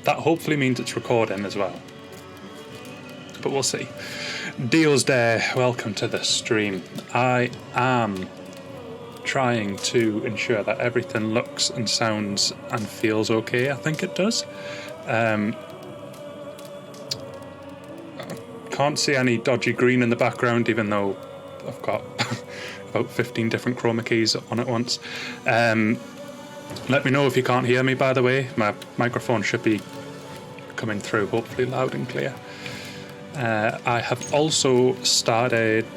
that hopefully means it's recording as well. But we'll see. Deals Day, welcome to the stream. I am trying to ensure that everything looks and sounds and feels okay. I think it does. Can't see any dodgy green in the background, even though I've got about 15 different chroma keys on at once. Let me know if you can't hear me, by the way. My microphone should be coming through, hopefully loud and clear. I have also started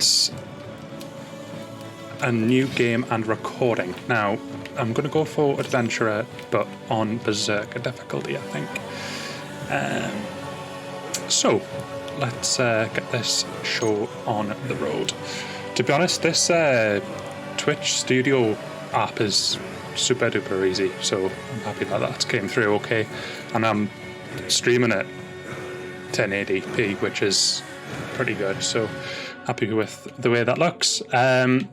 a new game and recording. Now, I'm going to go for Adventurer, but on Berserker difficulty, I think. So, let's get this show on the road. To be honest, this Twitch Studio app is super duper easy, so I'm happy that came through okay. And I'm streaming at 1080p, which is pretty good, so happy with the way that looks.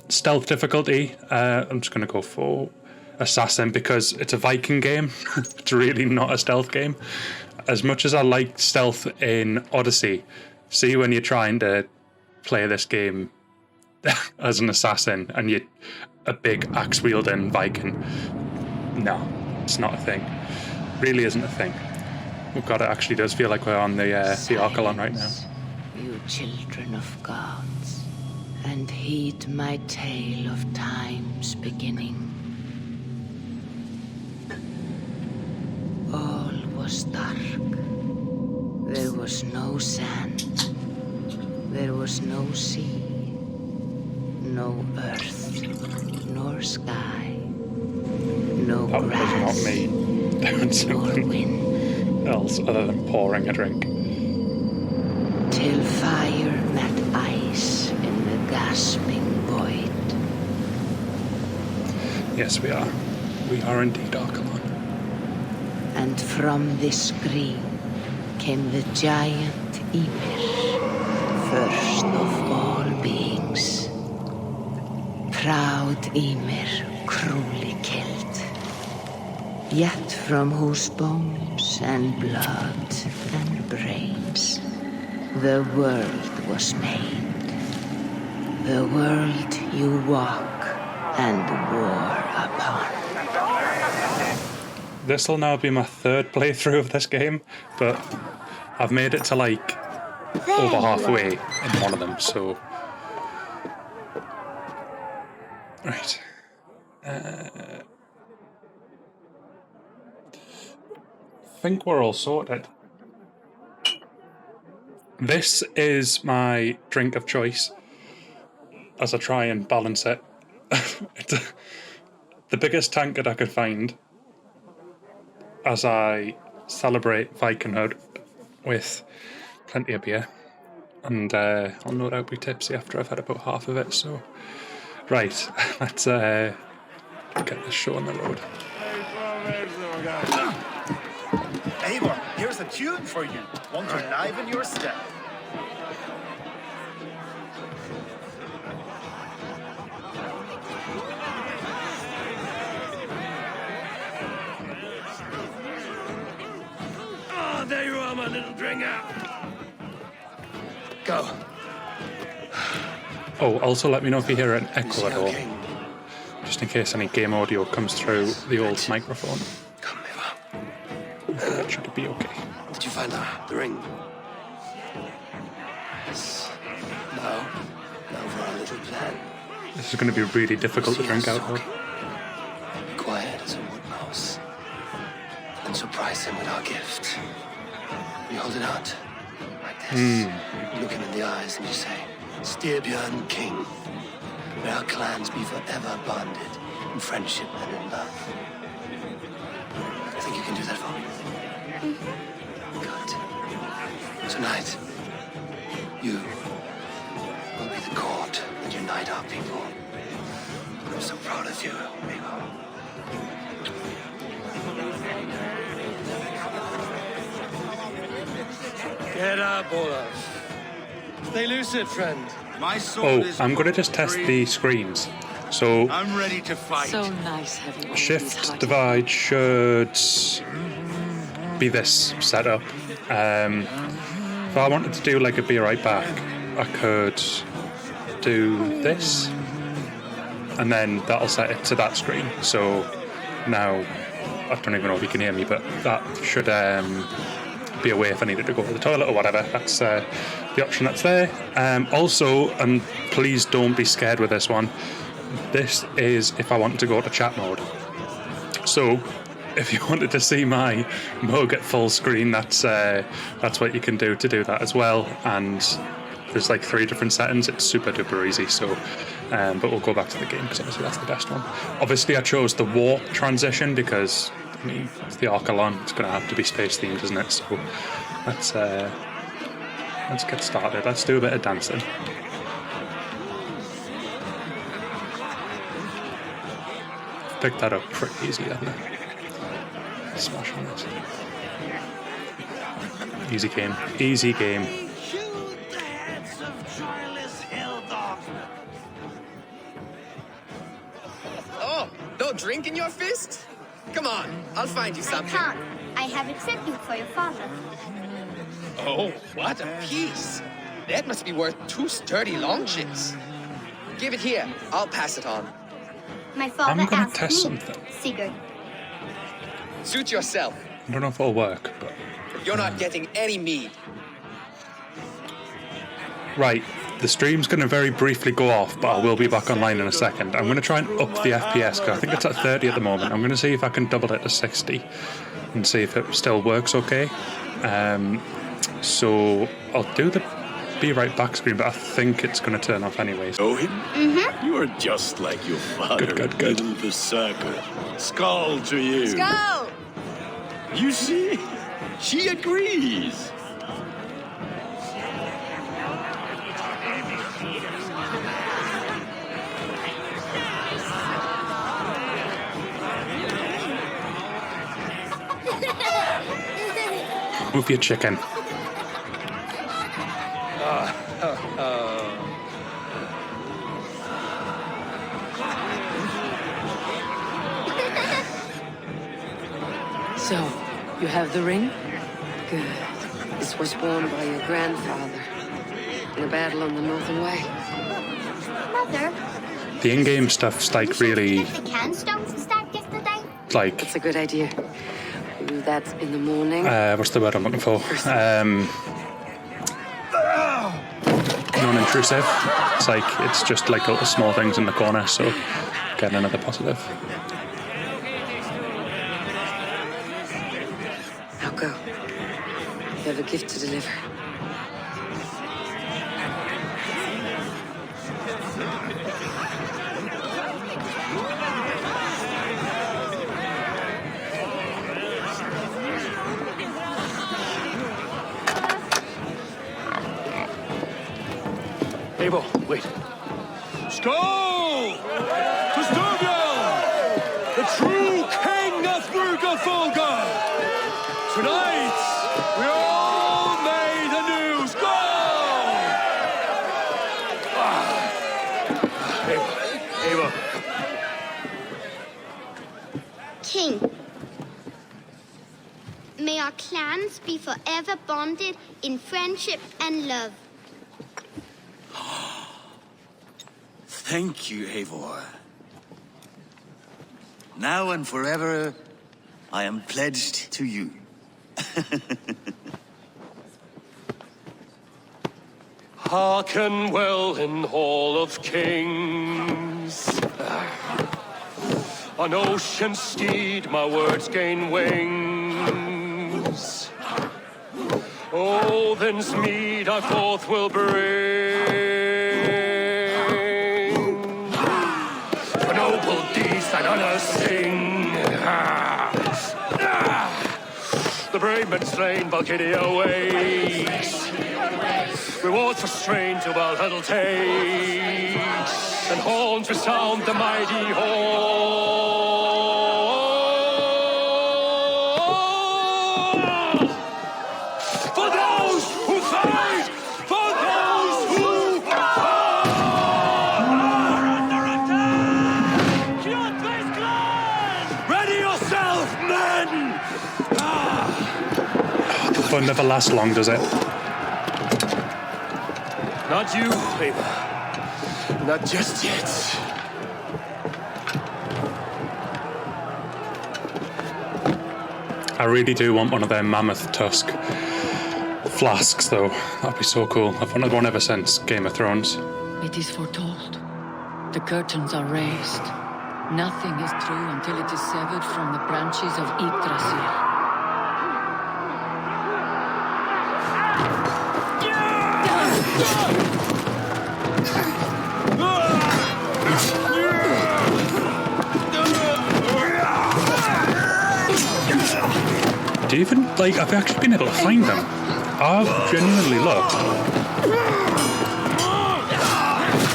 Stealth difficulty, I'm just going to go for Assassin because it's a Viking game. It's really not a stealth game. As much as I like stealth in Odyssey, see when you're trying to play this game as an assassin and you're a big axe wielding Viking. No, it's not a thing. Really isn't a thing. Oh god, it actually does feel like we're on the Arckellon right now. You children of gods, and heed my tale of time's beginning. All was dark. There was no sand. There was no sea. No earth, nor sky. No that grass. That was not me doing something else other than pouring a drink. Till fire met ice in the gasping void. Yes, we are. We are indeed Arckellon. And from this screen came the giant Ymir, first of all beings. Proud Ymir, cruelly killed, yet from whose bones and blood and brains the world was made. The world you walk and war upon. This will now be my third playthrough of this game, but I've made it to like over halfway in one of them, so... Right. I think we're all sorted. This is my drink of choice as I try and balance it. It's the biggest tankard I could find as I celebrate Vikinghood with plenty of beer. And I'll no doubt be tipsy after I've had about half of it, so... Right, let's get this show on the road. Eivor, here's a tune for you. Want to enliven your step. Oh, there you are, my little dringer. Go. Oh, also let me know if you hear an echo at all, just in case any game audio comes through the old microphone. Come, Eivor. That should be okay. Did you find the ring? Yes. Now for our little plan. This is going to be really difficult to drink out though. Quiet as a wood mouse. And surprise him with our gift. You hold it out like this. You look him in the eyes and you say, Styrbjörn King, may our clans be forever bonded in friendship and in love. I think you can do that for me. Good. Tonight, you will be the court and unite our people. I'm so proud of you, Eivor. Get up, Olaf. Stay lucid, friend. My sword Oh, I'm going to just test the screens. So, I'm ready to fight. So nice having you. Shift Divide should be this setup. If I wanted to do like a be right back, I could do this, and then that'll set it to that screen. So now I don't even know if you can hear me, but that should be a way if I needed to go to the toilet or whatever. That's the option that's there. Also, and please don't be scared with this one, this is if I wanted to go to chat mode. So if you wanted to see my mug at full screen, that's what you can do to do that as well. And there's like 3 different settings. It's super duper easy. So but we'll go back to the game because obviously that's the best one. Obviously I chose the warp transition because I mean it's the Arckellon. It's going to have to be space themed, isn't it? So let's get started. Let's do a bit of dancing. Picked that up pretty easily, haven't I? Smash on it. Easy game. Easy game. Oh, no drink in your fist? Come on, I'll find you something. I can't. I have a tribute for your father. Oh, what a piece. That must be worth 2 sturdy long ships. Give it here. I'll pass it on. My father I'm gonna asked test me, something. Sigurd. Suit yourself. I don't know if it'll work, but... You're not getting any mead. Right, the stream's going to very briefly go off, but I will be back online in a second. I'm going to try and up the FPS, because I think it's at 30 at the moment. I'm going to see if I can double it to 60 and see if it still works okay. So I'll do the be right back screen, but I think it's going to turn off anyways. Know him? Mm-hmm. You are just like your father, Good. little berserker. Skull to you. Go! You see? She agrees. Move your chicken. So, you have the ring? Good. This was worn by your grandfather in a battle on the Northern Way. Mother, The in-game stuff's like really, the can stones and start yesterday? like, That's a good idea. We'll do that in the morning. what's the word I'm looking for? Non-intrusive. It's like, it's just like little small things in the corner, so get another positive. Now go. You have a gift to deliver. Abel, wait. Skål! To Styrbjörn, the true king of Bruggerfolga! Tonight, we all made anew. Skål! Abel. King, may our clans be forever bonded in friendship and love. Thank you, Eivor. Now and forever, I am pledged to you. Hearken well in Hall of Kings. On ocean's steed, my words gain wings. Odin's mead I forth will bring. For noble deeds and honor sing. The brave men slain, Valhalla awaits. Rewards for strain to Valhalla takes. And horns resound the mighty hall. For those who fight! For those who fall! Under attack! Ready yourself, men! but never lasts long, does it? Not you, Ava. Not just yet. I really do want one of their mammoth tusk flasks, though. That'd be so cool. I've wanted one ever since Game of Thrones. It is foretold. The curtains are raised. Nothing is true until it is severed from the branches of Yggdrasil. Do you even, like, have you actually been able to find them? I've genuinely looked.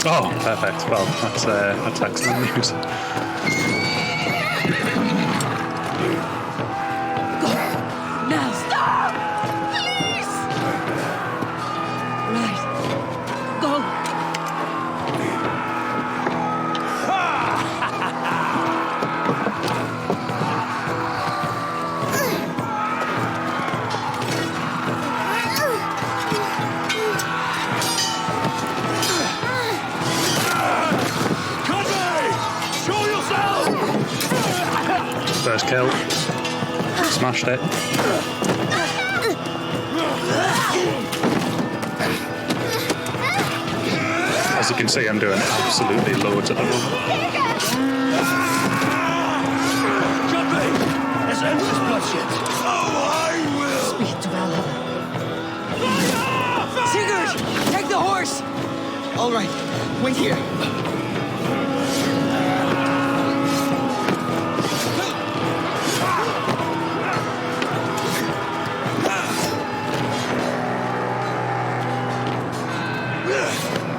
Oh, perfect. Well, that's excellent news. Now stop! Please! Right. Go! First kill. Smashed it. As you can see, I'm doing absolutely loads at the moment. Jumping! Let's end this bloodshed. Oh, I will! Speak to Valhalla. Sigurd! Take the horse! All right, wait here.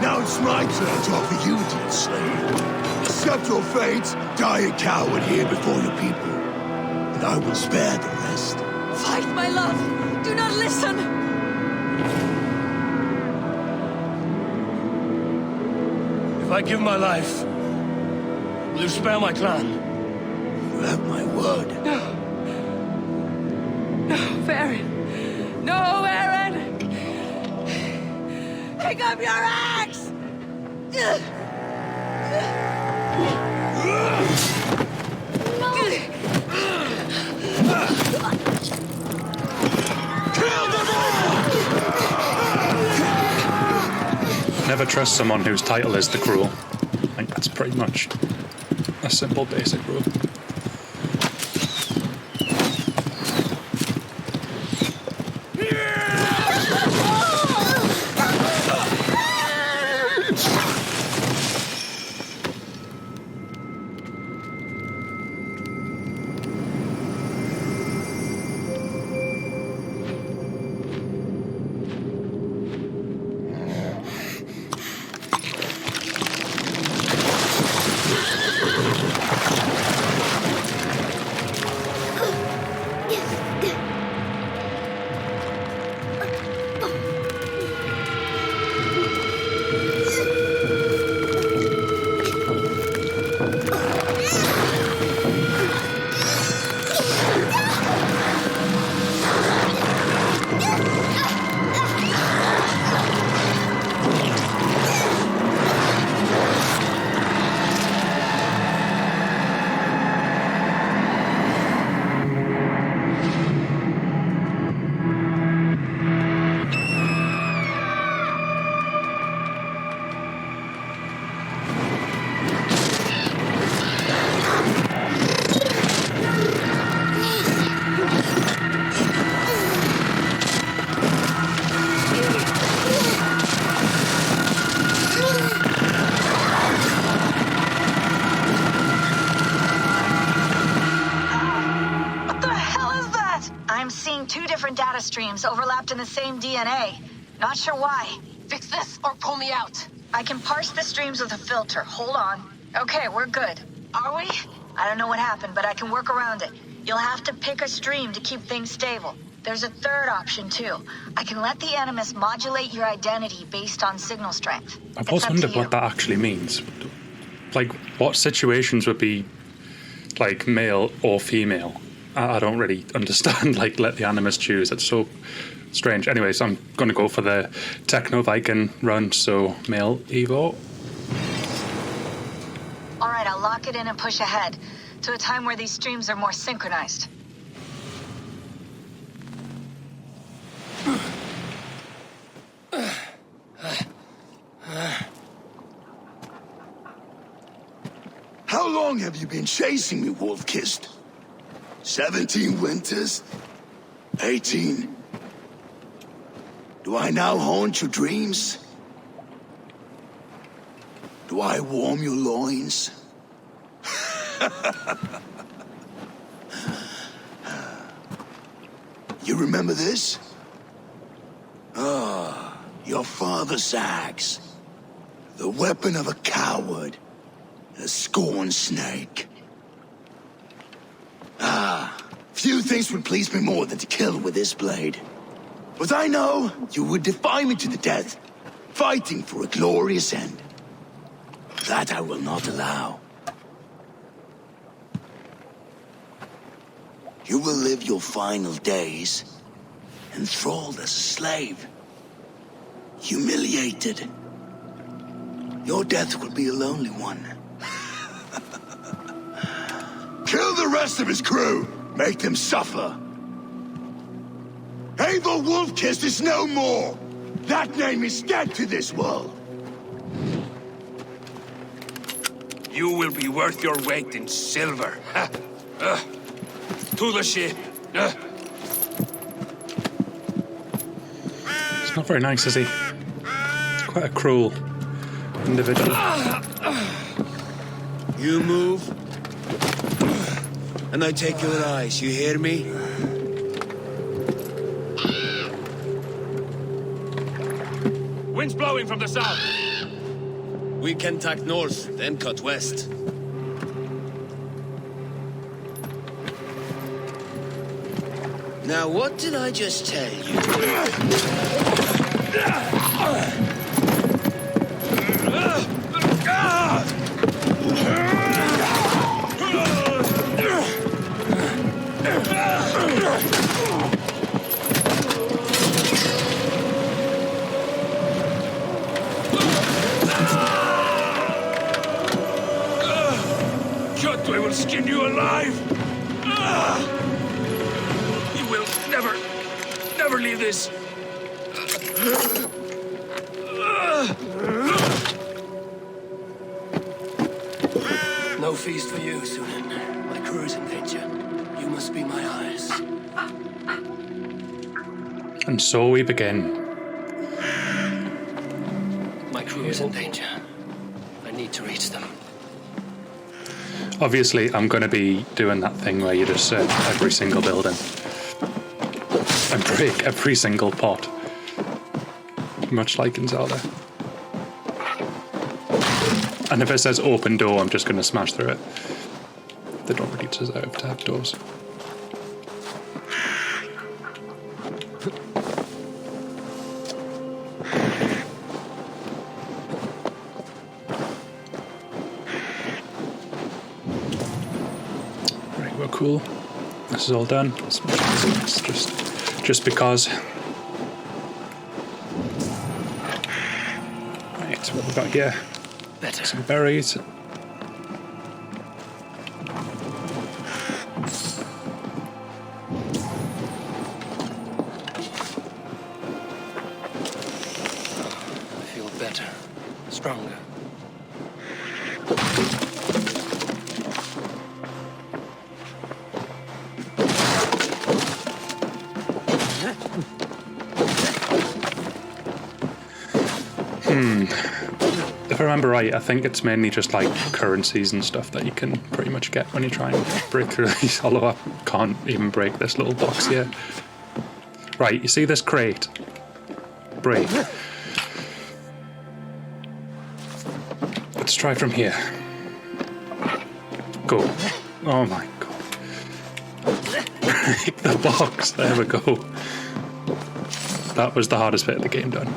Now it's my turn to offer you to the slave. Accept your fate, die a coward here before your people, and I will spare the rest. Fight, my love! Do not listen! If I give my life, will you spare my clan? You have my word. No, Aaron! No, Aaron! Pick up your axe! Never trust someone whose title is the cruel. I think that's pretty much a simple, basic rule. Data streams overlapped in the same DNA. Not sure why. Fix this or pull me out. I can parse the streams with a filter. Hold on. Okay, we're good. Are we? I don't know what happened, but I can work around it. You'll have to pick a stream to keep things stable. There's a third option, too. I can let the Animus modulate your identity based on signal strength. I've always wondered what that actually means. Like, what situations would be, like, male or female? I don't really understand, like, let the Animus choose. It's so strange. Anyways, I'm going to go for the Techno Viking run, so male Evo. All right, I'll lock it in and push ahead to a time where these streams are more synchronized. How long have you been chasing me, Wolf-Kissed? 17 winters? 18? Do I now haunt your dreams? Do I warm your loins? You remember this? Ah, your father's axe. The weapon of a coward. A scorn snake. Ah, few things would please me more than to kill with this blade. But I know you would defy me to the death, fighting for a glorious end. That I will not allow. You will live your final days enthralled as a slave, humiliated. Your death will be a lonely one. Kill the rest of his crew! Make them suffer! Eivor Wolf-Kissed is no more! That name is dead to this world! You will be worth your weight in silver. To the ship. It's not very nice, is he? It's quite a cruel individual. You move, and I take your eyes, you hear me? Wind's blowing from the south. We can tack north, then cut west. Now, what did I just tell you? I will skin you alive! You will never leave this! No feast for you, Sunan. My crew is in danger. You must be my eyes. And so we begin. My crew is in danger. I need to reach them. Obviously, I'm going to be doing that thing where you just search every single building and break every single pot, much like in Zelda. And if it says open door, I'm just going to smash through it. They don't really deserve to have doors. Cool. This is all done. Let's make this just because. Right, so what we've got here? Better. Some berries. I feel better. Stronger. If I remember right, I think it's mainly just like currencies and stuff that you can pretty much get when you try and break through these, although I can't even break this little box here. Right, you see this crate? Break. Let's try from here. Go. Oh my god. Break the box, there we go. That was the hardest bit of the game done.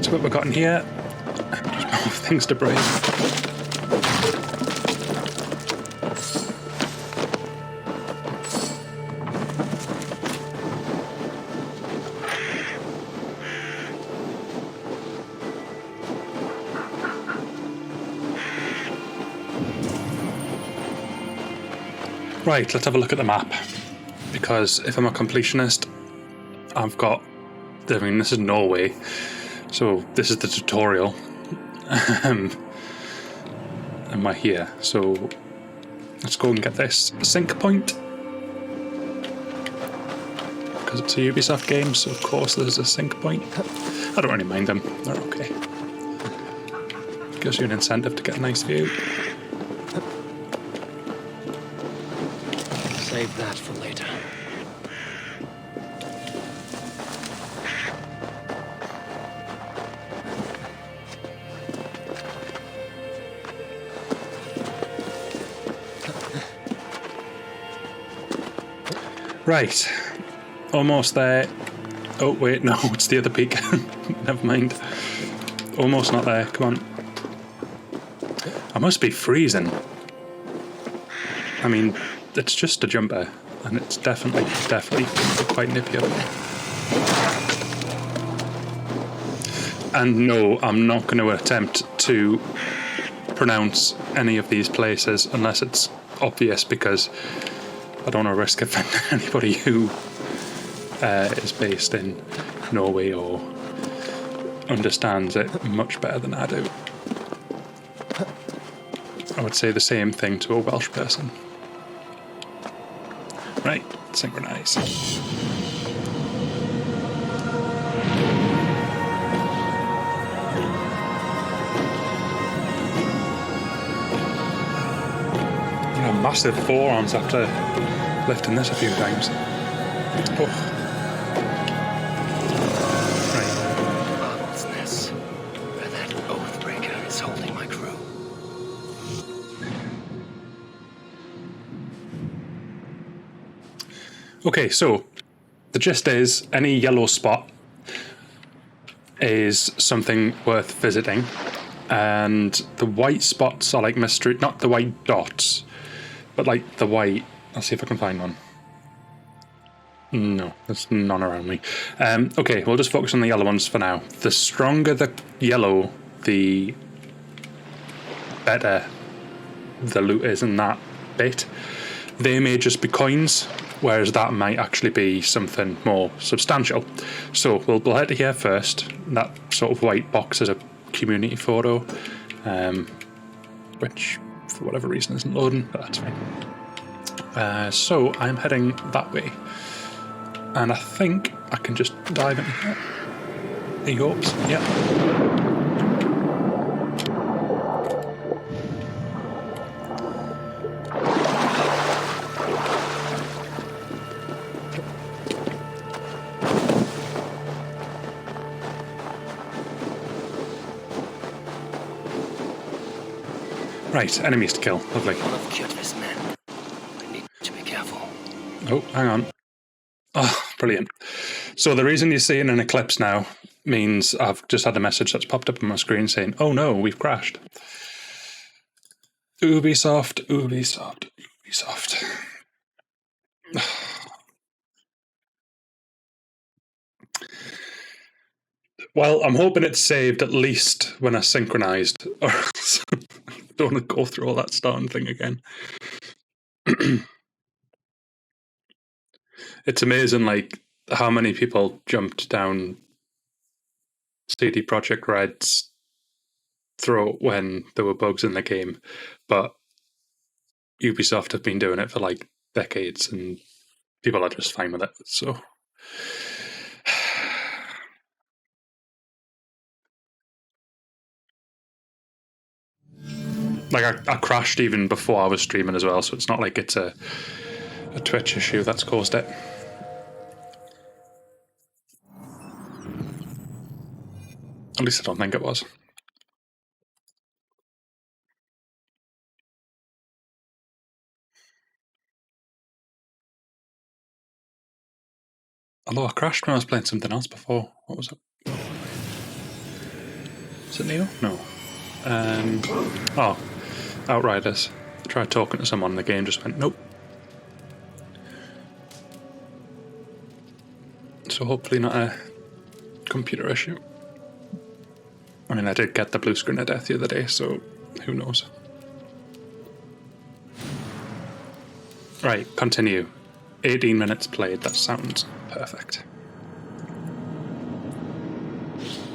see what we've got in here. Just more things to break. Right, let's have a look at the map. Because if I'm a completionist, I've got... I mean, this is Norway, so this is the tutorial. And we're here, so let's go and get this sync point. Because it's a Ubisoft game, so of course there's a sync point. I don't really mind them, they're okay. Gives you an incentive to get a nice view. Save that for later. Right, almost there. Oh wait, no, it's the other peak. Never mind. Almost not there, come on. I must be freezing. I mean, it's just a jumper, and it's definitely quite nippy up here. And no, I'm not going to attempt to pronounce any of these places unless it's obvious, because I don't want to risk offending anybody who is based in Norway or understands it much better than I do. I would say the same thing to a Welsh person. Right, synchronize. Massive forearms after lifting this a few times. Oh. Right. What's this? Where that Oathbreaker is holding my crew. Okay, so the gist is any yellow spot is something worth visiting, and the white spots are like mystery, not the white dots, but like the white. I'll see if I can find one. No, there's none around me. Okay, we'll just focus on the yellow ones for now. The stronger the yellow, the better the loot is in that bit. They may just be coins, whereas that might actually be something more substantial. So we'll head to here first. That sort of white box is a community photo, which for whatever reason isn't loading, but that's fine. So I'm heading that way, and I think I can just dive into here. There you go. Yep. Right, enemies to kill. Lovely. One of Kjotve's men. I need to be careful. Oh, hang on. Oh, brilliant. So the reason you're seeing an eclipse now means I've just had a message that's popped up on my screen saying, oh no, we've crashed. Ubisoft, Ubisoft, Ubisoft. Well, I'm hoping it's saved at least when I synchronized, or else I don't want to go through all that starting thing again. It's amazing, like, how many people jumped down CD Projekt Red's throat when there were bugs in the game, but Ubisoft have been doing it for like decades, and people are just fine with it. So. Like I crashed even before I was streaming as well, so it's not like it's a Twitch issue that's caused it. At least I don't think it was. Although I crashed when I was playing something else before. What was it? Is it Neo? No. Oh, Outriders. I tried talking to someone and the game just went, nope. So hopefully not a computer issue. I mean, I did get the blue screen of death the other day, so who knows. Right, continue. 18 minutes played, that sounds perfect.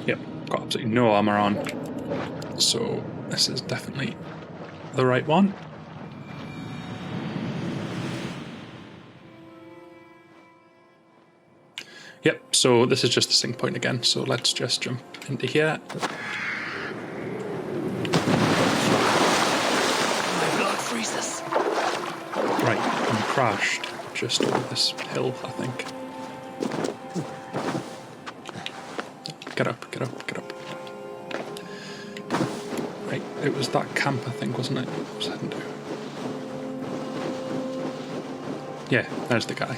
Yep, got absolutely no armor on. So this is definitely the right one. Yep, so this is just the sync point again, so let's just jump into here. My blood freezes. Right, I'm crashed just over this hill, I think. Get up, get up, get up. Right, it was that camp, I think, wasn't it? What was I heading to? Yeah, there's the guy.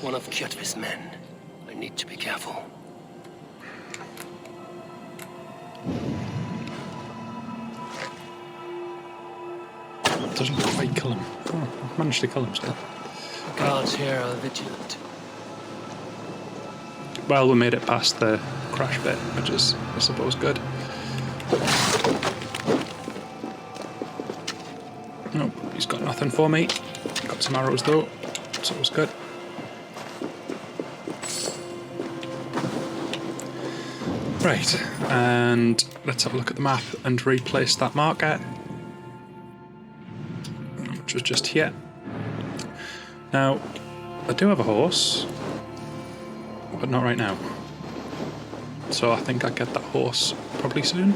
One of Kjotve's men. I need to be careful. It doesn't quite kill him. Oh, I've managed to kill him still. The guards here are vigilant. Well, we made it past the crash bit, which is, I suppose, good. Nope, he's got nothing for me. Got some arrows though, so it was good. Right, and let's have a look at the map and replace that marker, which was just here. Now, I do have a horse, but not right now. So I think I'll get that horse probably soon.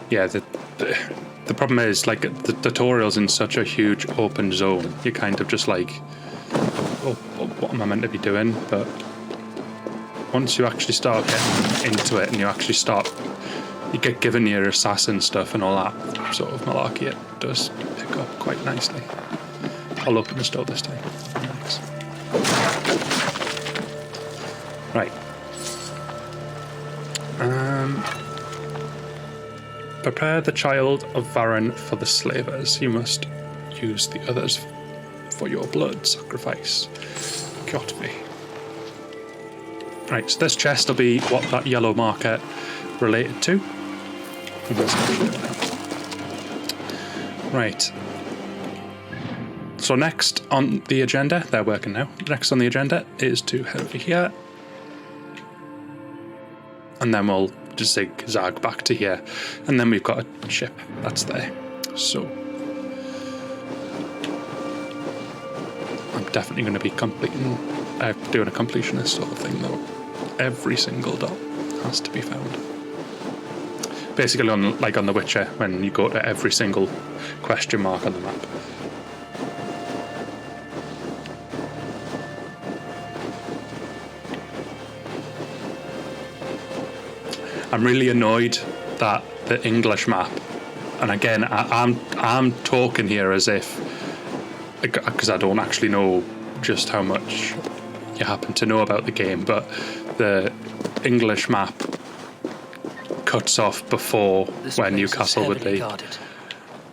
Yeah, the problem is, like, the tutorial's in such a huge open zone, you're kind of just like, oh, what am I meant to be doing? But once you actually start getting into it and you actually start, you get given your assassin stuff and all that sort of malarkey, it does pick up quite nicely. I'll open the store this time. Thanks. Right. Prepare the child of Varan for the slavers. You must use the others for your blood sacrifice. Kjotve. Right, so this chest will be what that yellow marker related to. Right. So next on the agenda, they're working now. Next on the agenda is to head over here. And then we'll just zigzag back to here. And then we've got a ship that's there. So I'm definitely going to be doing a completionist sort of thing though. Every single dot has to be found. Basically on The Witcher, when you go to every single question mark on the map. I'm really annoyed that the English map, and again, I'm talking here as if, because I don't actually know just how much you happen to know about the game, but the English map cuts off before where Newcastle would be. Guarded.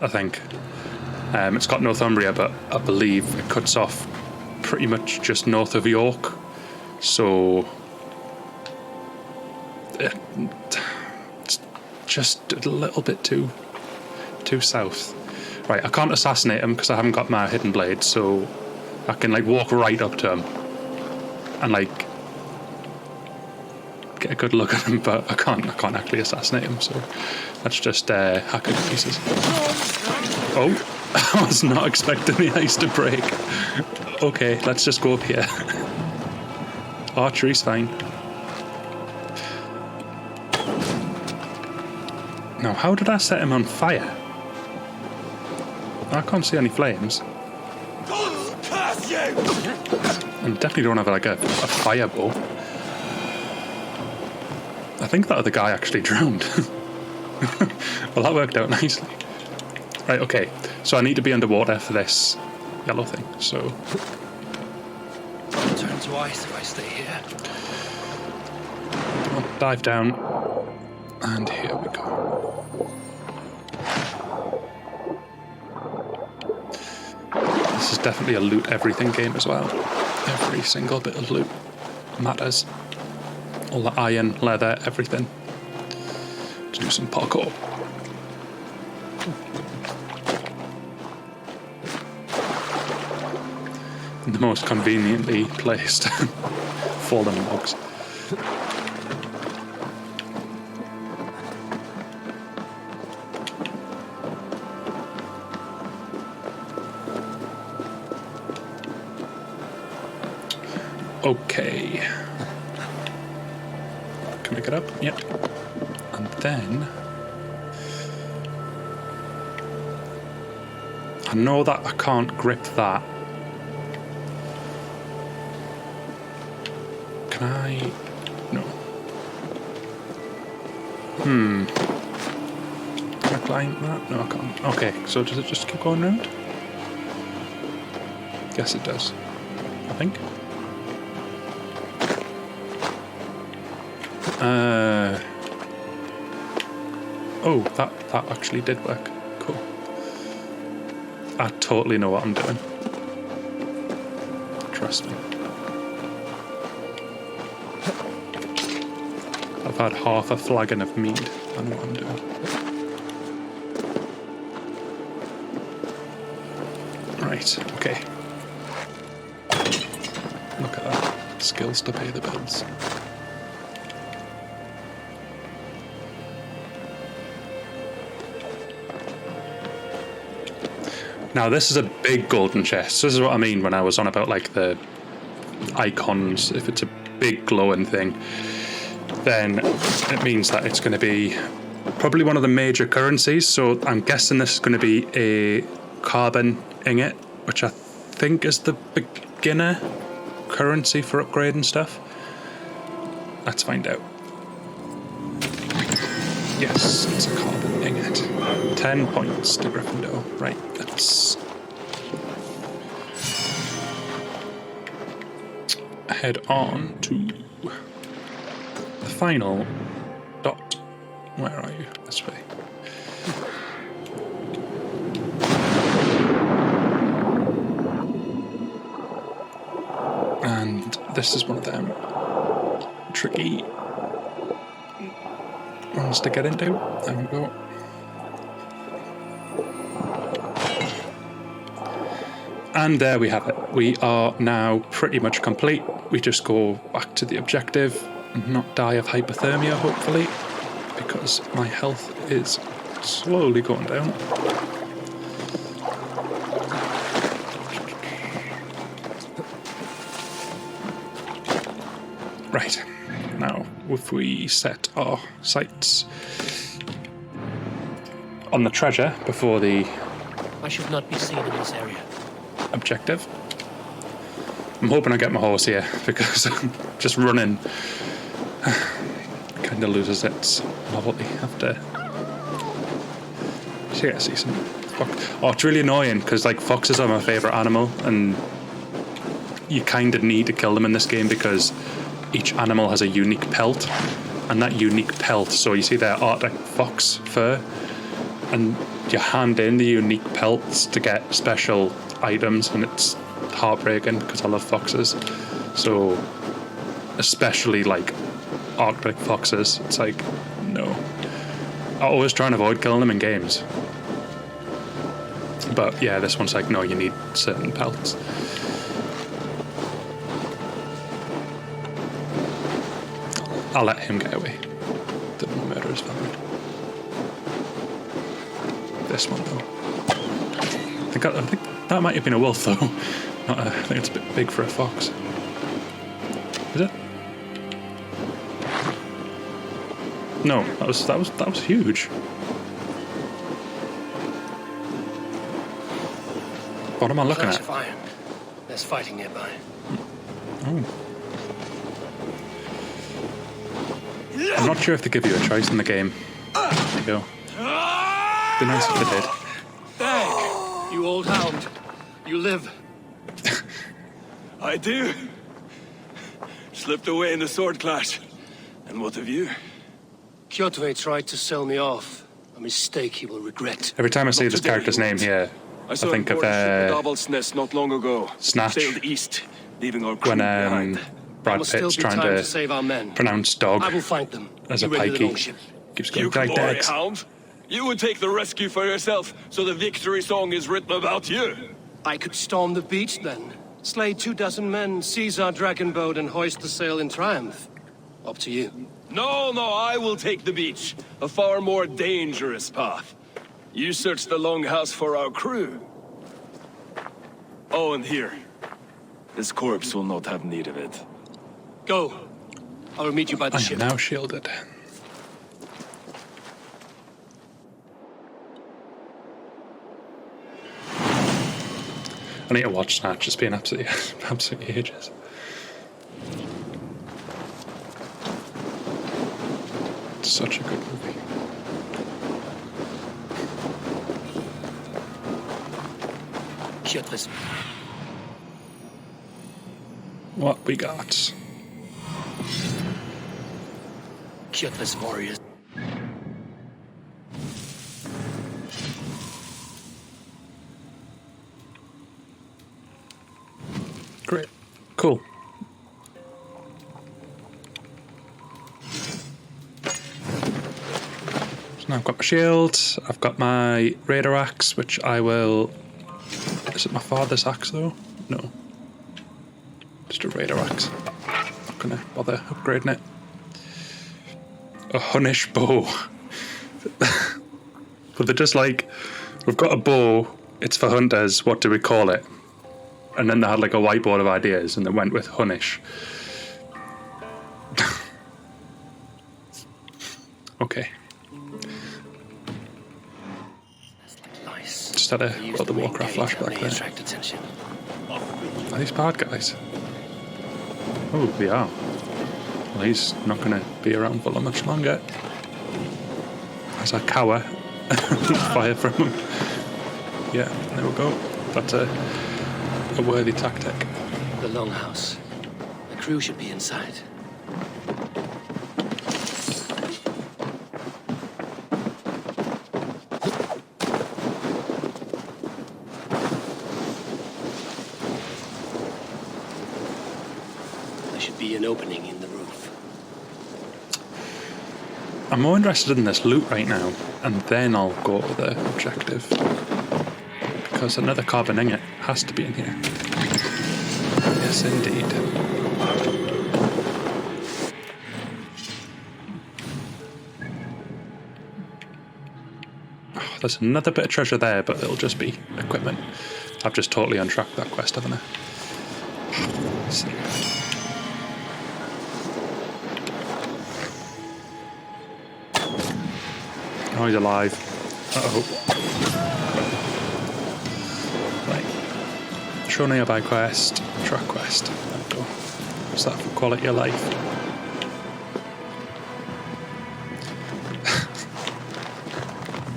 I think. It's got Northumbria, but I believe it cuts off pretty much just north of York. So it's just a little bit too south. Right, I can't assassinate him because I haven't got my hidden blade, so I can walk right up to him and get a good look at him, but I can't actually assassinate him, so let's just hack it to pieces. Oh, I was not expecting the ice to break. Okay, let's just go up here. Archery's fine. Now, how did I set him on fire? I can't see any flames. Curse you! And definitely don't have a fire bow. I think that other guy actually drowned. Well, that worked out nicely. Right, okay. So I need to be underwater for this yellow thing, so... I'll turn to ice if I stay here. I'll dive down. And here we go. This is definitely a loot everything game as well. Every single bit of loot matters. All the iron, leather, everything. To do some parkour. The most conveniently placed fallen logs. Okay. Can I get up? Yep. And then... I know that I can't grip that. Can I... No. Can I climb that? No, I can't. Okay, so does it just keep going round? Yes, it does. I think. Oh, that actually did work. Cool. I totally know what I'm doing. Trust me. I've had half a flagon of mead. I know what I'm doing. Right, okay. Look at that. Skills to pay the bills. Now this is a big golden chest. This is what I mean when I was on about like the icons. If it's a big glowing thing, then it means that it's going to be probably one of the major currencies. So I'm guessing this is going to be a carbon ingot, which I think is the beginner currency for upgrading stuff. Let's find out. Yes, it's a carbon ingot. 10 points to Gryffindor. Right, let's head on to the final dot. Where are you? This way. And this is one of them tricky ones to get into. There we go. And there we have it. We are now pretty much complete. We just go back to the objective and not die of hypothermia, hopefully, because my health is slowly going down. Right, now if we set our sights on the treasure before the... I should not be seen in this area. Objective. I'm hoping I get my horse here because just running kind of loses its novelty after. So yeah, see some fox. Oh, it's really annoying because like foxes are my favourite animal, and you kind of need to kill them in this game because each animal has a unique pelt, and that unique pelt. So you see their Arctic fox fur, and you hand in the unique pelts to get special items, and it's heartbreaking because I love foxes. So especially like Arctic foxes, it's like no. I always try and avoid killing them in games, but yeah, this one's like no, you need certain pelts. I'll let him get away. Didn't murder his family. This one though, I think that might have been a wolf though. I think it's a bit big for a fox. Is it? No, that was huge. What am I looking at? Iron. There's fighting nearby. Oh. I'm not sure if they give you a choice in the game. There you go. Be nice if they did. Dag, you old hound. You live. I do. Slipped away in the sword clash. And what of you? Kjotve tried to sell me off. A mistake he will regret. Every time I see this character's name here, I think of Nest not long ago. Snatch. Sailed east, leaving our crew When behind. Brad Pitt's trying to save our men. pronounce dog I will find them. as a You ready the pikey. longship? Keeps going You like glory that. hound. You would take the rescue for yourself, so the victory song is written about you. I could storm the beach then. Slay 24 men, seize our dragon boat, and hoist the sail in triumph. Up to you. No, I will take the beach. A far more dangerous path. You search the longhouse for our crew. Oh, and here. This corpse will not have need of it. Go. I will meet you by the I ship. am now shielded. I need to watch Snatch. It's been absolutely ages. It's such a good movie. Kjotve's. What we got? Kjotve's warriors. Great. Cool. So now I've got my shield, I've got my raider axe, which I will... Is it my father's axe though? No. Just a raider axe. Not gonna bother upgrading it. A Hunnish bow. But they're just like, we've got a bow, it's for hunters, what do we call it? And then they had like a whiteboard of ideas and they went with Hunnish. Okay. Nice. Just had a World of Warcraft flashback there. Are these bad guys? Oh, they are. Well, he's not going to be around for much longer. As I cower, fire from him. Yeah, there we go. That's a worthy tactic. The longhouse. The crew should be inside. There should be an opening in the roof. I'm more interested in this loot right now, and then I'll go to the objective. Because another carbon ingot has to be in here. Yes, indeed. Oh, there's another bit of treasure there, but it'll just be equipment. I've just totally untracked that quest, haven't I? Let's see. Oh, he's alive. Uh-oh. Right. Show nearby quest. Track quest. There we go. What's that for quality of life?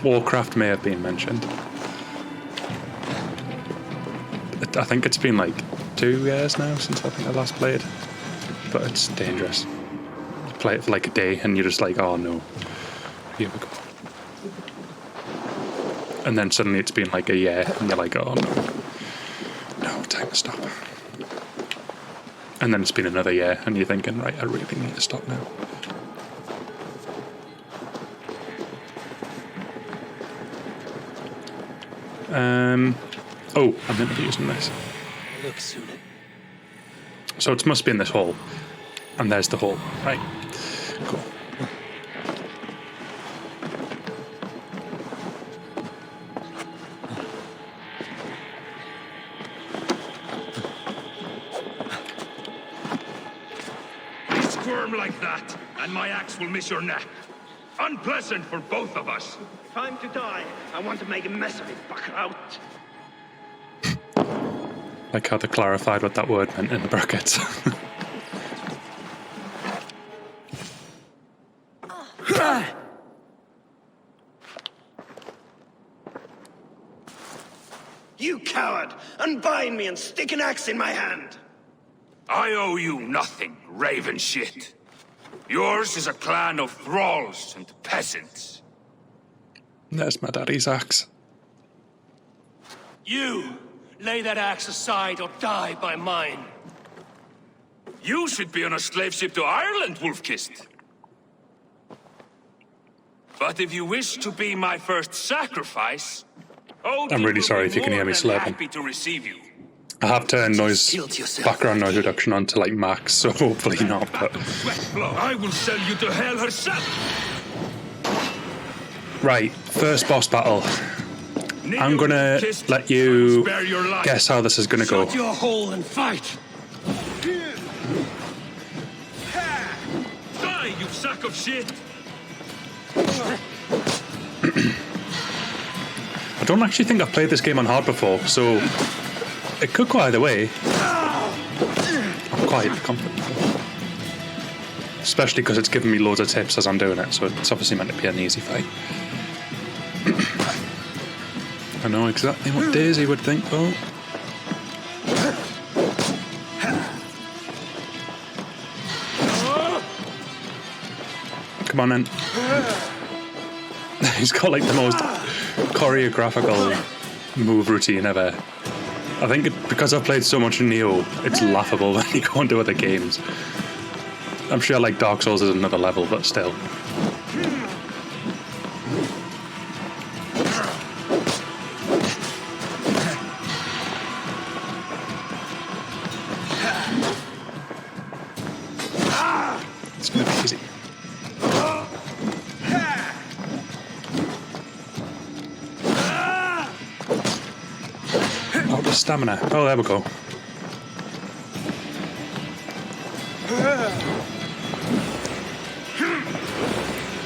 Warcraft may have been mentioned. I think it's been like 2 years now since I think I last played. But it's dangerous. You play it for like a day and you're just like, oh no. Here we go. And then suddenly it's been like a year and you're like, oh no. No, time to stop. And then it's been another year and you're thinking, right, I really need to stop now. Oh, I'm meant to be using this. Look soon. So it must be in this hole. And there's the hole. Right. Cool. Squirm like that, and my axe will miss your neck. Unpleasant for both of us. Time to die. I want to make a mess of it, fucker out. Like how they clarified what that word meant in the brackets. coward! Unbind me and stick an axe in my hand! I owe you nothing, raven shit. Yours is a clan of thralls and peasants. There's my daddy's axe. You! Lay that axe aside or die by mine. You should be on a slave ship to Ireland, Wolf-Kissed. But if you wish to be my first sacrifice, I'm really sorry if you can hear me slurping. happy to receive you. I have turned background noise reduction on to like max, so hopefully not. But I will sell you to hell herself. right, first boss battle. I'm gonna let you guess how this is gonna go. Shut your hole and fight. Die, you sack of shit! I don't actually think I've played this game on hard before, so it could go either way. I'm quite confident, especially because it's giving me loads of tips as I'm doing it, so it's obviously meant to be an easy fight. I know exactly what Daisy would think, though. Come on then. He's got like the most choreographical move routine ever. I think because I've played so much Neo, it's laughable when you go into other games. I'm sure like Dark Souls is another level, but still. It's gonna be easy. Oh, the stamina. Oh, there we go.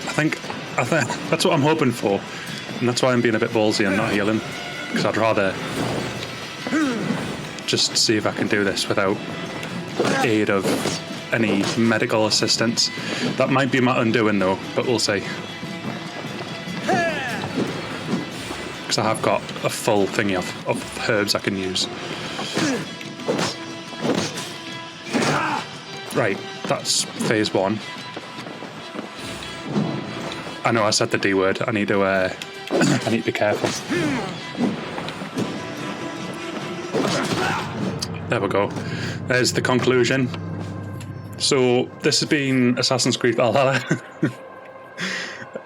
I think that's what I'm hoping for, and that's why I'm being a bit ballsy and not healing, because I'd rather just see if I can do this without aid of any medical assistance. That might be my undoing though, but we'll see. Because I have got a full thingy of herbs I can use. Right, that's phase one. I know I said the D word. I need to I need to be careful. There we go. There's the conclusion. So this has been Assassin's Creed Valhalla.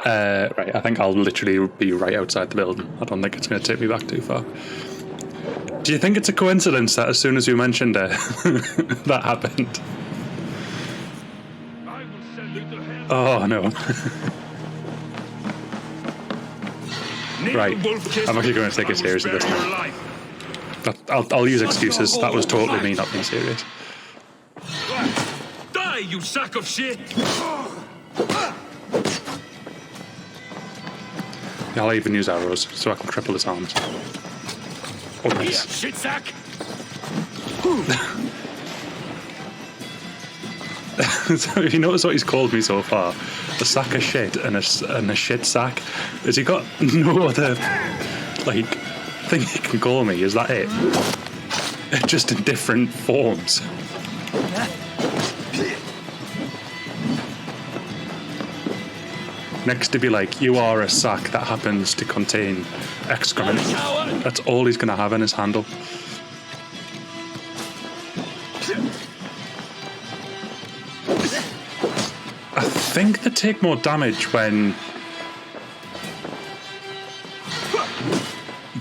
Right, I think I'll literally be right outside the building. I don't think it's going to take me back too far. Do you think it's a coincidence that as soon as you mentioned it, that happened? Oh no. Right, I'm actually going to take it seriously this time. I'll use excuses. That was totally me not being serious. Die, you sack of shit! I'll even use arrows so I can cripple his arms. Oh, nice. Shit sack! So if you notice what he's called me so far, a sack of shit and a shit sack, has he got no other like thing he can call me? Is that it? Just in different forms. Next to be like, you are a sack that happens to contain excrement. That's all he's gonna have in his handle. I think they take more damage when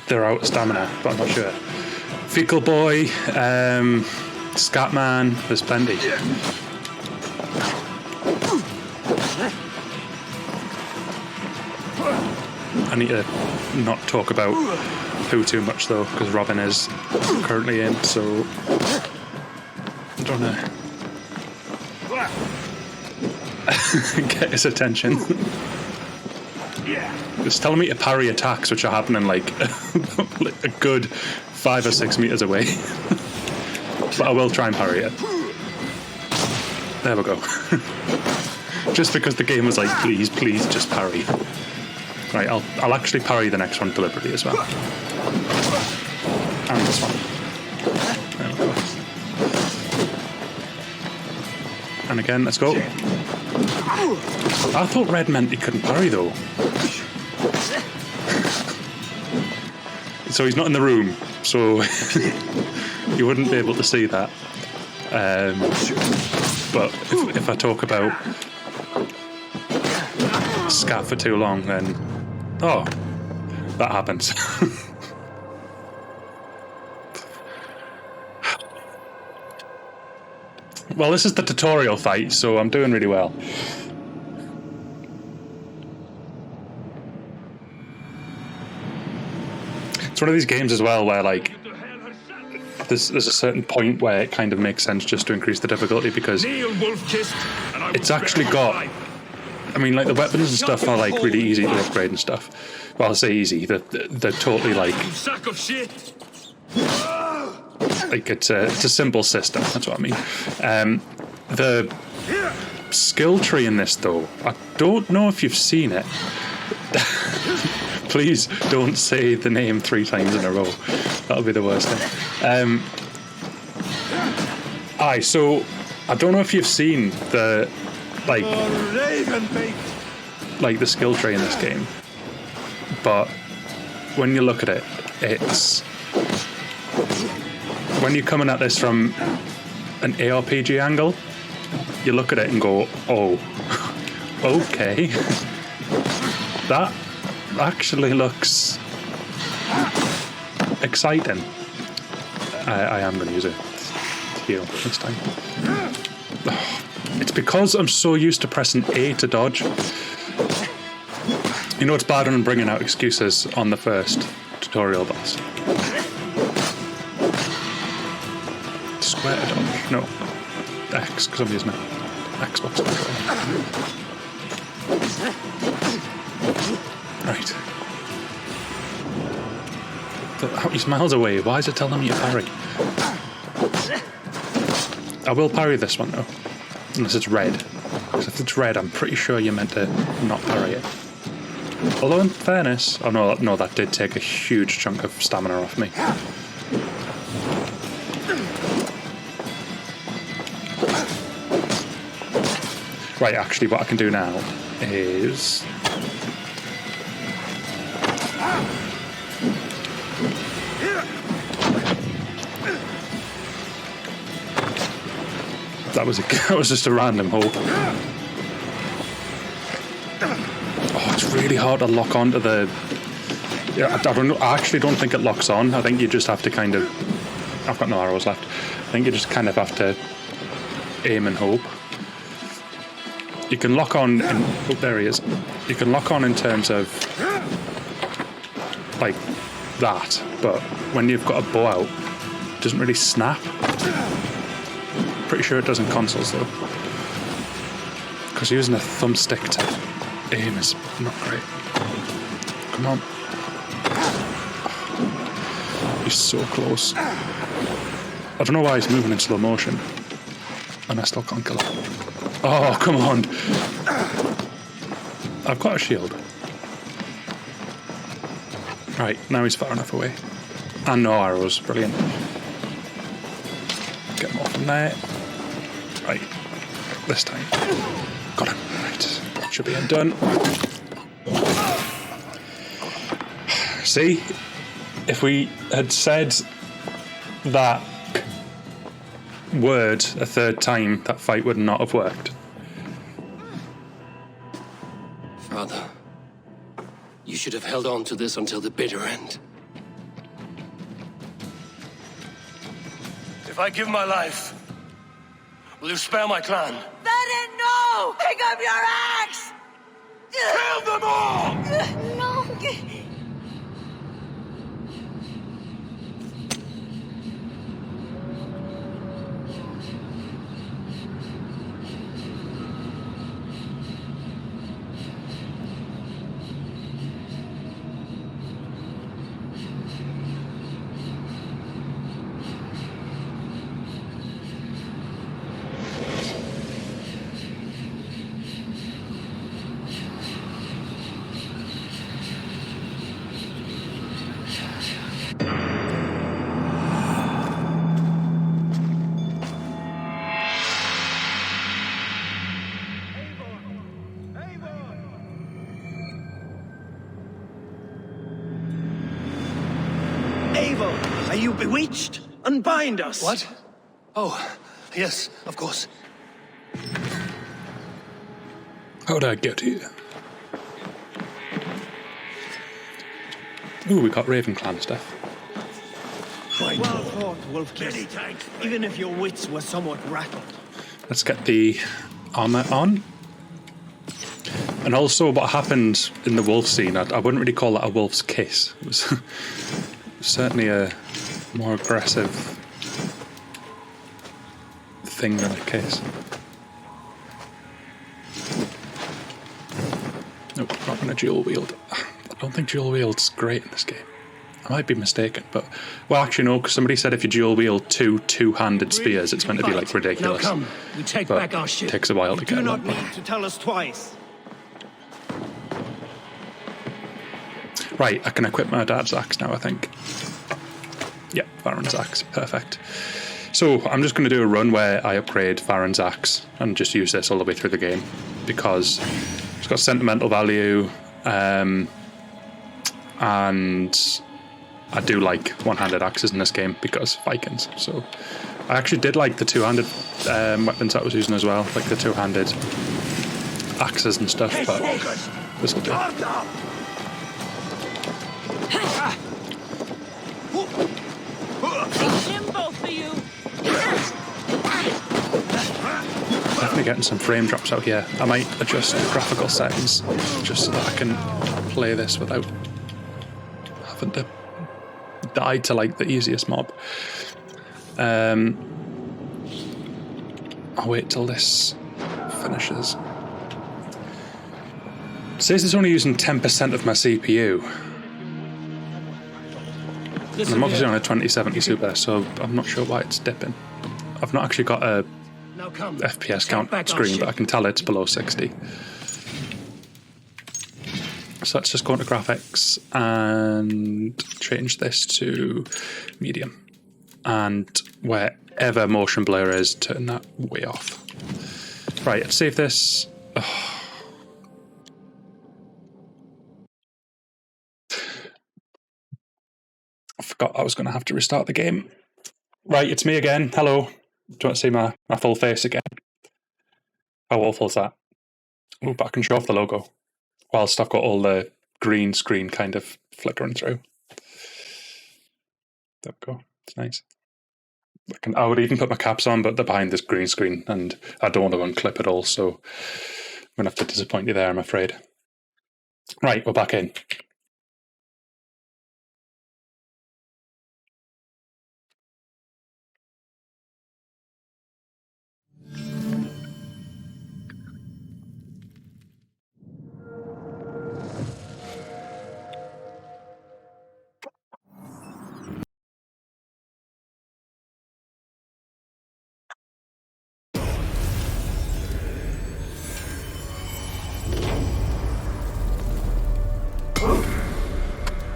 they're out of stamina, but I'm not sure. Fecal Boy, Scatman, there's plenty. I need to not talk about who too much though, because Robin is currently in, so I don't know. Get his attention. It's telling me to parry attacks which are happening like a good 5 or 6 meters away. But I will try and parry it. There we go. Just because the game was like, please just parry. Right, I'll actually parry the next one deliberately as well. and this one. There we go. And again, let's go. I thought red meant he couldn't parry though. So he's not in the room, so you wouldn't be able to see that. But if I talk about scat for too long, then oh, that happens. Well, this is the tutorial fight, so I'm doing really well. It's one of these games as well where, like, there's a certain point where it kind of makes sense just to increase the difficulty because it's actually got, I mean, like, the weapons and stuff are, like, really easy to upgrade and stuff. Well, I say easy, they're totally, like, it's a simple system, that's what I mean. The skill tree in this, though, I don't know if you've seen it. Please don't say the name 3 times in a row. That'll be the worst thing. So I don't know if you've seen the the skill tree in this game, but when you look at it, it's when you're coming at this from an ARPG angle, you look at it and go, oh, okay, that actually looks exciting. I am going to use a heal this time. It's because I'm so used to pressing A to dodge. You know, it's bad when I'm bringing out excuses on the first tutorial boss. Square to dodge? No. X, because I'm using my Xbox controller. Right. He's miles away. Why is it telling me to parry? I will parry this one though. Unless it's red. Because if it's red, I'm pretty sure you're meant to not parry it. Although in fairness... Oh no, that did take a huge chunk of stamina off me. Right, actually what I can do now is... That was just a random hope. Oh, it's really hard to lock onto the... Yeah, I actually don't think it locks on. I think you just have to kind of... I've got no arrows left. I think you just kind of have to aim and hope. You can lock on... Oh, there he is. You can lock on in terms of... like that, but when you've got a bow out, it doesn't really snap. Pretty sure it does in consoles though, because using a thumbstick to aim is not great. Come on. He's so close. I don't know why he's moving in slow motion and I still can't kill him. Oh, come on. I've got a shield. Right, now he's far enough away. And no arrows, brilliant. Get him off from there. Right, this time. Got him, right. Should be done. See, if we had said that word a third time, that fight would not have worked. Father, you should have held on to this until the bitter end. If I give my life, will you spare my clan? Verin, no! Pick up your axe! Kill them all! No! Are you bewitched? Unbind us! What? Oh, yes, of course. How did I get here? Ooh, we got Raven Clan stuff. Well thought, Wolfkiss. Even if your wits were somewhat rattled. Let's get the armor on. And also what happened in the wolf scene, I wouldn't really call that a wolf's kiss. It was certainly a more aggressive thing than a kiss. Nope, not going to dual wield. I don't think dual wield's great in this game. I might be mistaken, but... Well, actually no, because somebody said if you dual wield two-handed spears, it's meant to be, like, ridiculous. Now come, we take but back our ship. It takes a while to get do not that. need to tell us twice. Right, I can equip my dad's axe now, I think. Yep, Varen's axe, perfect. So, I'm just going to do a run where I upgrade Varen's axe and just use this all the way through the game, because it's got sentimental value, and I do like one-handed axes in this game because Vikings. So I actually did like the two-handed weapons I was using as well, like the two-handed axes and stuff, but this will do. Definitely getting some frame drops out here. I might adjust the graphical settings just so that I can play this without having to die to like the easiest mob. I'll wait till this finishes. It says it's only using 10% of my CPU. And I'm obviously on a 2070 Super, so I'm not sure why it's dipping. I've not actually got a FPS count screen, but I can tell it's below 60. So let's just go into graphics and change this to medium. And wherever motion blur is, turn that way off. Right, let's save this. Oh. I forgot I was going to have to restart the game. Right, it's me again. Hello. Do you want to see my full face again? How awful is that? Oh, but I can show off the logo. Whilst I've got all the green screen kind of flickering through. There we go. It's nice. I would even put my caps on, but they're behind this green screen, and I don't want to unclip it all, so I'm going to have to disappoint you there, I'm afraid. Right, we're back in.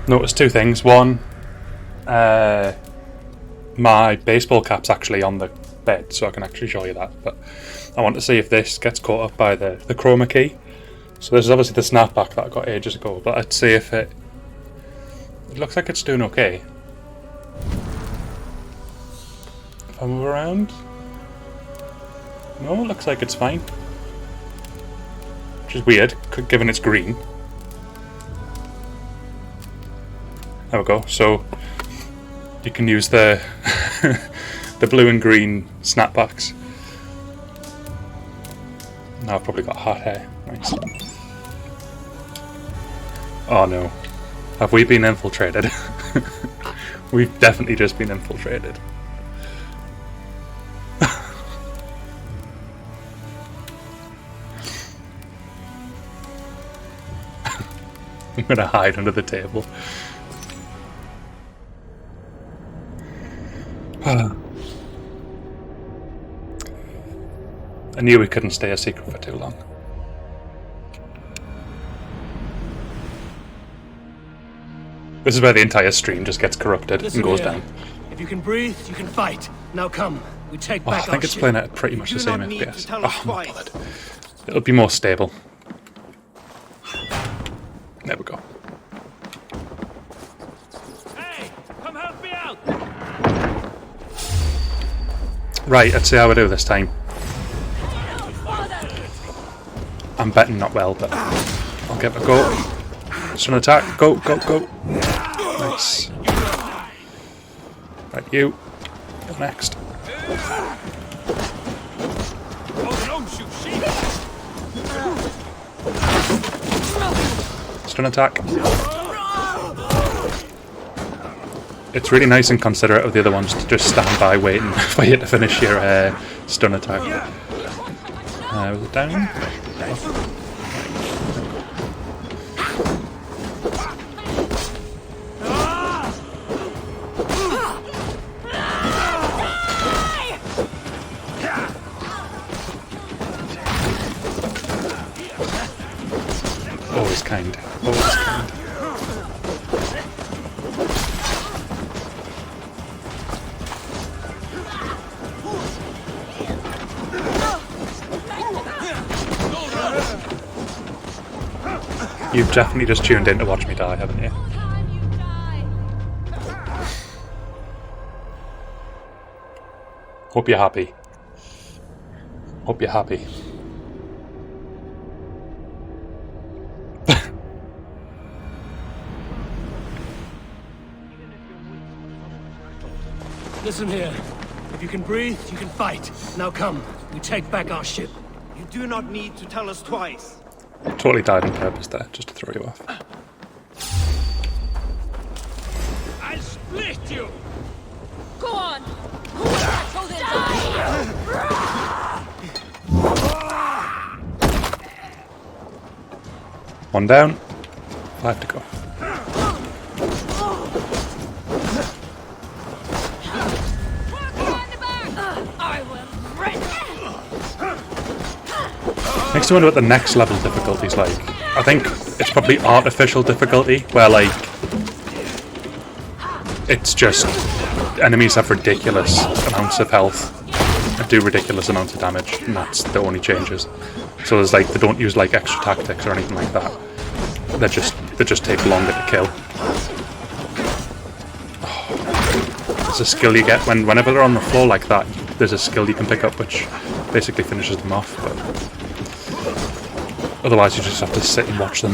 Notice two things. One, my baseball cap's actually on the bed, so I can actually show you that. But I want to see if this gets caught up by the chroma key. So this is obviously the snapback that I got ages ago, but let's see if it looks like it's doing okay. If I move around, no, it looks like it's fine. Which is weird, given it's green. There we go. So you can use the the blue and green snapbacks. Now I've probably got hot hair. Nice. Oh no. Have we been infiltrated? We've definitely just been infiltrated. I'm gonna hide under the table. I knew we couldn't stay a secret for too long. This is where the entire stream just gets corrupted and goes down. If you can breathe, you can fight. Now come, we take back our ship. I think it's playing at pretty much the same FPS. Oh, I'm not bothered. It'll be more stable. There we go. Hey, come help me out! Right, let's see how we do this time. I'm betting not well, but I'll give it a go. Stun attack, go, go, go. Nice. Right, you. Go next. Stun attack. It's really nice and considerate of the other ones to just stand by waiting for you to finish your stun attack. Was it down? Always kind. Always kind. You've definitely just tuned in to watch me die, haven't you? Hope you're happy. Hope you're happy. Listen here. If you can breathe, you can fight. Now come. We take back our ship. You do not need to tell us twice. Totally died on purpose there, just to throw you off. I'll split you! Go on! Who will battle then die? One down. 5 to go. Makes me wonder what the next level difficulty's like. I think it's probably artificial difficulty, where like it's just enemies have ridiculous amounts of health and do ridiculous amounts of damage, and that's the only changes. So there's like they don't use like extra tactics or anything like that. They just take longer to kill. There's a skill you get whenever they're on the floor like that. There's a skill you can pick up which basically finishes them off, but otherwise you just have to sit and watch them.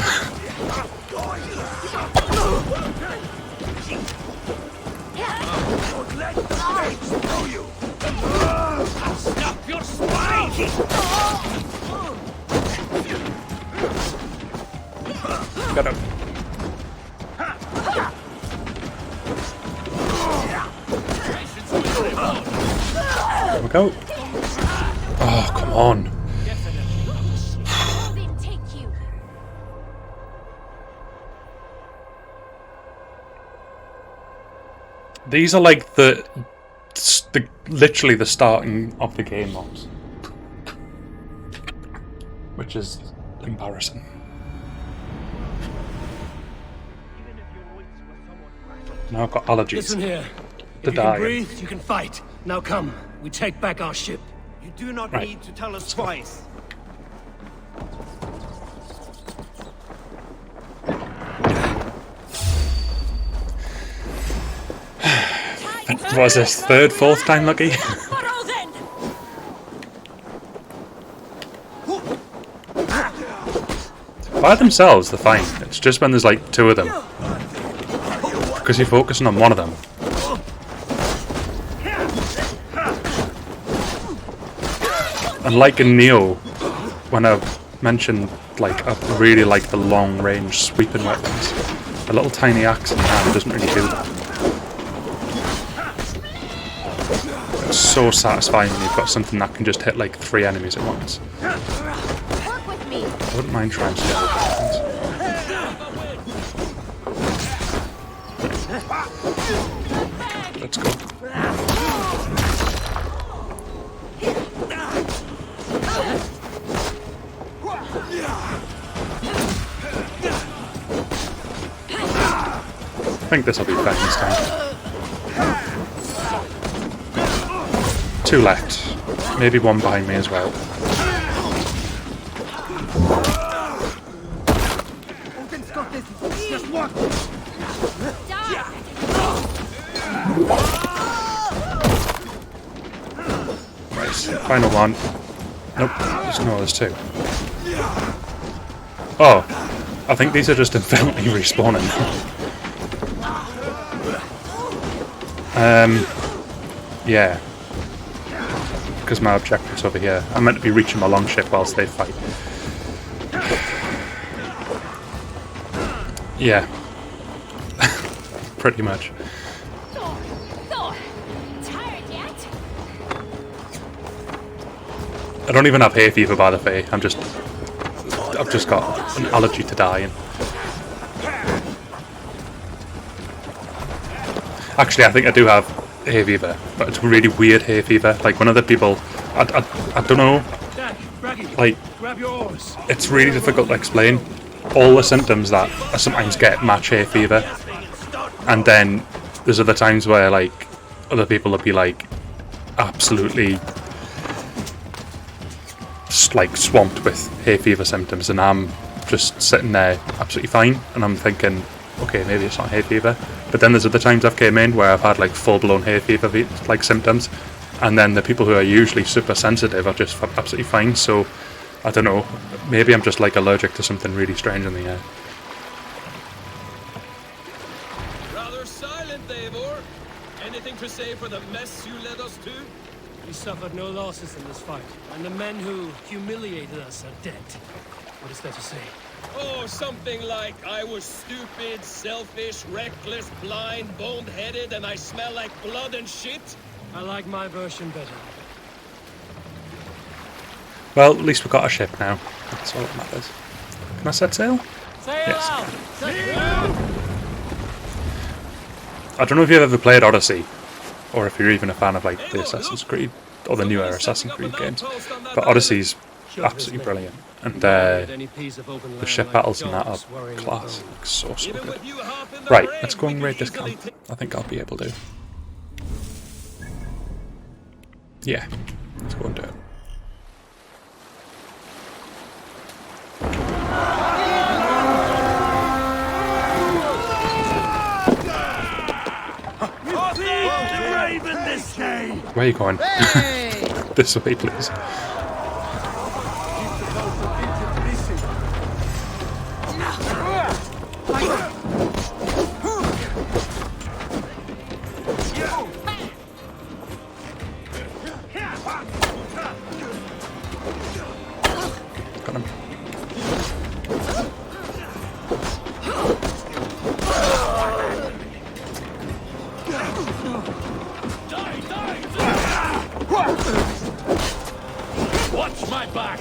Stop your spine! Got him. There we go. Oh, come on. These are like the literally the starting of the game mobs, which is embarrassing. Now I've got allergies. Listen here. If you can breathe, you can fight. Now come. We take back our ship. You do not need to tell us twice. Was this third, fourth time lucky? By themselves, they're fine. It's just when there's like two of them, because you're focusing on one of them. And like in Neo, when I mentioned like I really like the long range sweeping weapons, a little tiny axe in your hand doesn't really do that. It's so satisfying when you've got something that can just hit like 3 enemies at once. I wouldn't mind trying to get other weapons. Let's go. I think this will be fine this time. 2 left. Maybe one behind me as well. Final one. Nope, there's two. Oh, I think these are just infinitely respawning. Yeah. Because my objective's over here. I'm meant to be reaching my longship whilst they fight. Yeah. Pretty much. I don't even have hay fever, by the way. I've just got an allergy to dying. Actually, I think I do have hay fever, but it's really weird hay fever. Like when other people, I don't know. Like, it's really difficult to explain. All the symptoms that I sometimes get match hay fever, and then there's other times where like other people will be like absolutely like swamped with hay fever symptoms, and I'm just sitting there absolutely fine, and I'm thinking, okay, maybe it's not hay fever. But then there's other times I've came in where I've had like full-blown hay fever like symptoms, and then the people who are usually super sensitive are just absolutely fine. So I don't know, maybe I'm just like allergic to something really strange in the air. Rather silent, Eivor. Anything to say for the mess you led us to? We suffered no losses in this fight, and the men who humiliated us are dead. What is there to say? Oh, something like, I was stupid, selfish, reckless, blind, bone-headed, and I smell like blood and shit? I like my version better. Well, at least we've got a ship now. That's all that matters. Can I set sail? Sail yes. out! Sail! I don't know if you've ever played Odyssey, or if you're even a fan of like the Assassin's Creed or the newer Assassin's Creed games, but Odyssey's absolutely brilliant, and the ship battles in that are class, like, so good. Right, let's go and raid this camp. I think I'll be able to. Yeah, let's go and do it. Where are you going? Hey! This way, please. Got him. Watch my back!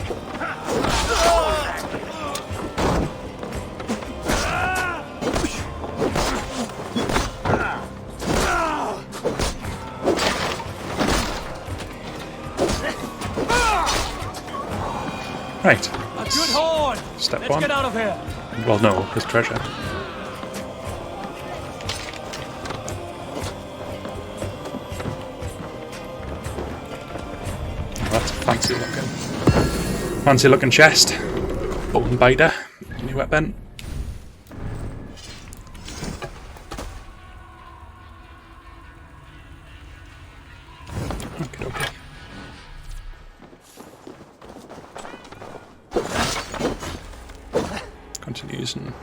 Right. A good horn! Step Let's one. get out of here! Well, no, there's treasure. That's a fancy looking chest. Bone biter. New weapon. Okay, okay. Continue using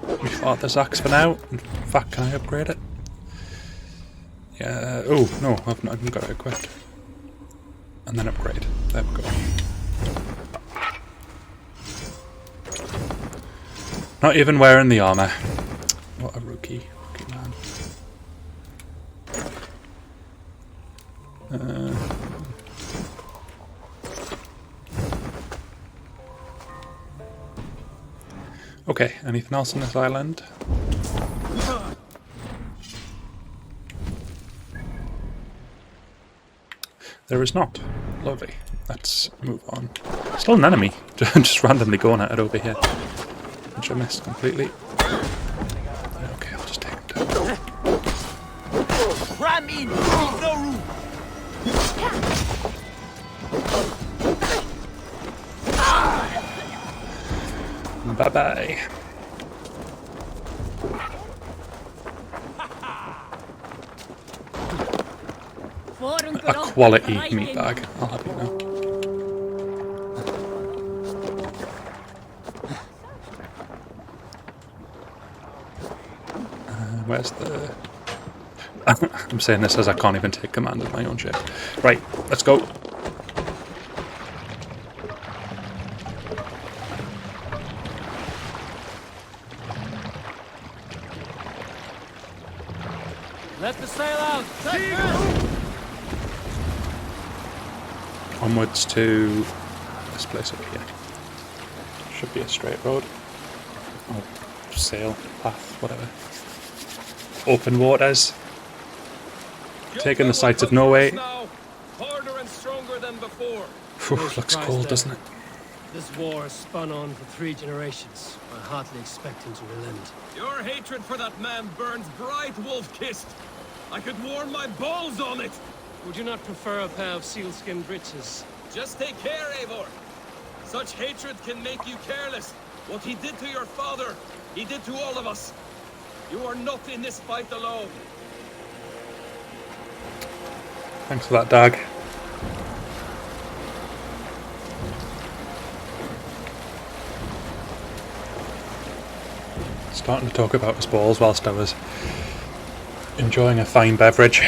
my father's axe for now. In fact, can I upgrade it? Yeah. Oh no, I've not even got it equipped. And then upgrade. There we go. Not even wearing the armor. What a rookie man. Okay, anything else on this island? There is not. Lovely. Let's move on. Still an enemy. Just randomly going at it over here. Which I missed completely. Okay, I'll just take him down. Ram in! Leave no room! Bye-bye. quality meat bag. I'll have it now. Where's the... I'm saying this as I can't even take command of my own ship. Right, let's go. Let the sail out! Onwards to this place up here. Should be a straight road. Or sail, path, whatever. Open waters. Taking the sights of Norway. Harder and stronger than before. Whew, looks cold, doesn't it? This war has spun on for 3 generations. I hardly expect him to relent. Your hatred for that man burns bright, wolf-kissed. I could warm my balls on it. Would you not prefer a pair of sealskin breeches? Just take care, Eivor. Such hatred can make you careless. What he did to your father, he did to all of us. You are not in this fight alone. Thanks for that, Dag. Starting to talk about his balls whilst I was enjoying a fine beverage.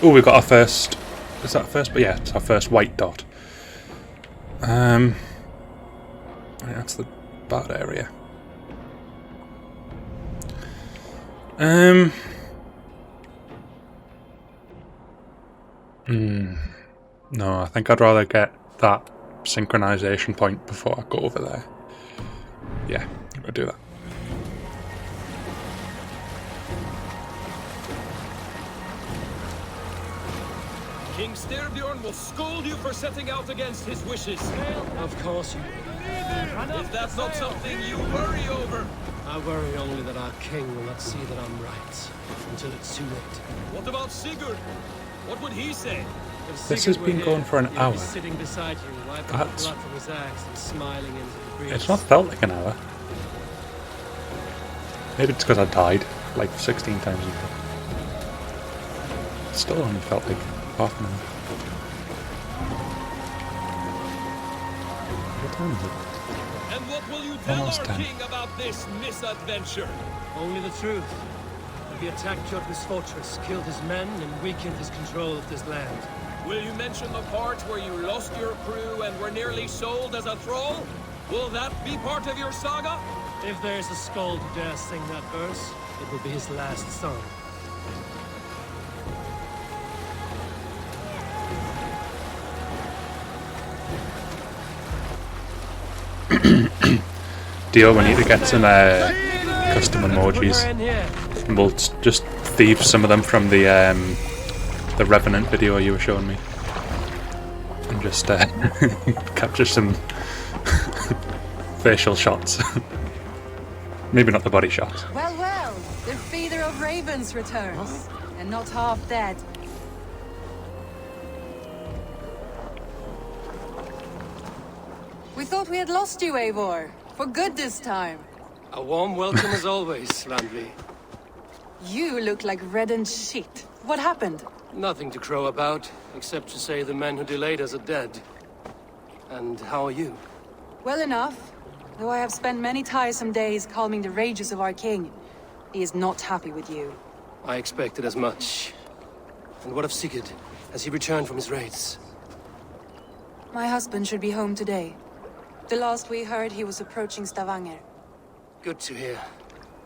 Oh, we've got our first... Is that first? But yeah, it's our first white dot. Right, that's the bad area. No, I think I'd rather get that synchronization point before I go over there. Yeah, I'll do that. King Styrbjorn will scold you for setting out against his wishes. Of course you will. Is that not something you worry over? I worry only that our king will not see that I'm right until it's too late. What about Sigurd? What would he say? This has been going for an hour. Sitting beside you, wiping the blood from his axe and smiling into the breeze. It's not felt like an hour. Maybe it's because I died like 16 times ago. It still only felt like half an hour. What time is it? And what will you tell Almost our 10. king about this misadventure? Only the truth. He attacked Jotun's fortress, killed his men, and weakened his control of this land. Will you mention the part where you lost your crew and were nearly sold as a thrall? Will that be part of your saga? If there's a skull who dare sing that verse, it will be his last song. Dio, we need to get some custom emojis. And we'll just thieve some of them from the Revenant video you were showing me. And just capture some facial shots. Maybe not the body shots. Well, well, the feeder of ravens returns, and not half dead. We thought we had lost you, Eivor. For good this time. A warm welcome as always, Randvi. You look like reddened shit. What happened? Nothing to crow about, except to say the men who delayed us are dead. And how are you? Well enough, though I have spent many tiresome days calming the rages of our king. He is not happy with you. I expected as much. And what of Sigurd? Has he returned from his raids? My husband should be home today. The last we heard, he was approaching Stavanger. Good to hear.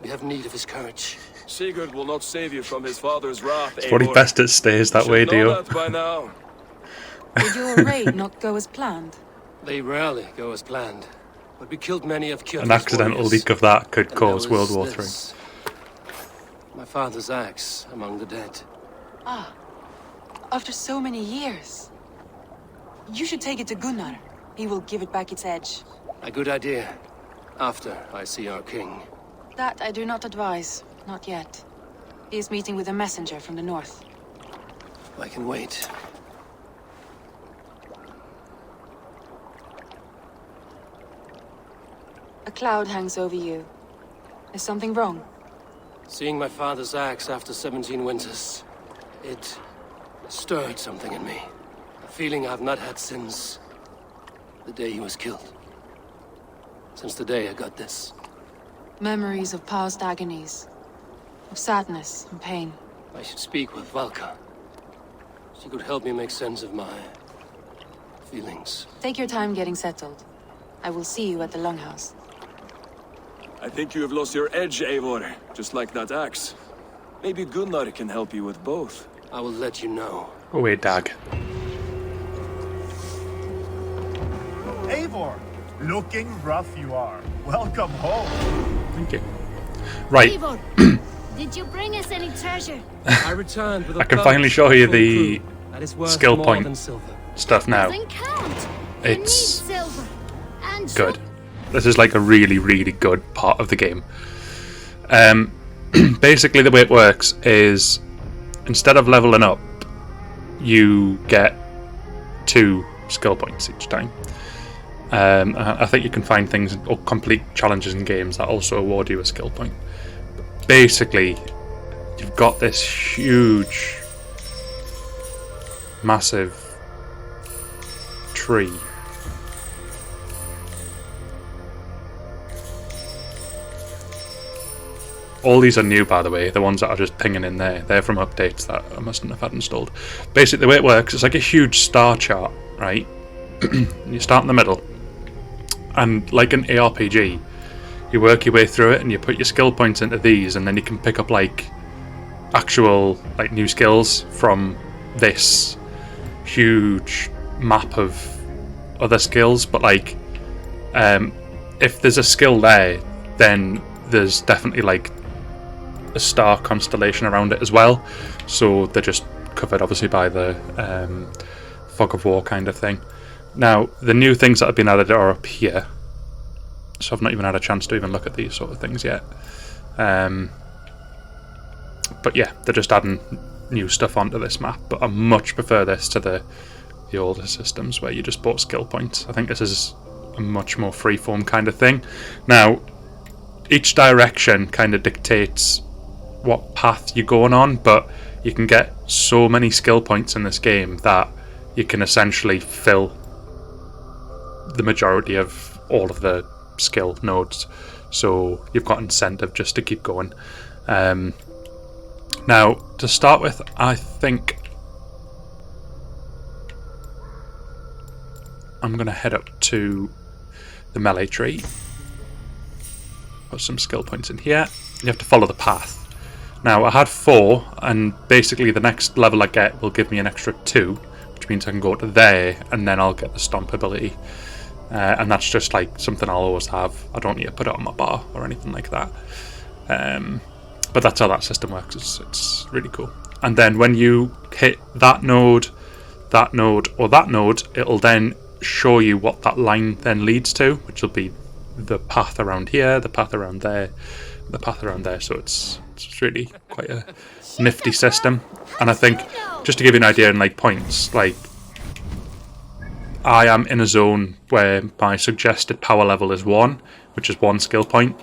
We have need of his courage. Sigurd will not save you from his father's wrath. It's probably best it stays that way, Dio. By now. Did your raid not go as planned? They rarely go as planned. But we killed many of Kjotve's An accidental warriors. leak of that could And cause there was World War III. this. My father's axe among the dead. Ah, after so many years. You should take it to Gunnar. He will give it back its edge. A good idea. After I see our king. That I do not advise. Not yet. He is meeting with a messenger from the north. I can wait. A cloud hangs over you. Is something wrong? Seeing my father's axe after 17 winters. stirred something in me. A feeling I've not had since the day he was killed. Since the day I got this. Memories of past agonies. Of sadness and pain. I should speak with Valka. She could help me make sense of my feelings. Take your time getting settled. I will see you at the Longhouse. I think you have lost your edge, Eivor, just like that axe. Maybe Gunnar can help you with both. I will let you know. Oh wait, Dag. Eivor, looking rough you are. Welcome home. Thank you. Right. Eivor, did you bring us any treasure? I returned with a I can finally show you the that is worth skill more point than silver. stuff now. Doesn't count. It's Silver. And good. This is like a really, really good part of the game. Basically, the way it works is instead of leveling up, you get 2 skill points each time. I think you can find things or complete challenges in games that also award you a skill point. But basically, you've got this huge, massive tree. All these are new, by the way. The ones that are just pinging in there, they're from updates that I mustn't have had installed. Basically, the way it works, it's like a huge star chart, right? You start in the middle, and like an ARPG, you work your way through it, and you put your skill points into these, and then you can pick up like actual like new skills from this huge map of other skills. But like, if there's a skill there, then there's definitely like a star constellation around it as well, so they're just covered obviously by the fog of war kind of thing. Now the new things that have been added are up here, so I've not even had a chance to even look at these sort of things yet, but yeah, they're just adding new stuff onto this map. But I much prefer this to the older systems where you just bought skill points. I think this is a much more freeform kind of thing. Now each direction kind of dictates what path you're going on, but you can get so many skill points in this game that you can essentially fill the majority of all of the skill nodes, so you've got incentive just to keep going. Now to start with, I think I'm going to head up to the melee tree. Put some skill points in here. You have to follow the path. Now I had 4, and basically the next level I get will give me an extra 2, which means I can go to there, and then I'll get the stomp ability. And that's just like something I'll always have. I don't need to put it on my bar or anything like that. But that's how that system works. It's really cool. And then when you hit that node, or that node, it'll then show you what that line then leads to, which will be the path around here, the path around there, the path around there. So it's really quite a nifty system. And I think, just to give you an idea in like points, like I am in a zone where my suggested power level is 1, which is 1 skill point.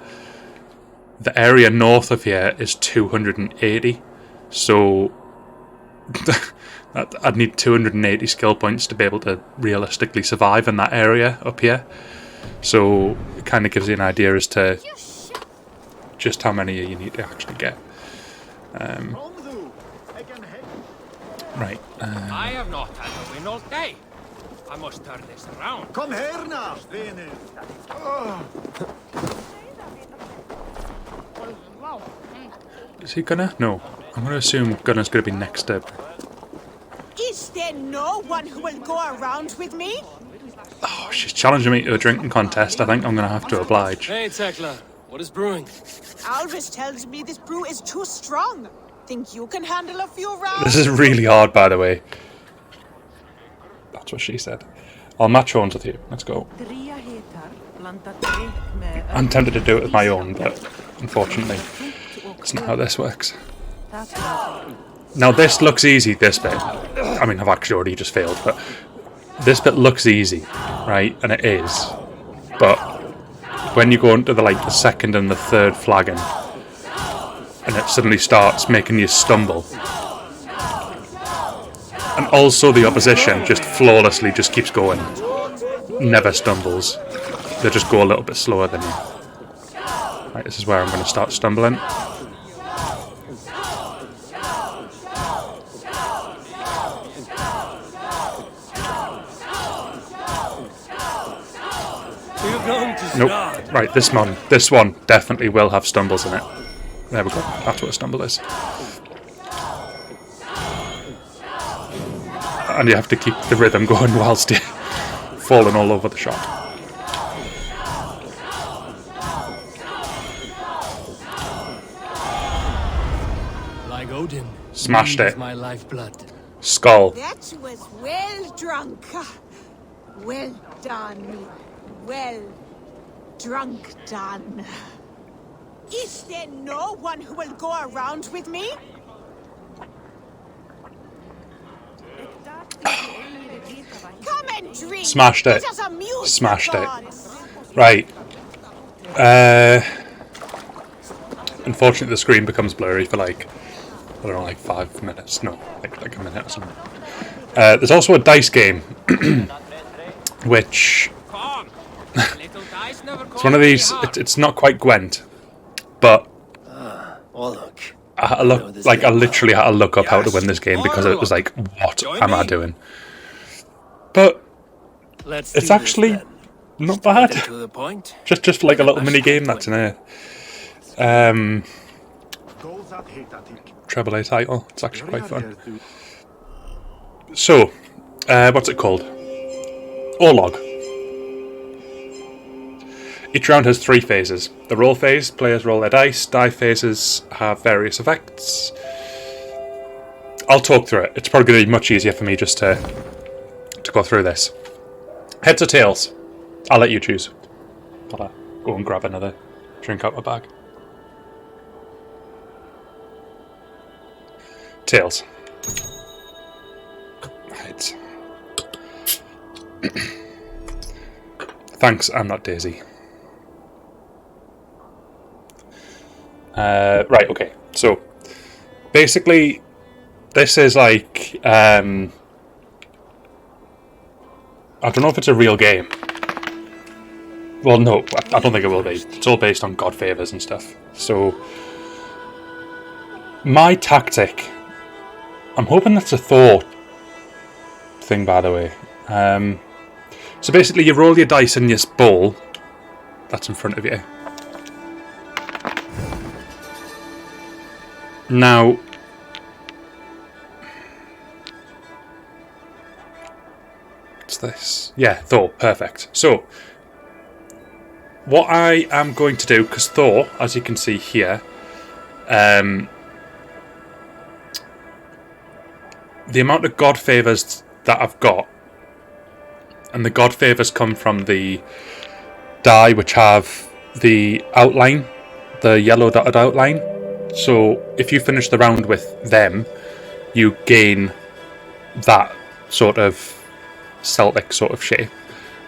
The area north of here is 280, so I'd need 280 skill points to be able to realistically survive in that area up here. So it kind of gives you an idea as to just how many you need to actually get. Right. I have not had a win all day. I must turn this around. Come here now, Sveni. Is he gonna? No. I'm gonna assume Gunner's gonna be next to. Is there no one who will go around with me? Oh, she's challenging me to a drinking contest. I think I'm gonna have to oblige. Hey, Tekla. What is brewing? Alvis tells me this brew is too strong. Think you can handle a few rounds? This is really hard, by the way. That's what she said. I'll match horns with you. Let's go. I'm tempted to do it with my own, but unfortunately, that's not how this works. Now this looks easy, this bit. I mean, I've actually already just failed, but this bit looks easy, right? And it is. But when you go into the second and the third flagon, and it suddenly starts making you stumble, And also the opposition just flawlessly just keeps going. Never stumbles. They just go a little bit slower than you. Right, this is where I'm going to start stumbling. Nope. Right, this one definitely will have stumbles in it. There we go. That's what a stumble is. And you have to keep the rhythm going whilst you're falling all over the shot. Like Odin, Smashed it. my lifeblood. Skull. That was well drunk. Well done. Well drunk done. Is there no one who will go around with me? Come and drink. Smashed it. Let us amuse Smashed the it. gods. Right. Unfortunately, the screen becomes blurry for like, I don't know, like 5 minutes. No, like a minute or something. There's also a dice game, which it's one of these. It's not quite Gwent, but I had to look. Like I literally had to look up how to win this game because it was like, what am I doing? But it's actually not bad. Just like a little mini game that's in a treble A title. It's actually quite fun. So, what's it called? Orlog. Each round has 3 phases. The roll phase, players roll their dice. Die phases have various effects. I'll talk through it. It's probably going to be much easier for me just to go through this. Heads or tails? I'll let you choose. Gotta go and grab another drink out my bag. Tails. Right. Thanks, I'm not Daisy. Right, okay. So, basically, this is like, I don't know if it's a real game. Well, no, I don't think it will be. It's all based on God favours and stuff. So, my tactic, I'm hoping that's a Thor thing, by the way. So basically, you roll your dice in this bowl that's in front of you. Now, what's this? Yeah, Thor, perfect. So, what I am going to do, because Thor, as you can see here, the amount of God favours that I've got, and the God favours come from the die which have the outline, the yellow dotted outline. So if you finish the round with them, you gain that sort of Celtic sort of shape.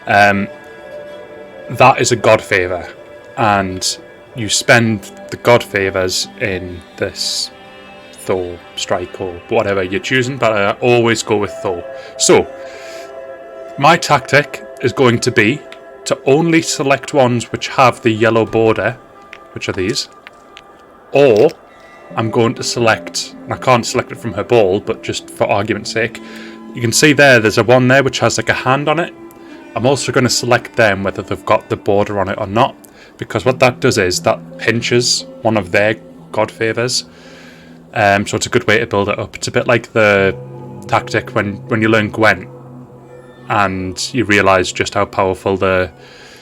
That is a God favour, and you spend the God favours in this Thor strike or whatever you're choosing, but I always go with Thor. So my tactic is going to be to only select ones which have the yellow border, which are these, or I'm going to select, and I can't select it from her ball, but just for argument's sake, you can see there's a one there which has like a hand on it. I'm also going to select them whether they've got the border on it or not, because what that does is that pinches one of their God favours. So it's a good way to build it up. It's a bit like the tactic when you learn Gwent and you realise just how powerful the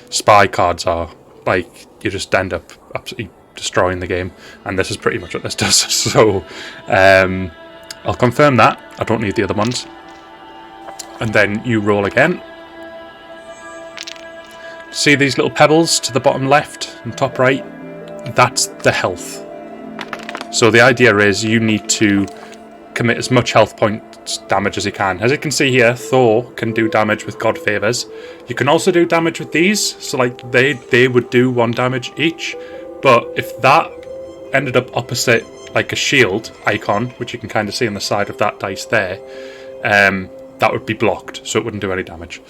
spy cards are. Like, you just end up absolutely destroying the game, and this is pretty much what this does. So I'll confirm that. I don't need the other ones. And then you roll again. See these little pebbles to the bottom left and top right? That's the health. So the idea is you need to commit as much health points damage as you can. As you can see here, Thor can do damage with God favours. You can also do damage with these, so like they would do 1 damage each. But if that ended up opposite like a shield icon, which you can kind of see on the side of that dice there, that would be blocked, so it wouldn't do any damage.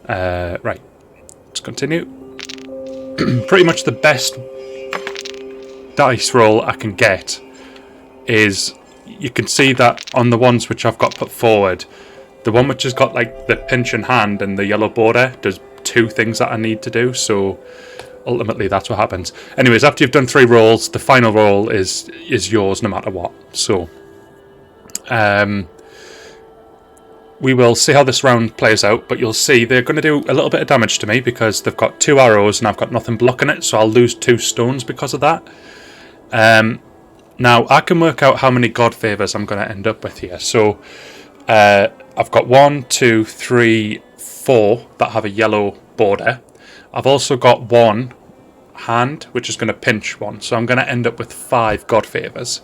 Right, let's continue. Pretty much the best dice roll I can get is, you can see that on the ones which I've got put forward, the one which has got like the pinch in hand and the yellow border does 2 things that I need to do, so ultimately that's what happens. Anyways, after you've done 3 rolls, the final roll is yours no matter what. So we will see how this round plays out, but you'll see they're going to do a little bit of damage to me because they've got 2 arrows and I've got nothing blocking it, so I'll lose 2 stones because of that. Now I can work out how many god favors I'm going to end up with here. So I've got 1, 2, 3, 4 that have a yellow border. I've also got 1 hand which is going to pinch 1, so I'm going to end up with 5 god favors.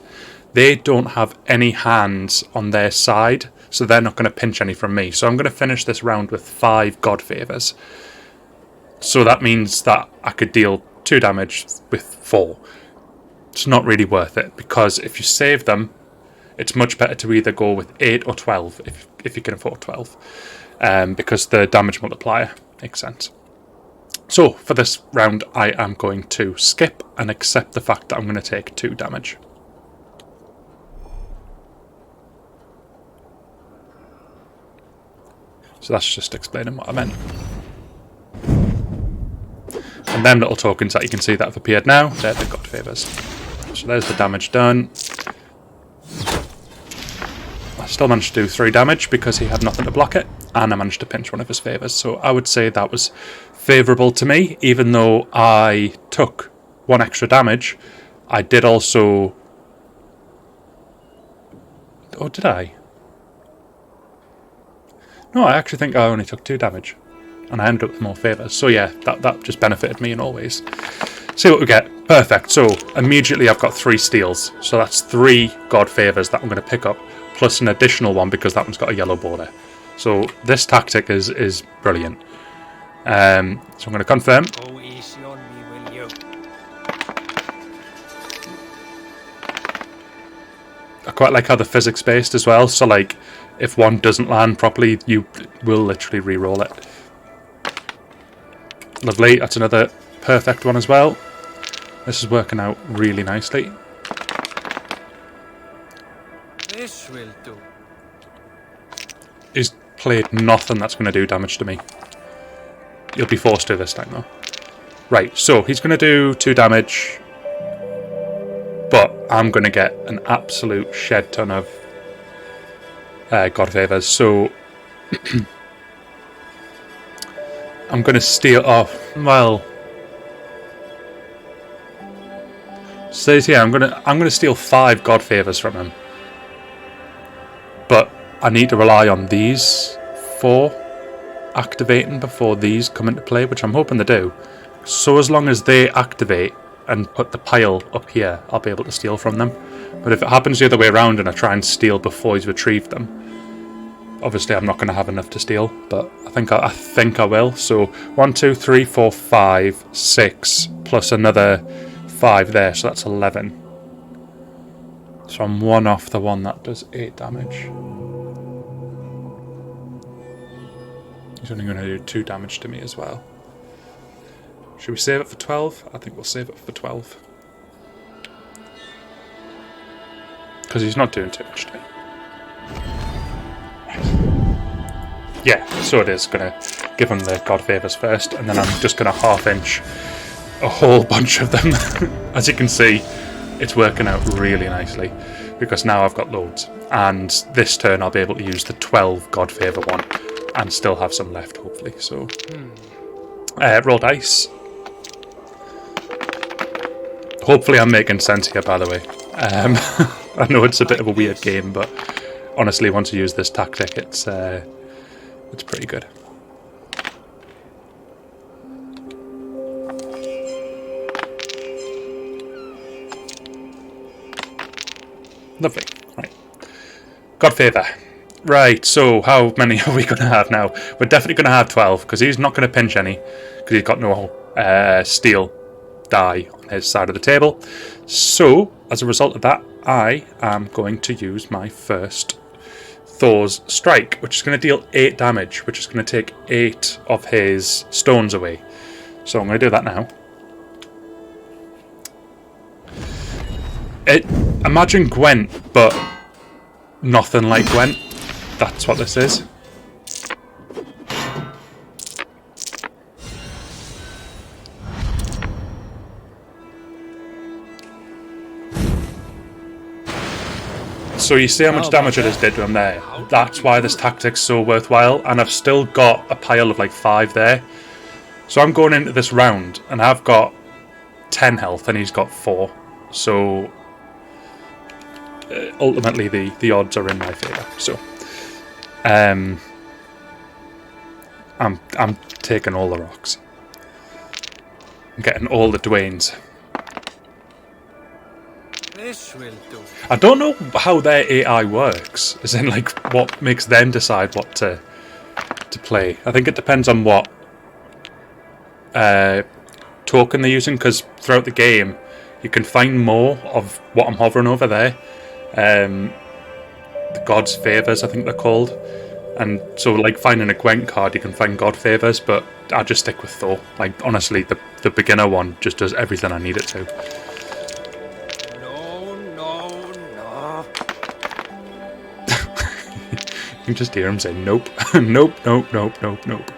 They don't have any hands on their side, so they're not going to pinch any from me. So I'm going to finish this round with 5 god favors. So that means that I could deal 2 damage with 4. It's not really worth it, because if you save them, it's much better to either go with 8 or 12 if you can afford 12, because the damage multiplier makes sense. So for this round I am going to skip and accept the fact that I'm going to take 2 damage. So that's just explaining what I meant. And them little tokens that you can see that have appeared now, they're the god favors. So there's the damage done. I still managed to do 3 damage because he had nothing to block it, and I managed to pinch one of his favors. So I would say that was favourable to me, even though I took 1 extra damage. I did also... Oh, did I? No, I actually think I only took 2 damage, and I ended up with more favours. So yeah, that just benefited me in all ways. See what we get. Perfect. So immediately I've got 3 steals. So that's 3 god favours that I'm going to pick up, plus an additional one because that one's got a yellow border. So this tactic is brilliant. So I'm going to confirm. Go easy on me, will you? I quite like how the physics based as well. So like, if one doesn't land properly, you will literally re-roll it. Lovely. That's another perfect one as well. This is working out really nicely. This will do. He's played nothing that's going to do damage to me. You'll be forced to this time though. Right, so he's going to do 2 damage, but I'm going to get an absolute shed ton of god favors. So I'm going to steal off. Well, says here I'm going to steal 5 god favors from him, but I need to rely on these 4 activating before these come into play, which I'm hoping to do. So as long as they activate and put the pile up here, I'll be able to steal from them. But if it happens the other way around and I try and steal before he's retrieved them, obviously I'm not going to have enough to steal, but I think I will. So 1, 2, 3, 4, 5, 6 plus another 5 there, so that's 11. So I'm 1 off the one that does 8 damage. He's only going to do 2 damage to me as well. Should we save it for 12? I think we'll save it for 12. Because he's not doing too much to me. Yeah, so it is going to give him the god favors first, and then I'm just going to half-inch a whole bunch of them. As you can see, it's working out really nicely, because now I've got loads. And this turn I'll be able to use the 12 god favor one, and still have some left, hopefully. So, roll dice. Hopefully I'm making sense here, by the way. I know it's a bit of a weird game, but honestly, once you use this tactic, it's pretty good. Lovely. Right. God favor. Right, so how many are we going to have now? We're definitely going to have 12, because he's not going to pinch any, because he's got no steel die on his side of the table. So, as a result of that, I am going to use my first Thor's strike, which is going to deal 8 damage, which is going to take 8 of his stones away. So I'm going to do that now. Imagine Gwent, but nothing like Gwent. That's what this is. So you see how much damage I just did to him there. That's why this tactic's so worthwhile, and I've still got a pile of like 5 there. So I'm going into this round, and I've got 10 health, and he's got 4. So ultimately, the odds are in my favour. So I'm taking all the rocks. I'm getting all the Dwaynes. This will do. I don't know how their AI works, as in like what makes them decide what to play. I think it depends on what token they're using, because throughout the game you can find more of what I'm hovering over there. The God's Favours, I think they're called. And so like finding a Gwent card, you can find God Favours, but I just stick with Thor. Like honestly, the beginner one just does everything I need it to. You can just hear him say nope. Nope, nope, nope, nope, nope.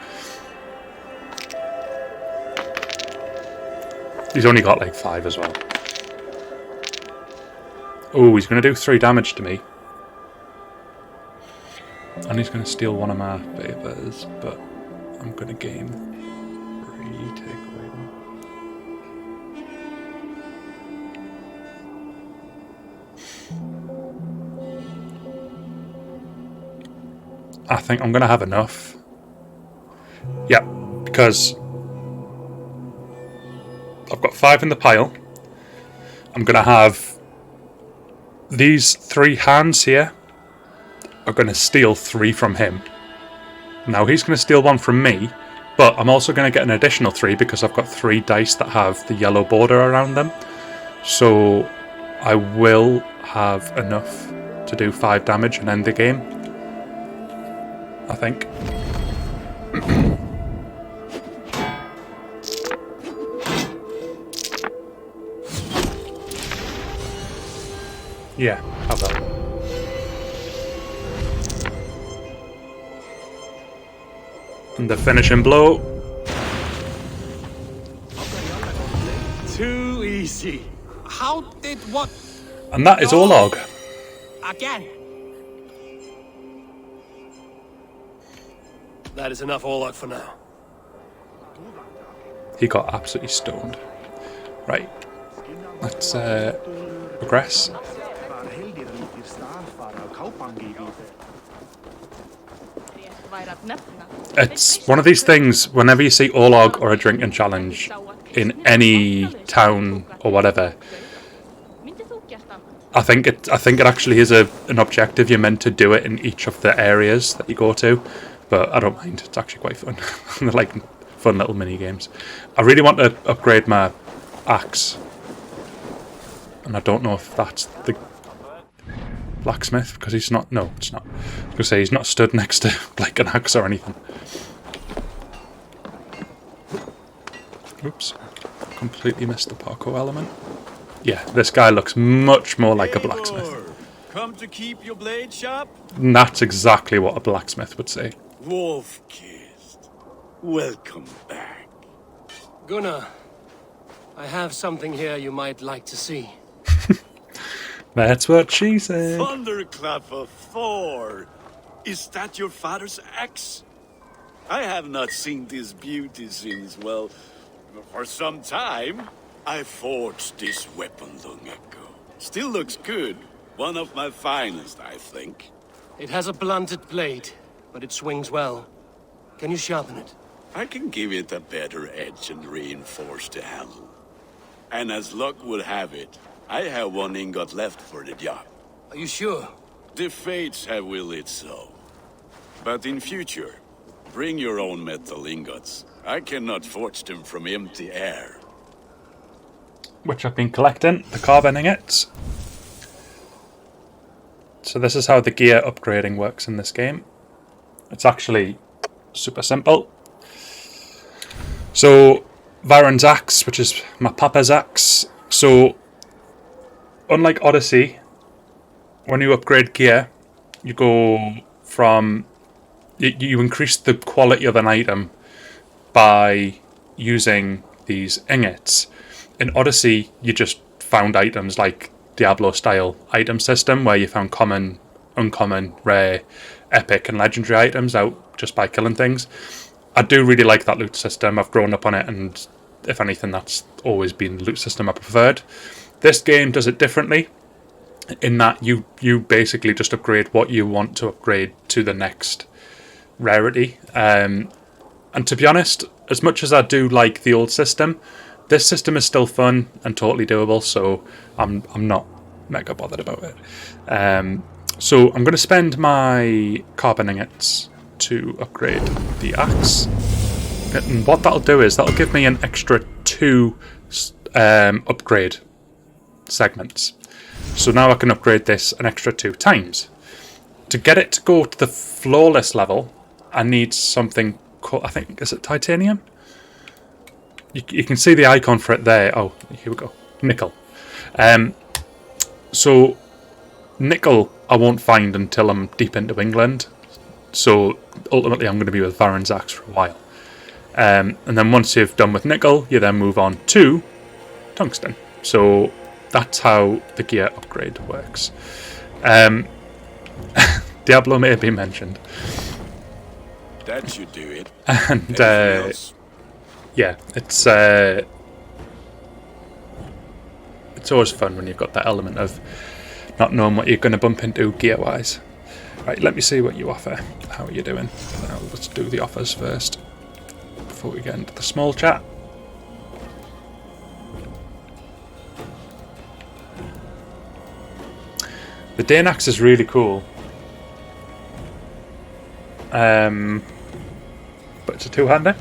He's only got like 5 as well. Oh, he's going to do 3 damage to me. And he's going to steal one of my favours, but I'm going to gain 3, take away 1. I think I'm going to have enough. Yeah, because I've got 5 in the pile. I'm going to have these 3 hands here are going to steal 3 from him. Now he's going to steal 1 from me, but I'm also going to get an additional 3 because I've got 3 dice that have the yellow border around them. So I will have enough to do 5 damage and end the game, I think. Yeah, how about that? And the finishing blow. Too easy. How did what? And that is Orlog. Again. That is enough Orlog for now. He got absolutely stoned. Right. Let's progress. It's one of these things, whenever you see Orlog or a drinking challenge in any town or whatever, I think it actually is an objective. You're meant to do it in each of the areas that you go to, but I don't mind. It's actually quite fun. They're like fun little mini games. I really want to upgrade my axe, and I don't know if that's the blacksmith, because he's not. No, it's not. I was going to say he's not stood next to like an axe or anything. Oops, completely missed the parkour element. Yeah, this guy looks much more like a blacksmith. Come to keep your blade sharp? And that's exactly what a blacksmith would say. Wolf-kissed, welcome back. Gunnar, I have something here you might like to see. That's what she said. Thunderclap of Thor! Is that your father's axe? I have not seen this beauty since, well, for some time. I forged this weapon long ago. Still looks good. One of my finest, I think. It has a blunted blade, but it swings well. Can you sharpen it? I can give it a better edge and reinforce the handle. And as luck would have it, I have 1 ingot left for the job. Are you sure? The fates have willed it so. But in future, bring your own metal ingots. I cannot forge them from empty air. Which I've been collecting, the carbon ingots. So this is how the gear upgrading works in this game. It's actually super simple. So Varen's axe, which is my papa's axe. So unlike Odyssey, when you upgrade gear, you go from you increase the quality of an item by using these ingots. In Odyssey, you just found items like Diablo-style item system, where you found common, uncommon, rare, epic, and legendary items out just by killing things. I do really like that loot system. I've grown up on it, and if anything, that's always been the loot system I preferred. This game does it differently, in that you basically just upgrade what you want to upgrade to the next rarity. And to be honest, as much as I do like the old system, this system is still fun and totally doable, so I'm not mega bothered about it. So I'm going to spend my carbon ingots to upgrade the axe. And what that'll do is that'll give me an extra 2 upgrade segments. So now I can upgrade this an extra 2 times. To get it to go to the flawless level, I need something called, I think, is it titanium? You can see the icon for it there. Oh, here we go. Nickel. So nickel I won't find until I'm deep into England. So ultimately I'm going to be with Varen's axe for a while. And then once you've done with nickel, you then move on to tungsten. So that's how the gear upgrade works. Diablo may have been mentioned. That should do it. And yeah, it's always fun when you've got that element of not knowing what you're going to bump into gear-wise. Right, let me see what you offer. How are you doing? Let's do the offers first before we get into the small chat. The Danax is really cool. But it's a two-hander.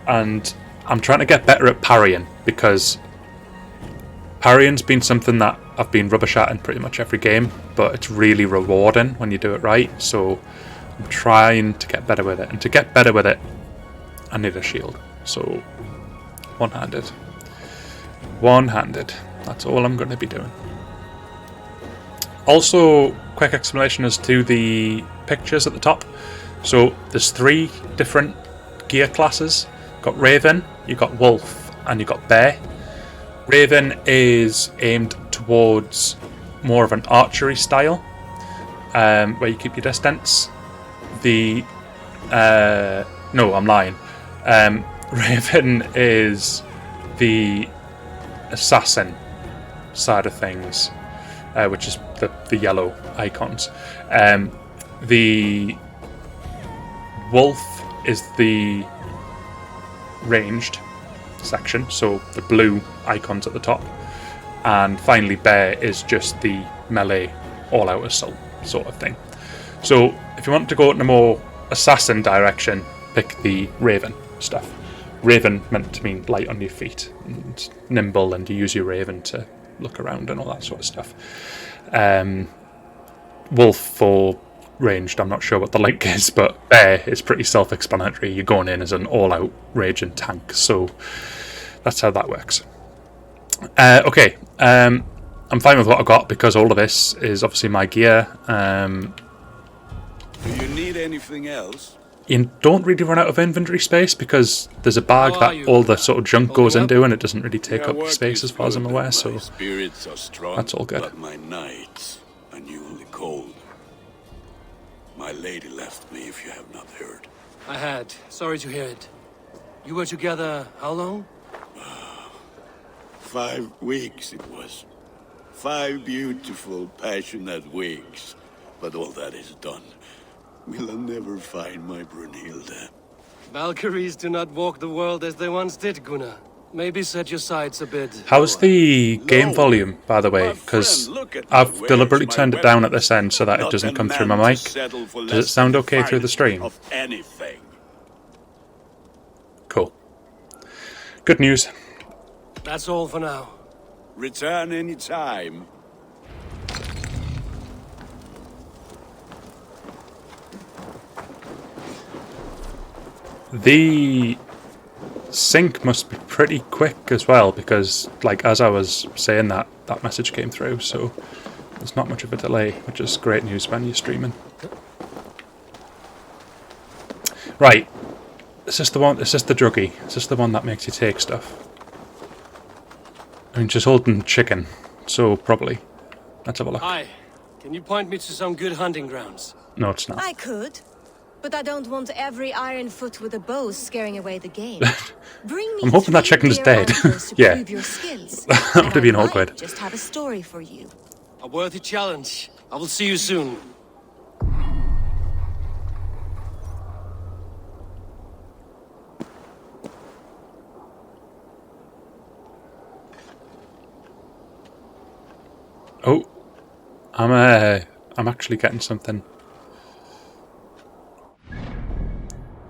And I'm trying to get better at parrying, because parrying's been something that I've been rubbish at in pretty much every game, but it's really rewarding when you do it right, so I'm trying to get better with it. And to get better with it, I need a shield. So, one-handed. One-handed. That's all I'm going to be doing. Also, quick explanation as to the pictures at the top. So, there's 3 different gear classes. You've got Raven, you've got Wolf, and you've got Bear. Raven is aimed towards more of an archery style, where you keep your distance. No, I'm lying. Raven is the assassin side of things, which is the yellow icons. The Wolf is the ranged section, so the blue icons at the top, and finally Bear is just the melee all-out assault sort of thing. So if you want to go in a more assassin direction, pick the Raven stuff. Raven meant to mean light on your feet and nimble, and you use your Raven to look around and all that sort of stuff. Wolf for ranged, I'm not sure what the link is, but Bear is pretty self-explanatory. You're going in as an all-out raging tank, so that's how that works. Okay, I'm fine with what I got, because all of this is obviously my gear. Do you need anything else? You don't really run out of inventory space, because there's a bag that all the sort of junk goes into, and it doesn't really take up space as far as I'm aware, so that's all good. But my nights are newly cold. My lady left me, if you have not heard. I had. Sorry to hear it. You were together how long? 5 weeks it was. 5 beautiful, passionate weeks. But all that is done. Will I never find my Brunhilde? Valkyries do not walk the world as they once did, Gunnar. Maybe set your sights a bit. How's the game volume, by the way? Because I've deliberately turned it down at this end so that it doesn't come through my mic. Does it sound okay through the stream? Cool. Good news. That's all for now. Return any time. The sync must be pretty quick as well, because like as I was saying that message came through, so there's not much of a delay, which is great news when you're streaming. Right, is this the one? Is this the druggie? Is this the one that makes you take stuff? I mean, she's holding chicken, so probably. Let's have a look. Hi, can you point me to some good hunting grounds? No, it's not. I could, but I don't want every iron foot with a bow scaring away the game. Bring me I'm hoping that chicken is dead. Yeah. That would have been awkward. Just have a story for you. A worthy challenge. I will see you soon. Oh, I'm actually getting something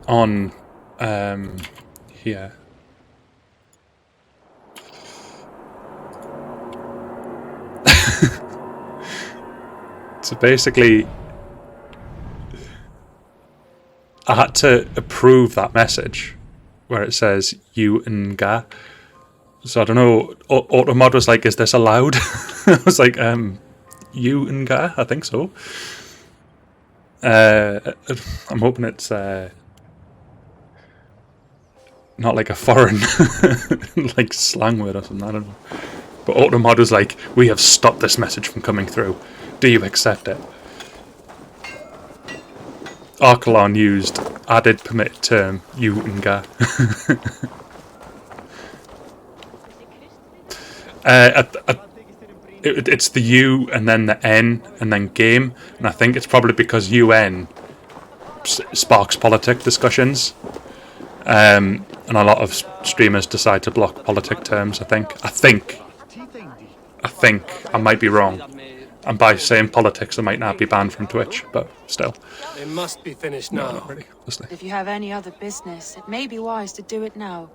on here. So basically, I had to approve that message where it says you and Ga. So I don't know. Automod was like, "Is this allowed?" I was like, "You and Ga? I think so." I'm hoping it's not like a foreign like slang word or something. I don't know. But Automod was like, "We have stopped this message from coming through. Do you accept it?" Arckellon used added permitted term you and Ga. It's the U and then the N and then game, and I think it's probably because UN sparks politic discussions, and a lot of streamers decide to block politic terms. I think I might be wrong, and by saying politics I might not be banned from Twitch, but still. They must be finished now. No, not really, honestly. If you have any other business, it may be wise to do it now.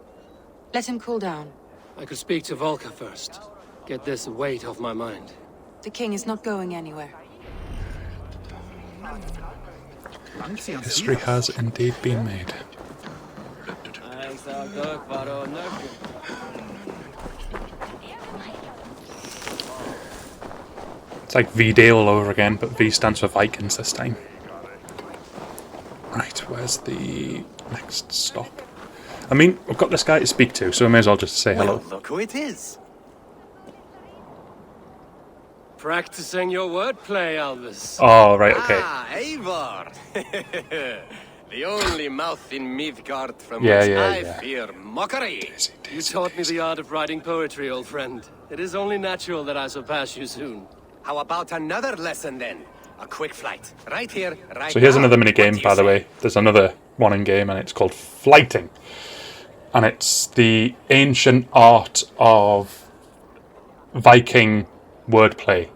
Let him cool down. I could speak to Volka first. Get this weight off my mind. The king is not going anywhere. History has indeed been made. It's like V-Day all over again, but V stands for Vikings this time. Right, where's the next stop? I mean, we've got this guy to speak to, so I may as well just say hello. Well, look who it is. Practicing your wordplay, Alvis. Oh, right, okay. Ah, Eivor! The only mouth in Midgard from Yeah, which yeah, I yeah. fear mockery. You taught me the art of writing poetry, old friend. It is only natural that I surpass you soon. How about another lesson then? A quick flight. Right here, right So here's now. another mini What do game, you by the say? way. There's another one in game, and it's called Flighting. And it's the ancient art of Viking wordplay,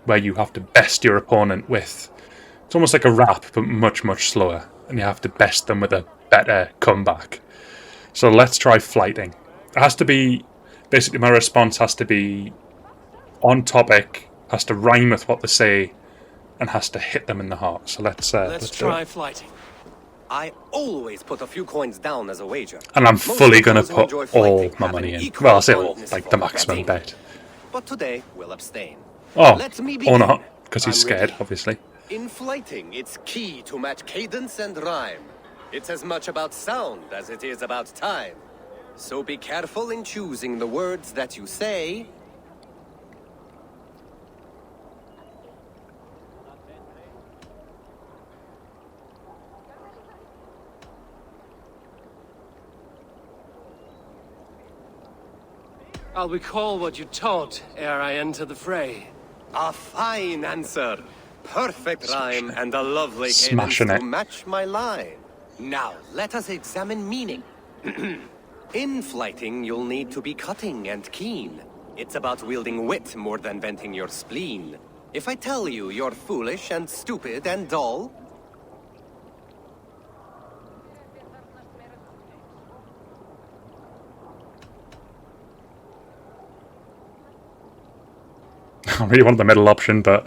where you have to best your opponent with... It's almost like a rap, but much, much slower. And you have to best them with a better comeback. So let's try Flighting. It has to be... Basically, my response has to be on topic, has to rhyme with what they say, and has to hit them in the heart. So let's try flighting. I always put a few coins down as a wager. And I'm Most fully of going to those who put enjoy all flighting my have money an in. equal Well, I'll say all, fondness like for the maximum betting. bet. But today we'll abstain. Oh, Let me or begin. not, because he's I'm scared, ready. obviously. In flighting, it's key to match cadence and rhyme. It's as much about sound as it is about time. So be careful in choosing the words that you say. I'll recall what you taught ere I enter the fray. A fine answer. Perfect rhyme and a lovely cadence Smashing to it. match my line. Now, let us examine meaning. In flighting, you'll need to be cutting and keen. It's about wielding wit more than venting your spleen. If I tell you you're foolish and stupid and dull, I really want the middle option, but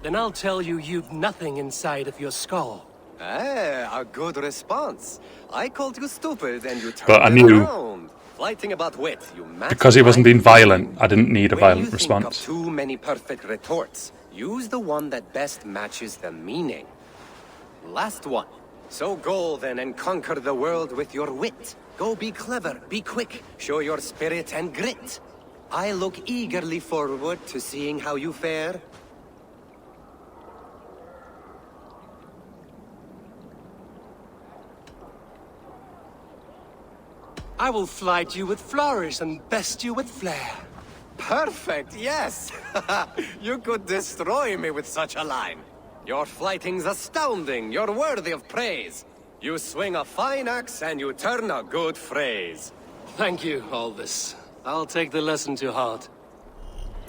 Then I'll tell you you've nothing inside of your skull. Ah, a good response. I called you stupid and you turned But I it knew, around. Flighting about wit, you because he wasn't being mastermind. violent, I didn't need a When you violent think response. of too many perfect retorts, use the one that best matches the meaning. Last one. So go then and conquer the world with your wit. Go be clever, be quick, show your spirit and grit. I look eagerly forward to seeing how you fare. I will flight you with flourish and best you with flair. Perfect, yes! You could destroy me with such a line. Your flighting's astounding, you're worthy of praise. You swing a fine axe and you turn a good phrase. Thank you, Aldous. I'll take the lesson to heart.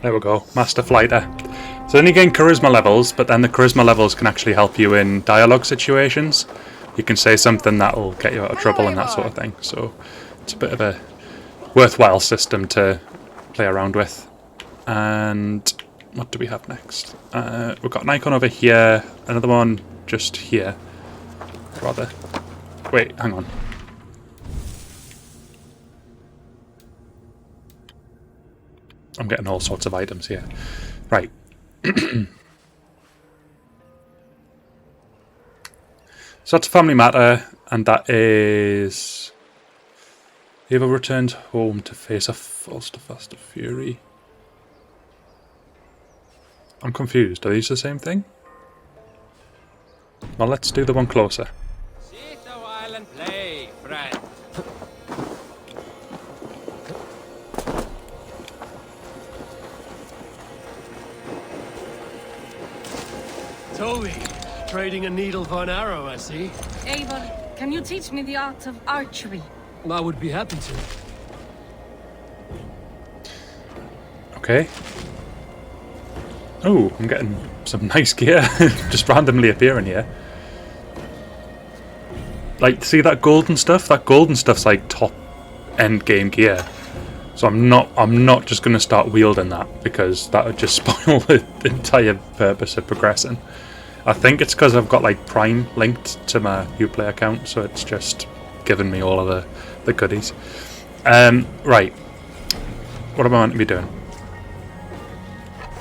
There we go, Master Flighter. So then you gain charisma levels, but then the charisma levels can actually help you in dialogue situations. You can say something that'll get you out of trouble and that sort of thing. So it's a bit of a worthwhile system to play around with. And what do we have next? We've got an icon over here, another one just here. Rather. Wait, hang on. I'm getting all sorts of items here. Right. So that's a family matter, and that is... Eva returns home to face a faster fury. I'm confused. Are these the same thing? Well, let's do the one closer. Sit a while and play, friend. Toby, trading a needle for an arrow, I see. Eivor, can you teach me the art of archery? I would be happy to. Okay. Oh, I'm getting some nice gear just randomly appearing here. Like, see that golden stuff? That golden stuff's like top end game gear. So I'm not just gonna start wielding that because that would just spoil the entire purpose of progressing. I think it's because I've got like Prime linked to my Uplay account, so it's just giving me all of the goodies. Right. What am I meant to be doing?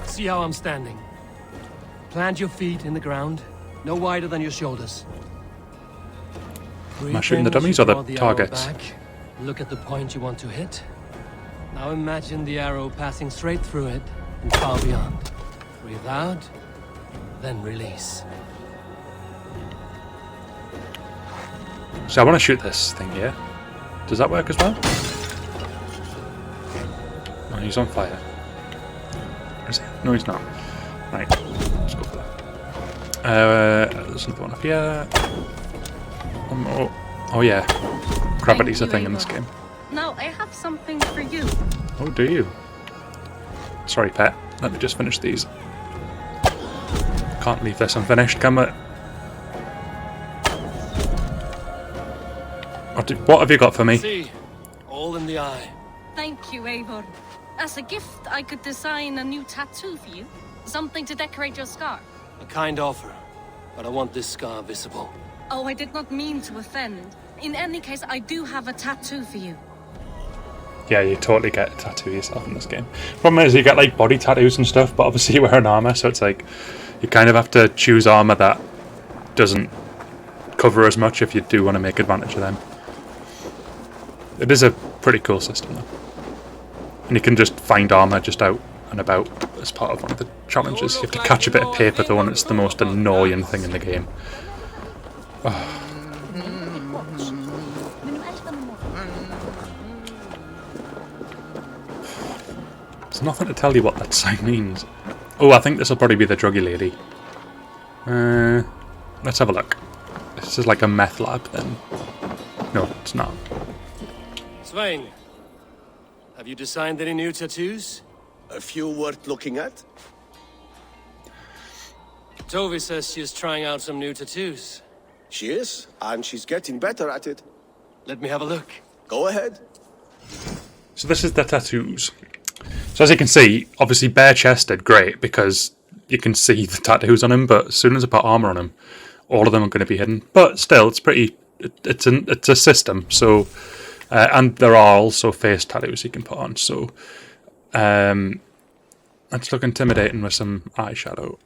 See how I'm standing. Plant your feet in the ground, no wider than your shoulders. Am I shooting the dummies or the targets? Look at the point you want to hit. Now imagine the arrow passing straight through it and far beyond. Breathe out, then release. So I want to shoot this thing here. Does that work as well? Oh, he's on fire. Is he? No, he's not. Right, let's go for that. There's another one up here. One more. Oh yeah, gravity's a thing in this game. Now I have something for you. Oh, do you? Sorry, pet. Let me just finish these. Can't leave this unfinished, can we? What have you got for me? See, all in the eye. Thank you, Eivor. As a gift, I could design a new tattoo for you. Something to decorate your scar. A kind offer, but I want this scar visible. Oh, I did not mean to offend. In any case, I do have a tattoo for you. Yeah, you totally get a tattoo yourself in this game. Problem is, you get like body tattoos and stuff, but obviously you wear an armor, so it's like you kind of have to choose armor that doesn't cover as much if you do want to make advantage of them. It is a pretty cool system, though. And you can just find armor just out and about as part of one of the challenges. You have to catch a bit of paper, though, and it's the most annoying thing in the game. Oh. There's nothing to tell you what that sign means. Oh, I think this will probably be the druggy lady. Let's have a look. This is like a meth lab, then. No, it's not. Svein, have you designed any new tattoos? A few worth looking at? Tovi says she's trying out some new tattoos. She is, and she's getting better at it. Let me have a look. Go ahead. So this is the tattoos. So as you can see, obviously bare-chested, great, because you can see the tattoos on him, but as soon as I put armor on him, all of them are going to be hidden. But still, it's pretty. It's a system. So, and there are also face tattoos you can put on. So, let's look intimidating with some eyeshadow.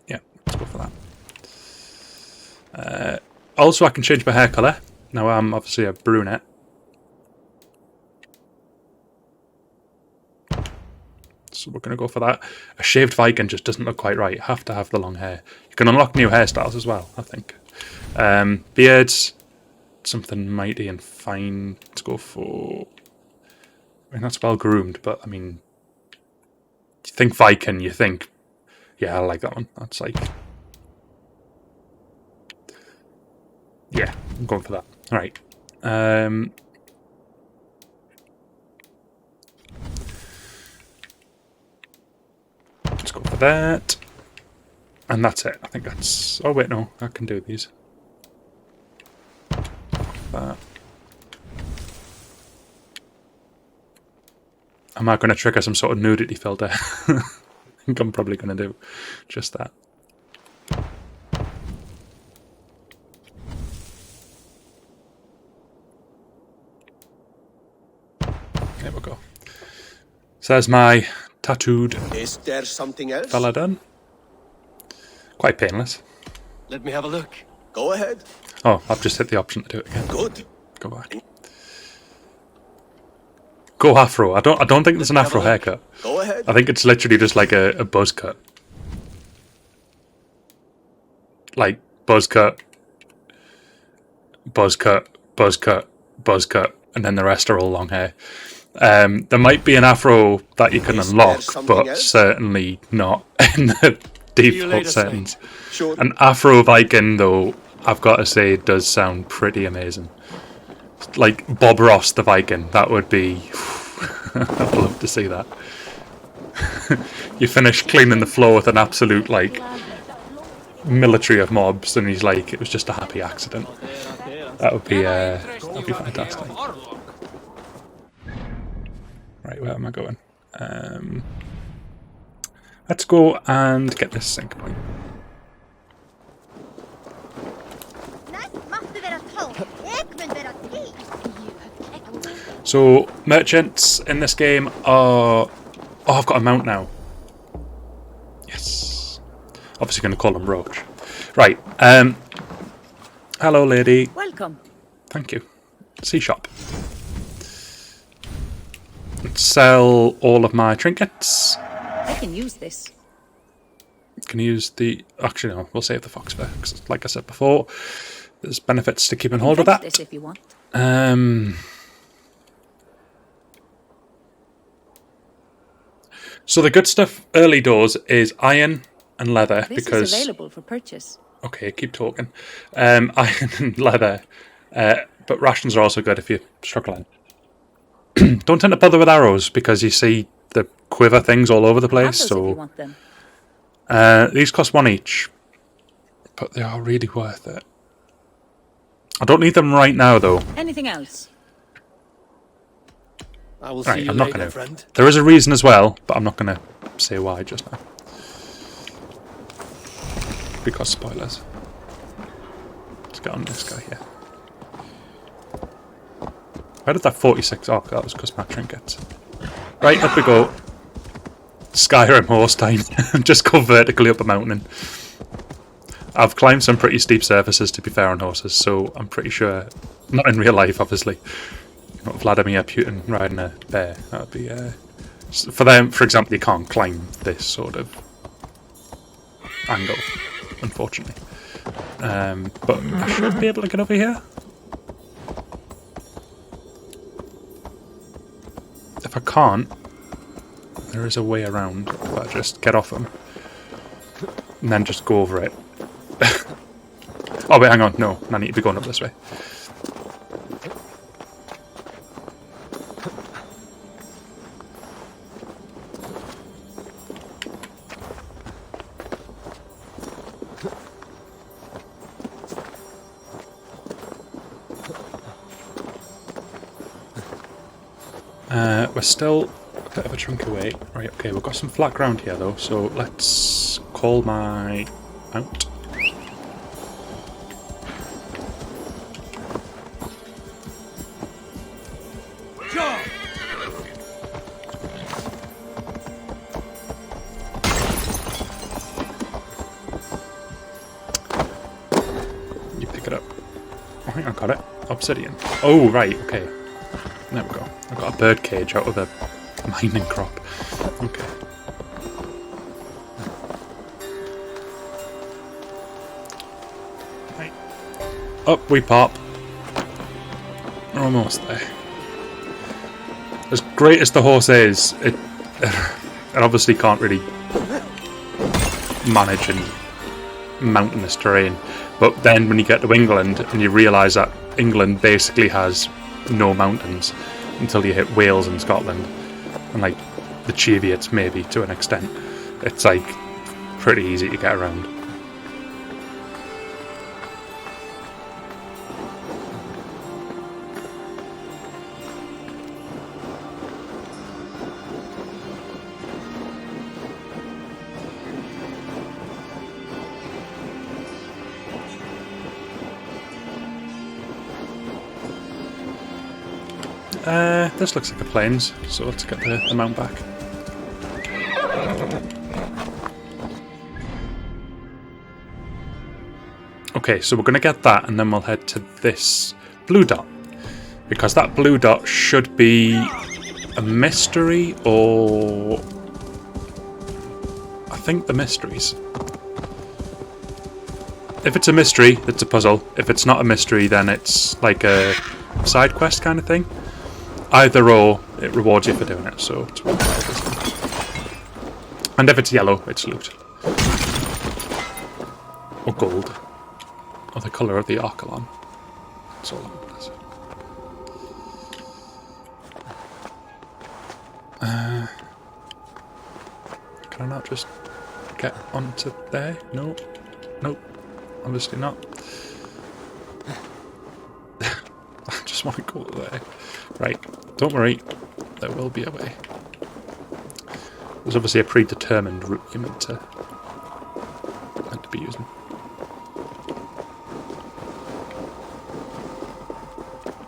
Yeah, let's go for that. Also, I can change my hair colour. Now I'm obviously a brunette. So we're going to go for that. A shaved Viking just doesn't look quite right. You have to have the long hair. You can unlock new hairstyles as well, I think. Beards, something mighty and fine. Let's go for... I mean, that's well groomed, but I mean... You think Viking, you think... Yeah, I like that one. That's like... Yeah, I'm going for that. Alright. Let's go for that. And that's it. I think that's... Oh, wait, no. I can do these. That. Am I going to trigger some sort of nudity filter? I think I'm probably going to do just that. There we go. So there's my tattooed Is there something else? fella done. Quite painless. Let me have a look. Go ahead. Oh, I've just hit the option to do it again. Good. Go back. Go afro. I don't think there's an afro haircut. Go ahead. I think it's literally just like a buzz cut. Like buzz cut, buzz cut, buzz cut, buzz cut, and then the rest are all long hair. There might be an afro that you can unlock, but certainly not in the default settings. Sure. An afro Viking, though, I've got to say, does sound pretty amazing. Like Bob Ross the Viking, that would be... I'd love to see that. You finish cleaning the floor with an absolute, like, military of mobs, and he's like, it was just a happy accident. That would be fantastic. Right, where am I going? Let's go and get this sync point. So, merchants in this game are... Oh, I've got a mount now. Yes. Obviously going to call him Roach. Right. Hello, lady. Welcome. Thank you. C shop. Let's sell all of my trinkets. I can use this. Can use the... Actually, no. We'll save the fox fur. Because, like I said before, there's benefits to keeping hold of that. This if you want. So the good stuff early doors is iron and leather This because... is available for purchase. Okay, keep talking. Iron and leather. But rations are also good if you're struggling. Don't tend to bother with arrows because you see the quiver things all over the place. If So you want them. these cost 1 each. But they are really worth it. I don't need them right now, though. Anything else? I will Right, see you I'm not later, going to. friend. There is a reason as well, but I'm not going to say why just now. Because spoilers. Let's get on this guy here. Where did that 46... Oh, that was because my trinkets. Right, up we go. Skyrim horse time. Just go vertically up a mountain. I've climbed some pretty steep surfaces, to be fair, on horses, so I'm pretty sure... Not in real life, obviously. Not Vladimir Putin riding a bear. That would be... For them, for example, you can't climb this sort of angle, unfortunately. But I should be able to get over here. If I can't, there is a way around. If I just get off them and then just go over it. Oh wait, hang on. No, I need to be going up this way. We're still Bit of a chunk away. Right, okay, we've got some flat ground here though, so let's call my mount. You pick it up. I think I got it. Obsidian. Oh, right, okay. There we go. I got a bird cage out of a mining crop. Okay. Right. Up we pop. We're almost there. As great as the horse is, it obviously can't really manage in mountainous terrain. But then when you get to England and you realise that England basically has no mountains until you hit Wales and Scotland, and like the Cheviots maybe to an extent, it's like pretty easy to get around. This looks like a plains, so let's get the mount back. Okay, so we're going to get that and then we'll head to this blue dot. Because that blue dot should be a mystery, or I think the mysteries. If it's a mystery, it's a puzzle. If it's not a mystery, then it's like a side quest kind of thing. Either or, it rewards you for doing it, so it's worth it. And if it's yellow, it's loot. Or gold. Or the colour of the Arckellon. That's all that matters. Can I not just get onto there? No. Nope. Obviously not. I just want to go there. Right, don't worry, there will be a way. There's obviously a predetermined route you're meant to be using.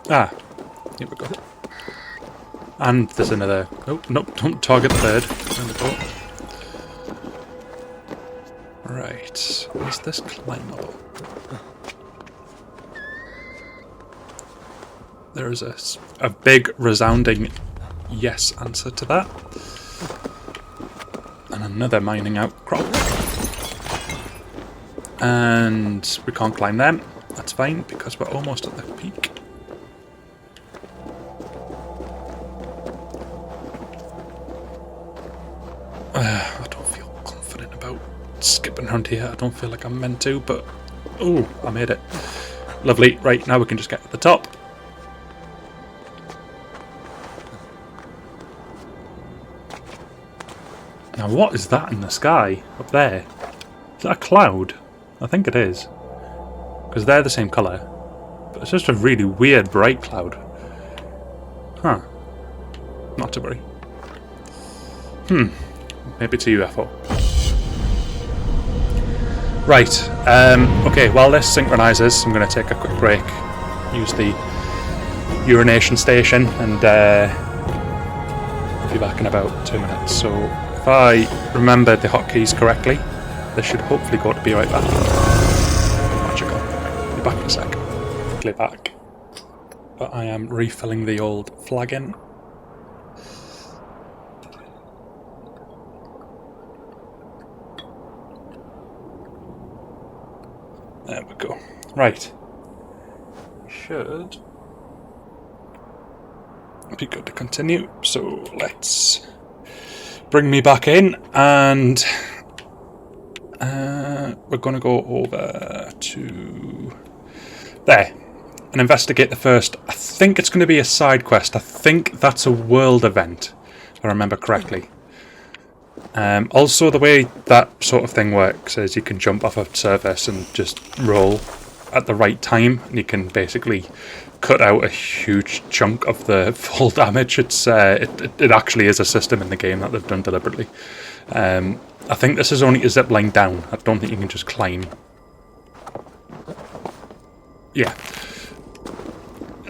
Ah, here we go. And there's another... Oh, nope, don't target the bird. There we go. Right, is this climbable? There is a big resounding yes answer to that. And another mining outcrop. And we can't climb them. That's fine because we're almost at the peak. I don't feel confident about skipping around here. I don't feel like I'm meant to, but... Oh, I made it. Lovely. Right, now we can just get to the top. Now what is that in the sky up there? Is that a cloud? I think it is. Because they're the same colour. But it's just a really weird bright cloud. Huh. Not to worry. Maybe it's a UFO. Right. Okay, while this synchronises, I'm going to take a quick break. Use the urination station and I'll be back in about 2 minutes. So if I remember the hotkeys correctly, this should hopefully go to be right back. Magical. Right, be back in a sec. Quickly back. But I am refilling the old flagon. There we go. Right. Should be good to continue. So let's bring me back in and we're going to go over to there and investigate the first. I think it's going to be a side quest. I think that's a world event, if I remember correctly. Also, the way that sort of thing works is you can jump off a surface and just roll at the right time, and you can basically cut out a huge chunk of the full damage. It actually is a system in the game that they've done deliberately. I think this is only a zip line down. I don't think you can just climb. Yeah.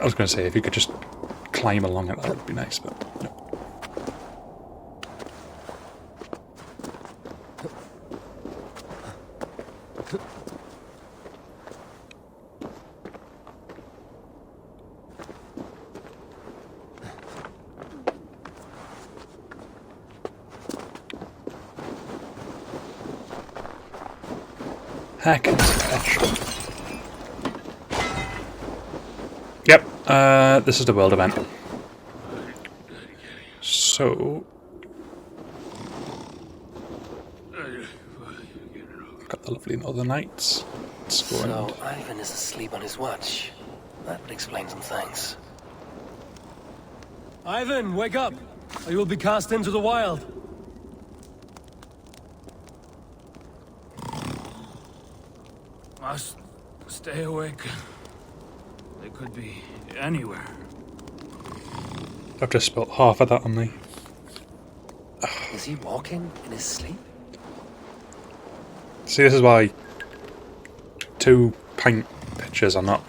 I was going to say, if you could just climb along it, that would be nice, but no. Heck, yep, this is the world event. So, got the lovely Northern Lights. So, Ivan is asleep on his watch. That would explain some things. Ivan, wake up! Or you will be cast into the wild. Must stay awake. They could be anywhere. I've just spilled half of that on me. Is he walking in his sleep? See, this is why 2 pint pitchers are not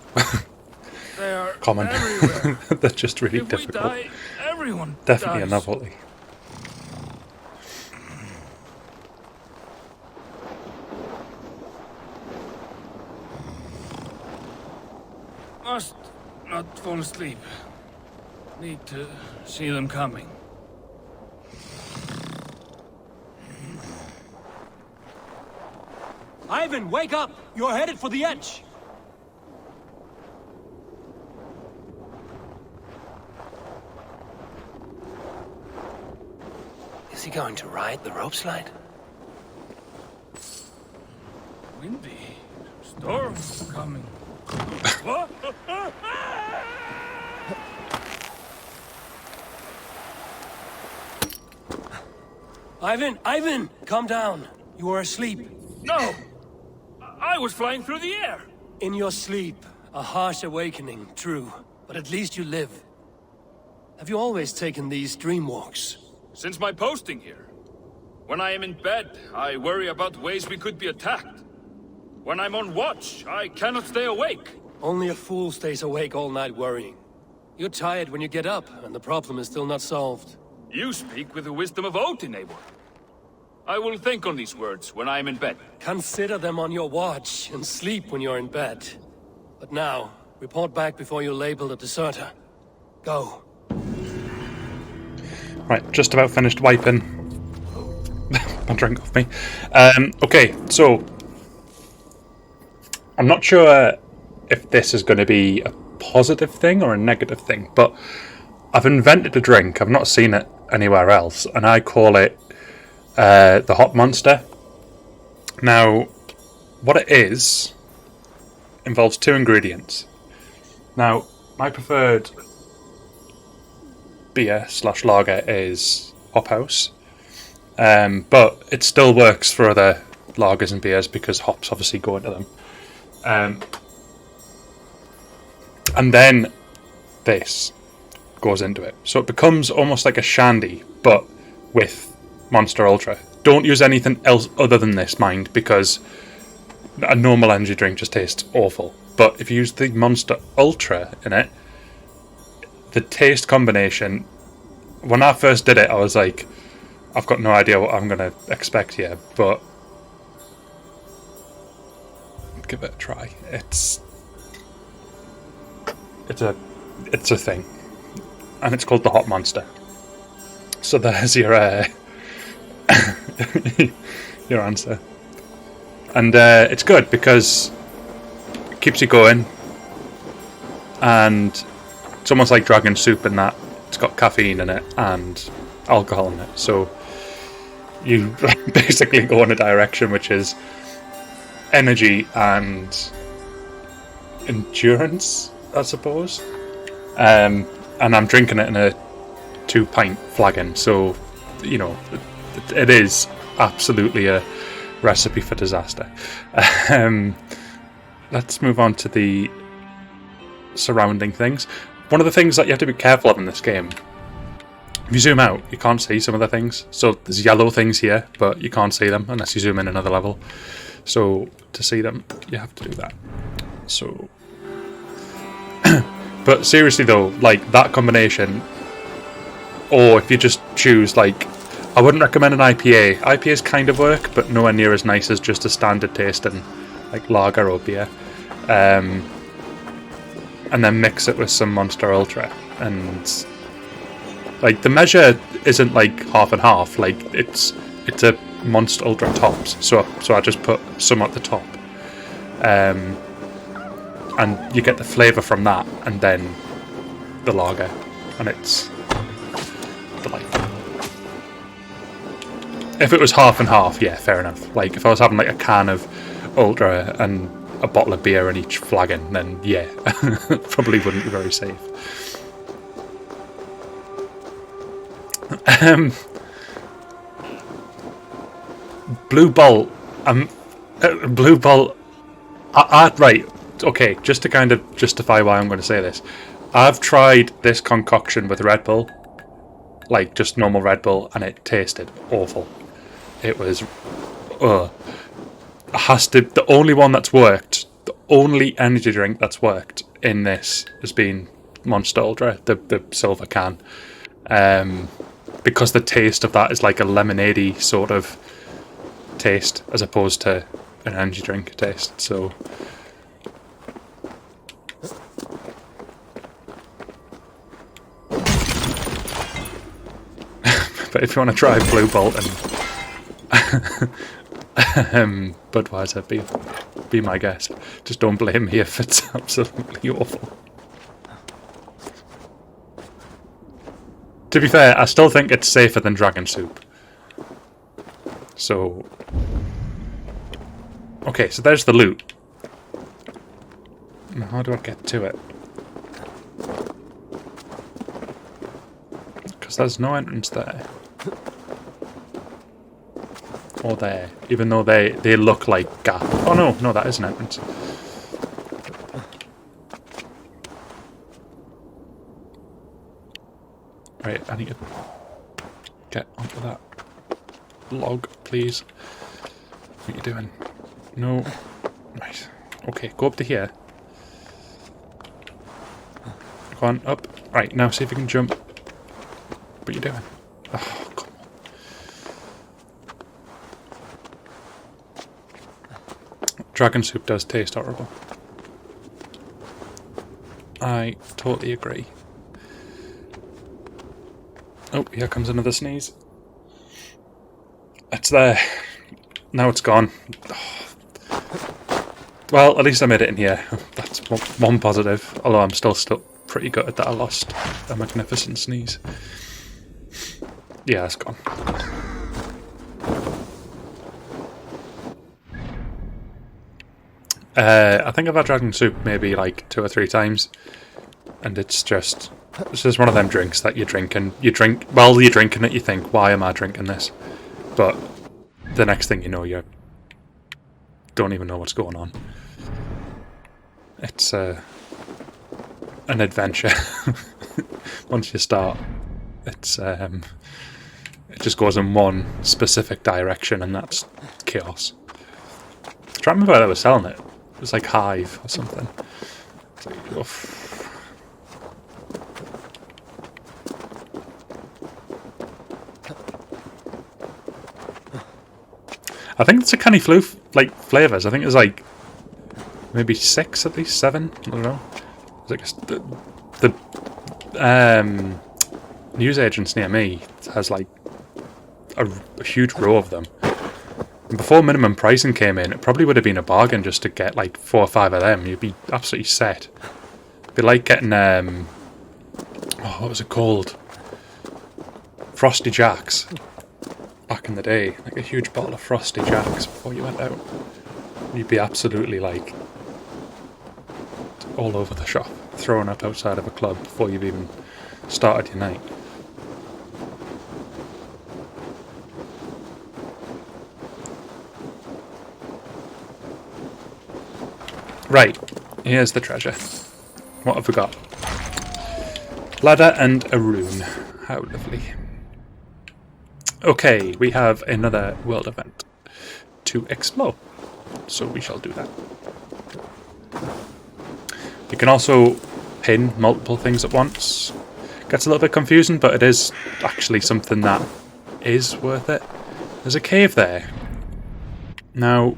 They are common. They're just really if difficult. We die, everyone Definitely dies. a novelty. Must not fall asleep. Need to see them coming. Ivan, wake up! You're headed for the edge! Is he going to ride the rope slide? Windy. Storm coming. What? Ivan, calm down. You are asleep. No! I was flying through the air! In your sleep, a harsh awakening, true. But at least you live. Have you always taken these dream walks? Since my posting here. When I am in bed, I worry about ways we could be attacked. When I'm on watch, I cannot stay awake. Only a fool stays awake all night worrying. You're tired when you get up, and the problem is still not solved. You speak with the wisdom of Odin, Eivor. I will think on these words when I am in bed. Consider them on your watch, and sleep when you're in bed. But now, report back before you're labeled a deserter. Go. Right, just about finished wiping my drink off me. Okay, so I'm not sure if this is going to be a positive thing or a negative thing, but I've invented a drink. I've not seen it anywhere else, and I call it the Hop Monster. Now, what it is involves 2 ingredients. Now, my preferred beer / lager is Hop House, but it still works for other lagers and beers because hops obviously go into them. And then this goes into it, so it becomes almost like a shandy, but with Monster Ultra. Don't use anything else other than this, mind, because a normal energy drink just tastes awful. But if you use the Monster Ultra in it, the taste combination, when I first did it, I was like, I've got no idea what I'm going to expect here, but give it a try. It's a thing, and it's called the Hop Monster. So there's your your answer, and it's good because it keeps you going, and it's almost like dragon soup in that it's got caffeine in it and alcohol in it. So you basically go in a direction which is energy and endurance, I suppose. And I'm drinking it in a 2-pint flagon, so you know it is absolutely a recipe for disaster. Let's move on to the surrounding things. One of the things that you have to be careful of in this game, if you zoom out, you can't see some of the things. So there's yellow things here, but you can't see them unless you zoom in another level. So to see them, you have to do that. So, but seriously though, like that combination, or if you just choose like, I wouldn't recommend an IPA. IPAs kind of work, but nowhere near as nice as just a standard tasting like lager or beer. And then mix it with some Monster Ultra, and like the measure isn't like half and half. Like it's a Monster Ultra tops, so I just put some at the top, and you get the flavour from that, and then the lager, and it's delightful. If it was half and half, yeah, fair enough. Like if I was having like a can of Ultra and a bottle of beer in each flagon, then yeah, probably wouldn't be very safe. Blue Bolt. Blue Bolt. Right. Okay. Just to kind of justify why I'm going to say this, I've tried this concoction with Red Bull, like just normal Red Bull, and it tasted awful. It was. The only one that's worked, the only energy drink that's worked in this has been Monster Ultra, the silver can, because the taste of that is like a lemonade-y sort of taste as opposed to an energy drink taste. So but if you want to try Blue Bolt and Budweiser, be my guest. Just don't blame me if it's absolutely awful. To be fair, I still think it's safer than Dragon Soup. So, okay, so there's the loot. Now how do I get to it? Because there's no entrance there. Or there, even though they look like gap. Oh no, that is an entrance. Right, I need to get onto that log, please. What are you doing? No. Right. Okay, go up to here. Go on, up. Right, now see if you can jump. What are you doing? Oh, come on. Dragon Soup does taste horrible. I totally agree. Oh, here comes another sneeze. It's there. Now it's gone. Oh. Well, at least I made it in here. That's one positive. Although I'm still pretty gutted that I lost a magnificent sneeze. Yeah, it's gone. I think I've had Dragon Soup maybe like 2 or 3 times, and it's just one of them drinks that you drink and while you're drinking it you think, why am I drinking this? But the next thing you know, you don't even know what's going on. It's an adventure. Once you start, it just goes in one specific direction, and that's chaos. I'm trying to remember where they were selling it. It was like Hive or something. It's like, oof. I think it's a canny like flavours. I think there's like maybe 6 at least, 7. I don't know. It's like the news agents near me has like a huge row of them. And before minimum pricing came in, it probably would have been a bargain just to get like 4 or 5 of them. You'd be absolutely set. It'd be like getting what was it called? Frosty Jacks. Back in the day, like a huge bottle of Frosty Jacks before you went out. You'd be absolutely like all over the shop, throwing up outside of a club before you've even started your night. Right, here's the treasure. What have we got? Ladder and a rune. How lovely. Okay, we have another world event to explore, so we shall do that. You can also pin multiple things at once. Gets a little bit confusing, but it is actually something that is worth it. There's a cave there. Now,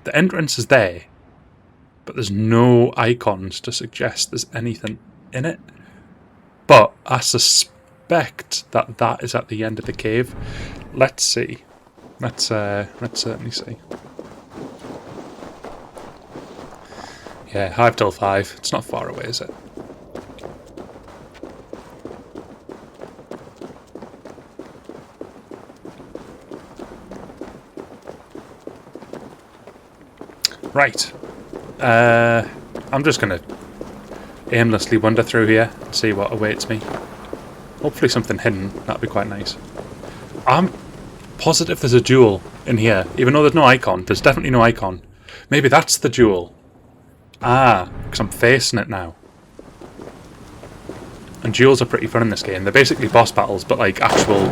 the entrance is there, but there's no icons to suggest there's anything in it. But I suspect that that is at the end of the cave. Let's see. Let's certainly see. Yeah, Hive till 5. It's not far away, is it? Right. I'm just going to aimlessly wander through here and see what awaits me. Hopefully something hidden. That'd be quite nice. I'm positive there's a jewel in here. Even though there's no icon. There's definitely no icon. Maybe that's the jewel. Ah, because I'm facing it now. And duels are pretty fun in this game. They're basically boss battles, but like actual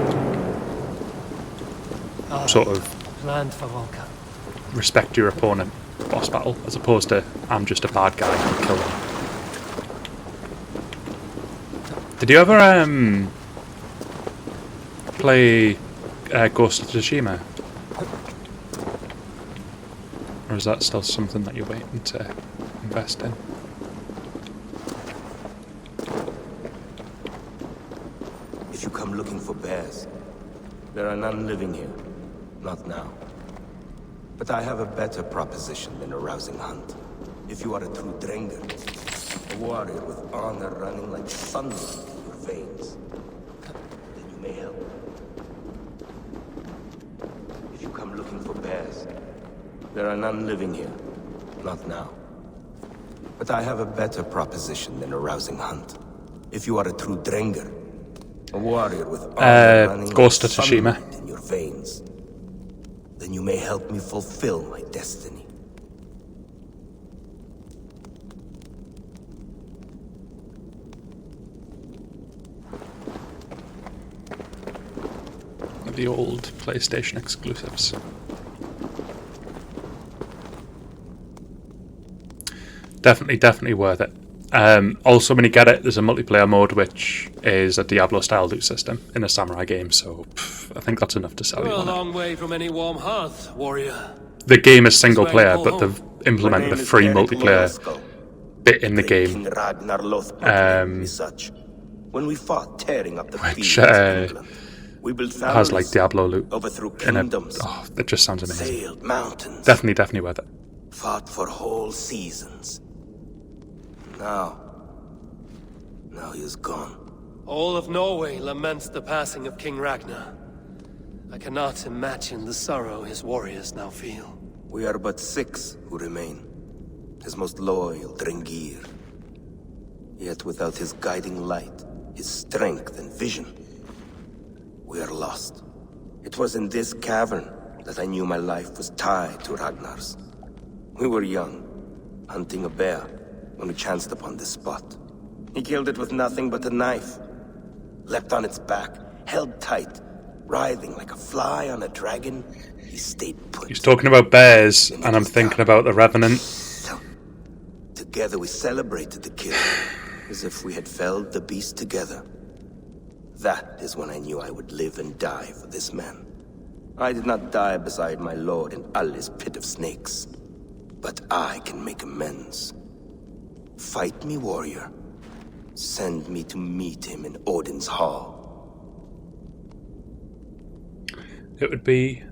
sort of land for Volca. Respect your opponent boss battle, as opposed to I'm just a bad guy and kill them. Did you ever play Ghost of Tsushima? Or is that still something that you're waiting to invest in? If you come looking for bears, there are none living here. Not now. But I have a better proposition than a rousing hunt. If you are a true Drenger, a warrior with honor running like thunder in your veins, then you may help. If you come looking for bears, there are none living here. Not now. But I have a better proposition than a rousing hunt. If you are a true Drenger, a warrior with honor running Ghost like of Tsushima. thunder in your veins, then you may help me fulfill my destiny. The old PlayStation exclusives. Definitely worth it. Also, when you get it, there's a multiplayer mode which is a Diablo-style loot system in a samurai game, so I think that's enough to sell you We're a on it. long way from any warm hearth, warrior. The game is single player, but they've implemented a free multiplayer bit in the game, When we fought tearing up the which we built has like Diablo loot overthrew in it. kingdoms, Oh, it just sounds amazing. sailed mountains, Definitely worth it. fought for whole seasons. Now he is gone. All of Norway laments the passing of King Ragnar. I cannot imagine the sorrow his warriors now feel. We are but 6 who remain. His most loyal Drengir. Yet without his guiding light, his strength and vision, we are lost. It was in this cavern that I knew my life was tied to Ragnar's. We were young, hunting a bear, when we chanced upon this spot. He killed it with nothing but a knife. Leapt on its back, held tight, writhing like a fly on a dragon. He stayed put. He's talking about bears, and I'm thinking about the Revenant. Together we celebrated the kill, as if we had felled the beast together. That is when I knew I would live and die for this man. I did not die beside my lord in Ali's pit of snakes. But I can make amends. Fight me, warrior. Send me to meet him in Odin's hall. It would be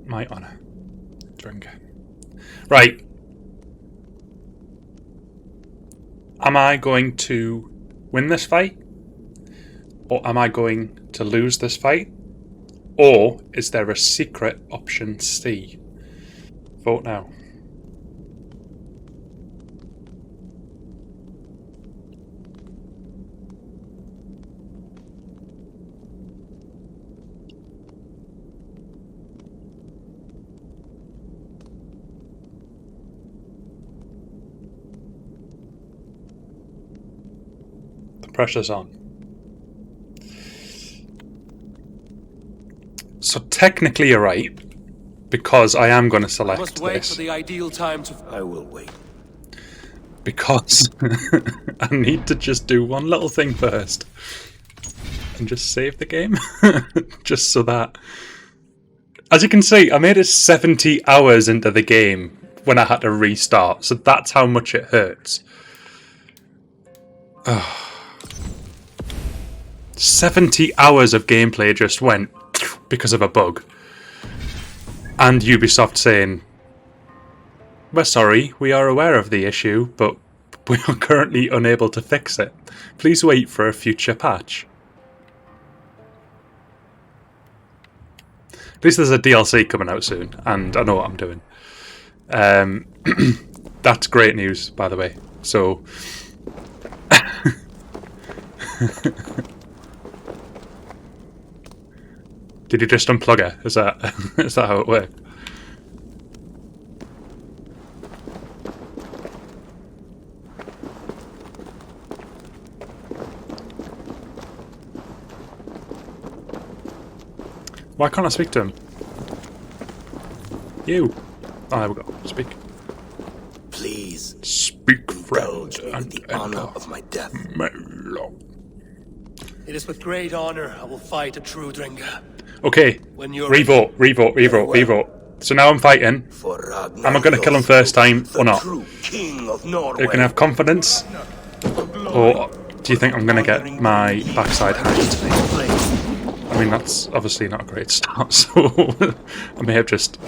my honor. Drink. Right. Am I going to win this fight? Or am I going to lose this fight? Or is there a secret option C? Vote now. pressure's on. So technically you're right, because I am going to select I must wait this. for the ideal time to... I will wait. Because I need to just do one little thing first. And just save the game. Just so that... As you can see, I made it 70 hours into the game when I had to restart. So that's how much it hurts. 70 hours of gameplay just went because of a bug. And Ubisoft saying, "We're sorry, we are aware of the issue, but we are currently unable to fix it. Please wait for a future patch." At least there's a DLC coming out soon, and I know what I'm doing. That's great news, by the way. So... Did you just unplug her? Is that how it worked? Why can't I speak to him? You. Oh, there we go. Speak. Please. Speak, friend. And the honor of my death. It is with great honor I will fight a true Dringa. Okay. Revote. So now I'm fighting. Am I going to kill him first time or not? Are you going to have confidence? Or do you think I'm going to get my backside hacked? I mean, that's obviously not a great start, so I may have just...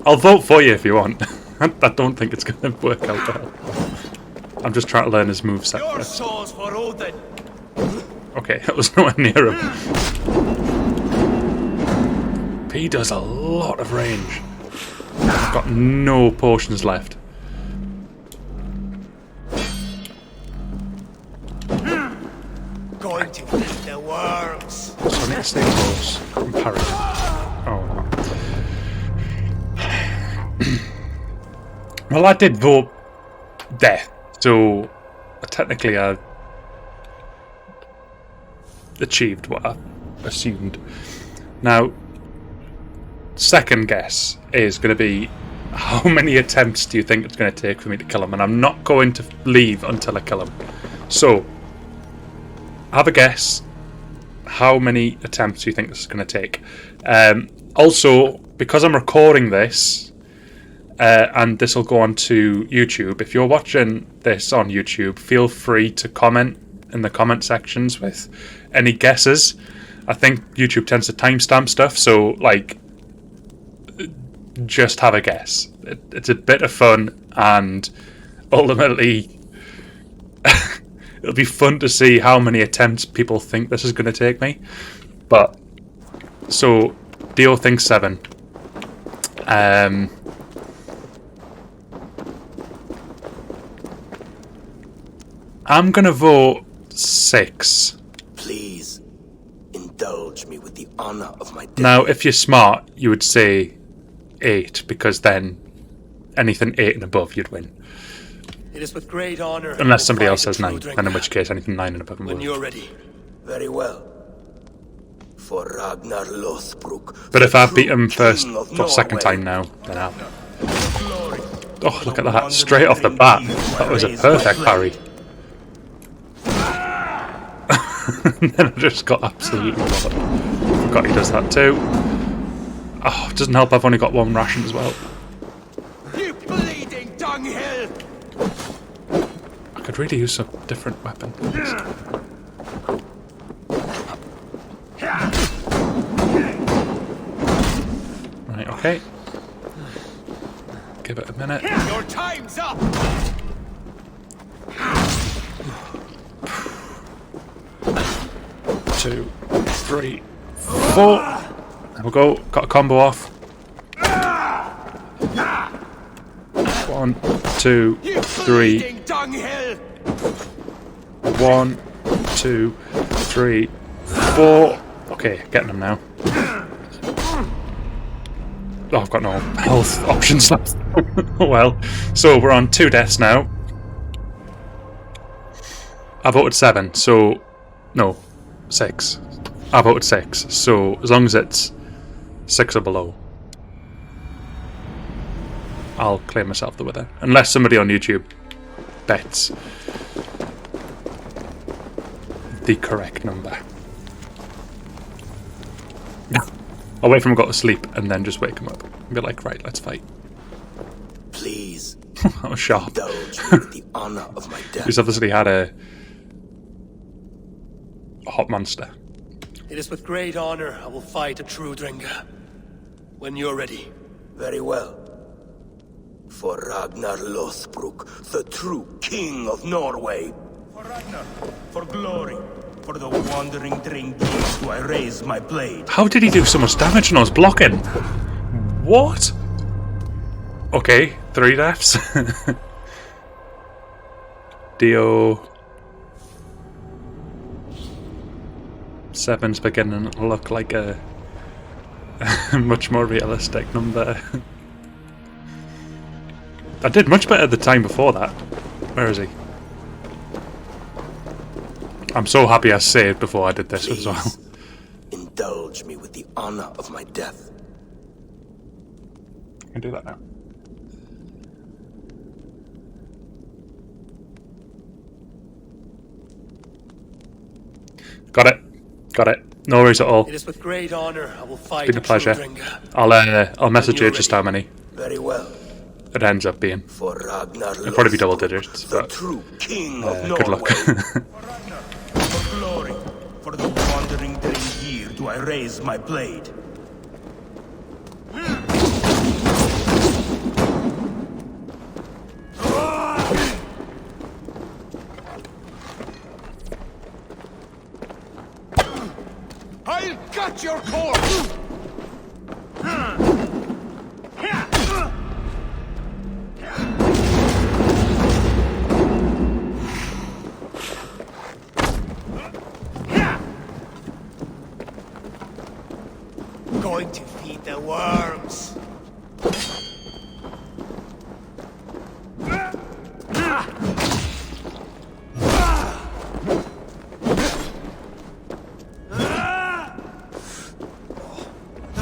I'll vote for you if you want. I don't think it's going to work out well. I'm just trying to learn his moveset first. Okay, that was nowhere near him. He does a lot of range. I've got no potions left. Going to eat the worms. So I need to stay close and parry. Oh no. Well, I did vote death, so technically I achieved what I assumed. Now, second guess is going to be, how many attempts do you think it's going to take for me to kill him? And I'm not going to leave until I kill him. So, have a guess. How many attempts do you think this is going to take? Also, because I'm recording this, and this will go on to YouTube, if you're watching this on YouTube, feel free to comment in the comment sections with any guesses. I think YouTube tends to timestamp stuff, so like, just have a guess. It's a bit of fun, and ultimately it'll be fun to see how many attempts people think this is going to take me. But so Dio thinks 7. I'm gonna vote 6. Please indulge me with the honor of my death. Now, if you're smart, you would say 8, because then anything 8 and above, you'd win. It is with great honor. Unless somebody else says 9, and in which case anything 9 and above will. When you're ready. Very well. For Ragnar Lothbrok. But if I beat him first or second time now, then I'll... Oh, look at that. Straight off the bat. That was a perfect parry. And then I just got absolutely bothered. Forgot he does that too. Oh, it doesn't help I've only got 1 ration as well. You bleeding dunghill! I could really use a different weapon. Right, okay. Give it a minute. Your time's up! 2, 3, 4. There we go. Got a combo off. 1, 2, 3. 1, 2, 3, 4. Okay, getting them now. Oh, I've got no health options left. Oh well. So we're on 2 deaths now. I voted 7, so... No, 6. I voted 6, so as long as it's 6 or below, I'll claim myself the winner. Unless somebody on YouTube bets the correct number. I'll wait for him to go to sleep and then just wake him up and be like, right, let's fight. Please. That was sharp. Indulge me with the honor of my death. He's obviously had a hot monster. It is with great honor I will fight a true Drenga. When you're ready. Very well. For Ragnar Lothbrok, the true king of Norway. For Ragnar, for glory, for the wandering Drengi do I raise my blade. How did he do so much damage when I was blocking? What? Okay, 3 deaths. Dio. 7's beginning to look like a much more realistic number. I did much better the time before that. Where is he? I'm so happy I saved before I did this as well. Indulge me with the honor of my death. I can do that now. Got it. Got it. No worries at all. It is with great honor I will fight. It's been a pleasure. I'll message you just how many. Very well. It ends up being. For Ragnar It'll probably be double digits, the but true king of good luck. For glory, for the wandering Drengir do I raise my blade. I'll cut your corpse! Going to feed the worms.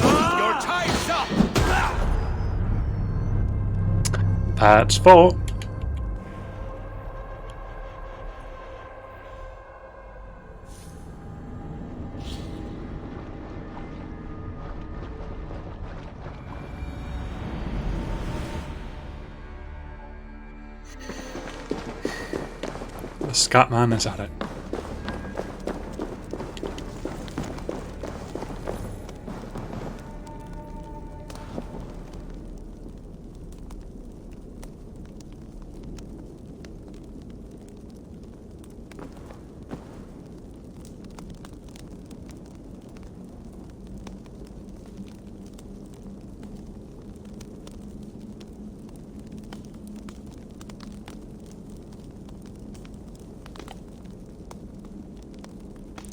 Your time's up! That's 4. The Scatman is at it.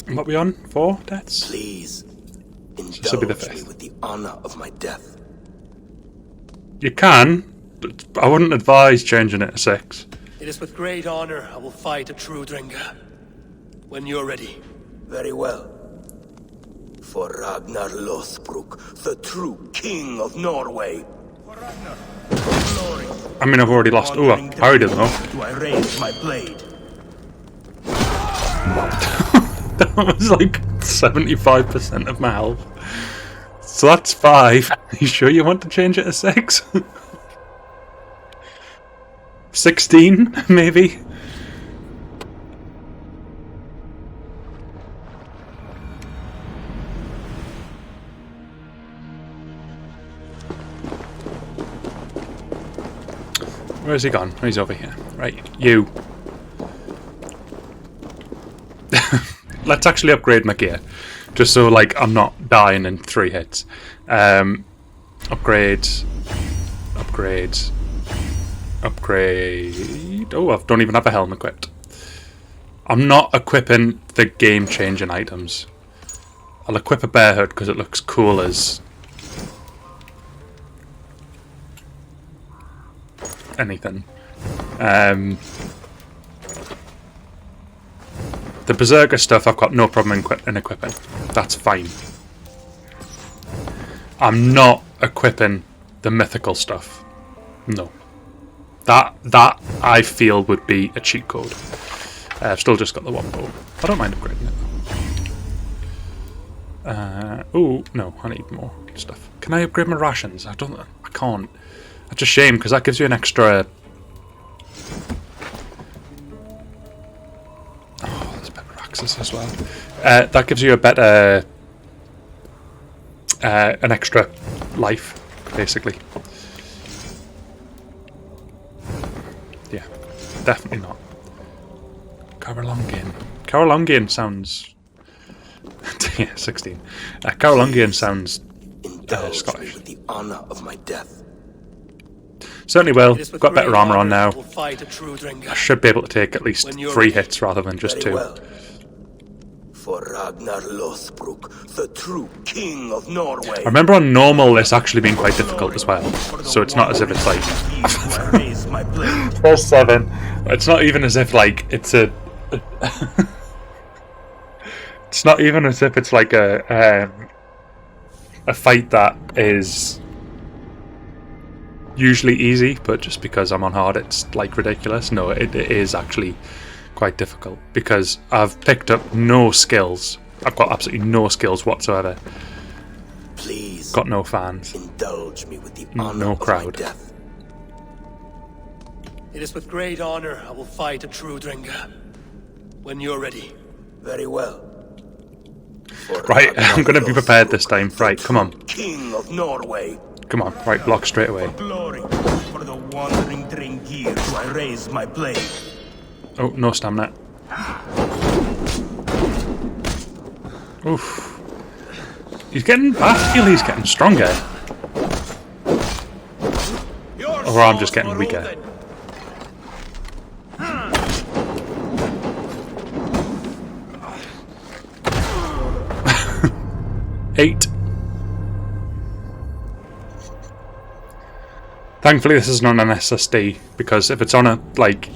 What are we on? 4 deaths? Please, This will be the indulge me 5th. with the honor of my death. You can, but I wouldn't advise changing it to 6. It is with great honor I will fight a true Drenga. When you're ready. Very well. For Ragnar Lothbrok, the true king of Norway. I mean, I've already lost. Oh, I parried it though. Do I raise my blade? That was like 75% of my health. So that's 5. Are you sure you want to change it to 6? 16, maybe? Where's he gone? He's over here. Right, you. Let's actually upgrade my gear, just so like I'm not dying in 3 hits. Upgrade. Oh, I don't even have a helm equipped. I'm not equipping the game-changing items. I'll equip a bear hood because it looks cool as anything. The Berserker stuff I've got no problem in equipping. That's fine. I'm not equipping the mythical stuff. No. That I feel would be a cheat code. I've still just got the one bow. I don't mind upgrading it. Oh no, I need more stuff. Can I upgrade my rations? I can't. That's a shame because that gives you an extra. Oh, there's better axes as well. That gives you a better, an extra life, basically. Yeah, definitely not. Carolongian. Carolongian sounds. Yeah, 16. Carolongian sounds Scottish. With the honor of my death. Certainly will. Got better armor on now. I should be able to take at least 3 hits rather than just 2. Well. For Ragnar Lothbrok, the true king of Norway. I remember on normal it's actually been quite difficult as well. So it's not as if it's like there's 7. It's not even as if like it's a it's not even as if it's like a fight that is usually easy, but just because I'm on hard it's like ridiculous. No, it is actually quite difficult because I've picked up no skills. I've got absolutely no skills whatsoever. Please got no fans. Indulge me with the honor no of crowd. my death. It is with great honor I will fight a true Dringa. When you're ready. Very well. Right, I'm going to be prepared this time. Right, come on. King of Norway. Come on, right, block straight away. Glory for the wandering Dringir do I raise my blade. Oh, no stamina. Oof. He's getting, I feel he's getting stronger. Or I'm just getting weaker. Eight. Thankfully this isn't on an SSD, because if it's on a like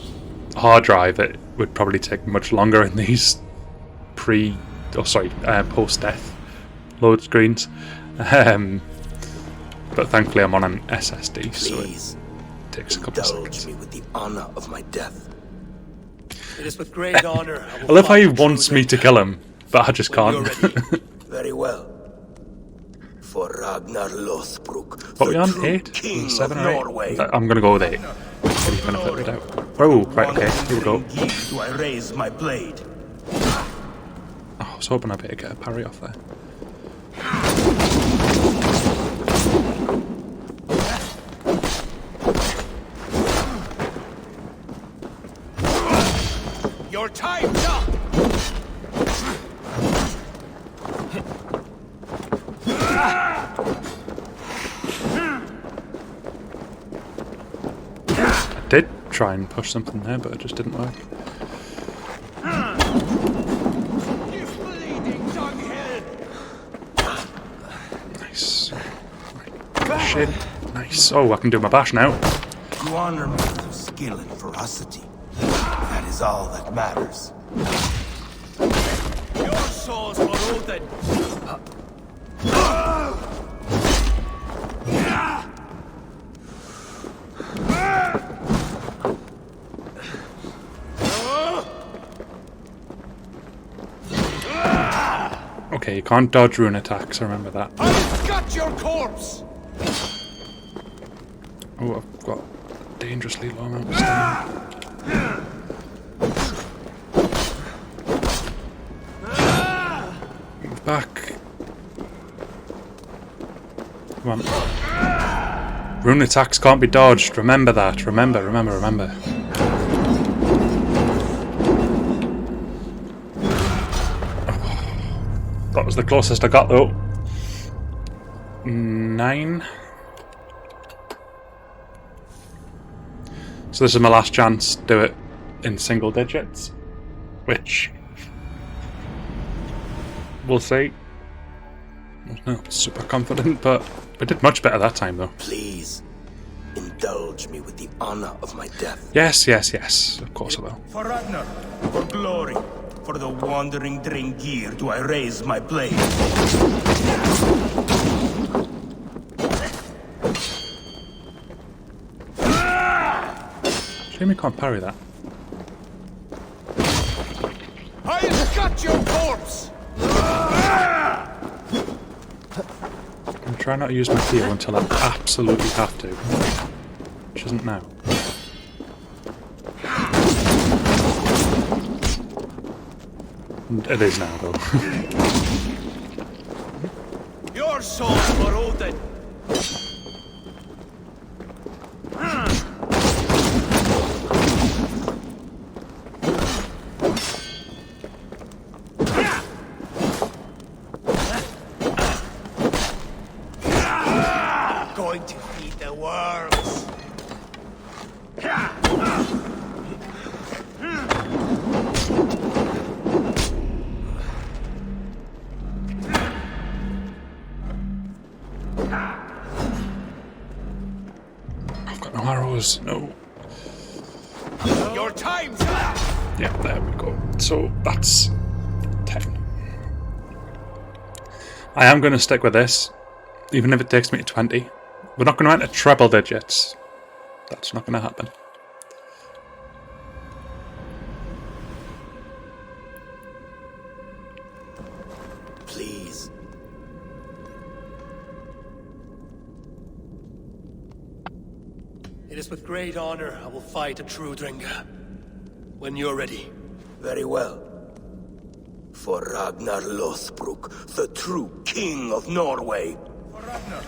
hard drive it would probably take much longer in these post-death load screens. But thankfully I'm on an SSD, so it takes a couple of seconds. Me with the honor of my death. It is with great honor. I love how he wants me to kill him, but I just can't. Very well. For Ragnar Lothbrok, what are we on? 8? 7 or 8? I'm gonna go with 8. He's gonna flip it out. Oh, right, okay, here we go. Do I raise my blade? Oh, I was hoping I'd be able to get a parry off there. Your time's up! I did try and push something there, but it just didn't work. Nice. Right. Shit. Nice. Oh, I can do my bash now. You honor me with skill and ferocity. That is all that matters. Your souls for Odin! Okay, you can't dodge rune attacks, I remember that. I've got your corpse! Oh, I've got dangerously low amount of stamina. Move back. Come on. Rune attacks can't be dodged. Remember that. Remember. That was the closest I got though. 9. So this is my last chance to do it in single digits, which we'll see. I'm not super confident, but we did much better that time though. Please indulge me with the honor of my death. Yes. Of course I will. For Ragnar, for glory, For the wandering Drengir do I raise my blade. Shame you can't parry that. I've got your corpse! I'm trying not to use my heal until I absolutely have to. Which isn't now. It is now, though. Your soul for Odin! Going to feed the worms! I've got no arrows, no. Your time's up! Yeah, there we go. So that's 10. I am going to stick with this, even if it takes me to 20. We're not going to enter treble digits. That's not going to happen. Please. It is with great honor I will fight a true Drenga. When you're ready. Very well. For Ragnar Lothbrok, the true king of Norway. For Ragnar,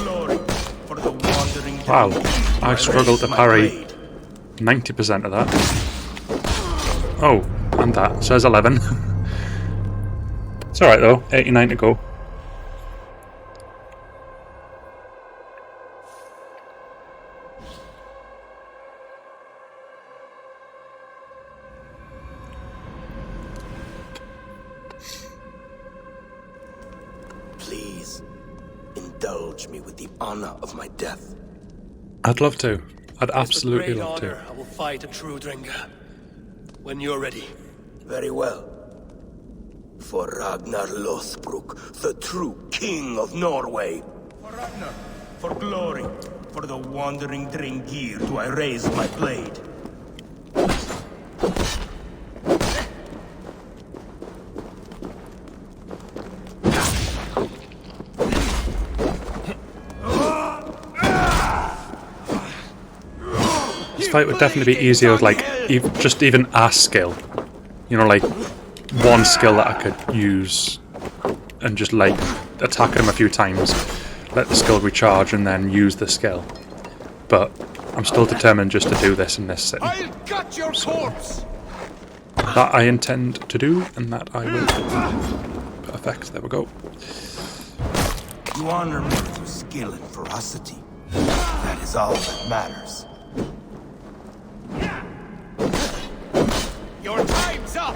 glory, for the wandering. Wow, I struggled to parry 90% of that. Oh, and that. So there's 11. It's alright though, 89 to go. Please, indulge me with the honor of my death. I'd love to. I'd absolutely With great love to. honor, I will fight a true Drenga. When you're ready. Very well. For Ragnar Lothbrok, the true king of Norway. For Ragnar, for glory, for the wandering Drengir do I raise my blade. This fight would definitely be easier with like just even a skill. You know, like one skill that I could use and just like attack him a few times, let the skill recharge and then use the skill. But I'm still determined just to do this in this sitting. I'll cut your corpse! That I intend to do, and that I will do. Perfect, there we go. You honor me with your skill and ferocity. That is all that matters. Your time's up!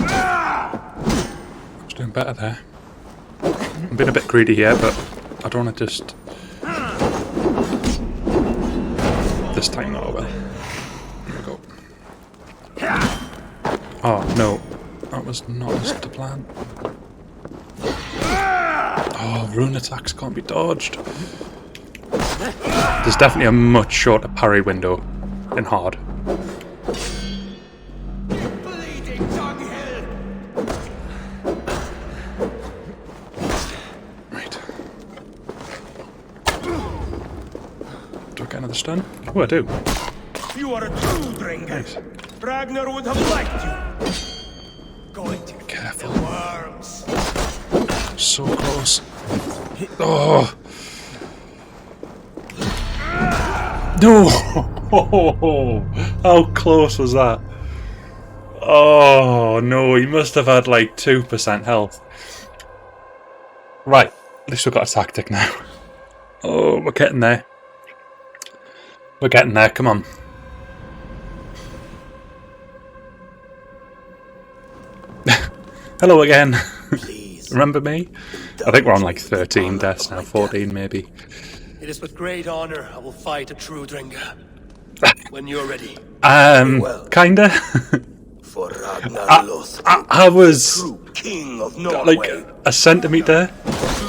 I was doing better there. I'm being a bit greedy here, but I don't want to just... This time not well. There we go. Oh, no. That was not the plan. Oh, rune attacks can't be dodged. There's definitely a much shorter parry window in hard. Right. Do I get another stun? Oh, I do. You are a true Drenga. Nice. Ragnar would have liked you. Going to careful. The worms. So close. Oh. No! How close was that? Oh no, he must have had like 2% health. Right, at least we've got a tactic now. Oh, we're getting there. We're getting there, come on. Hello again. Remember me? I think we're on like 13 deaths now, 14 maybe. It is with great honor I will fight a true Drenga. When you're ready. Kinda. For I was king of like a centimetre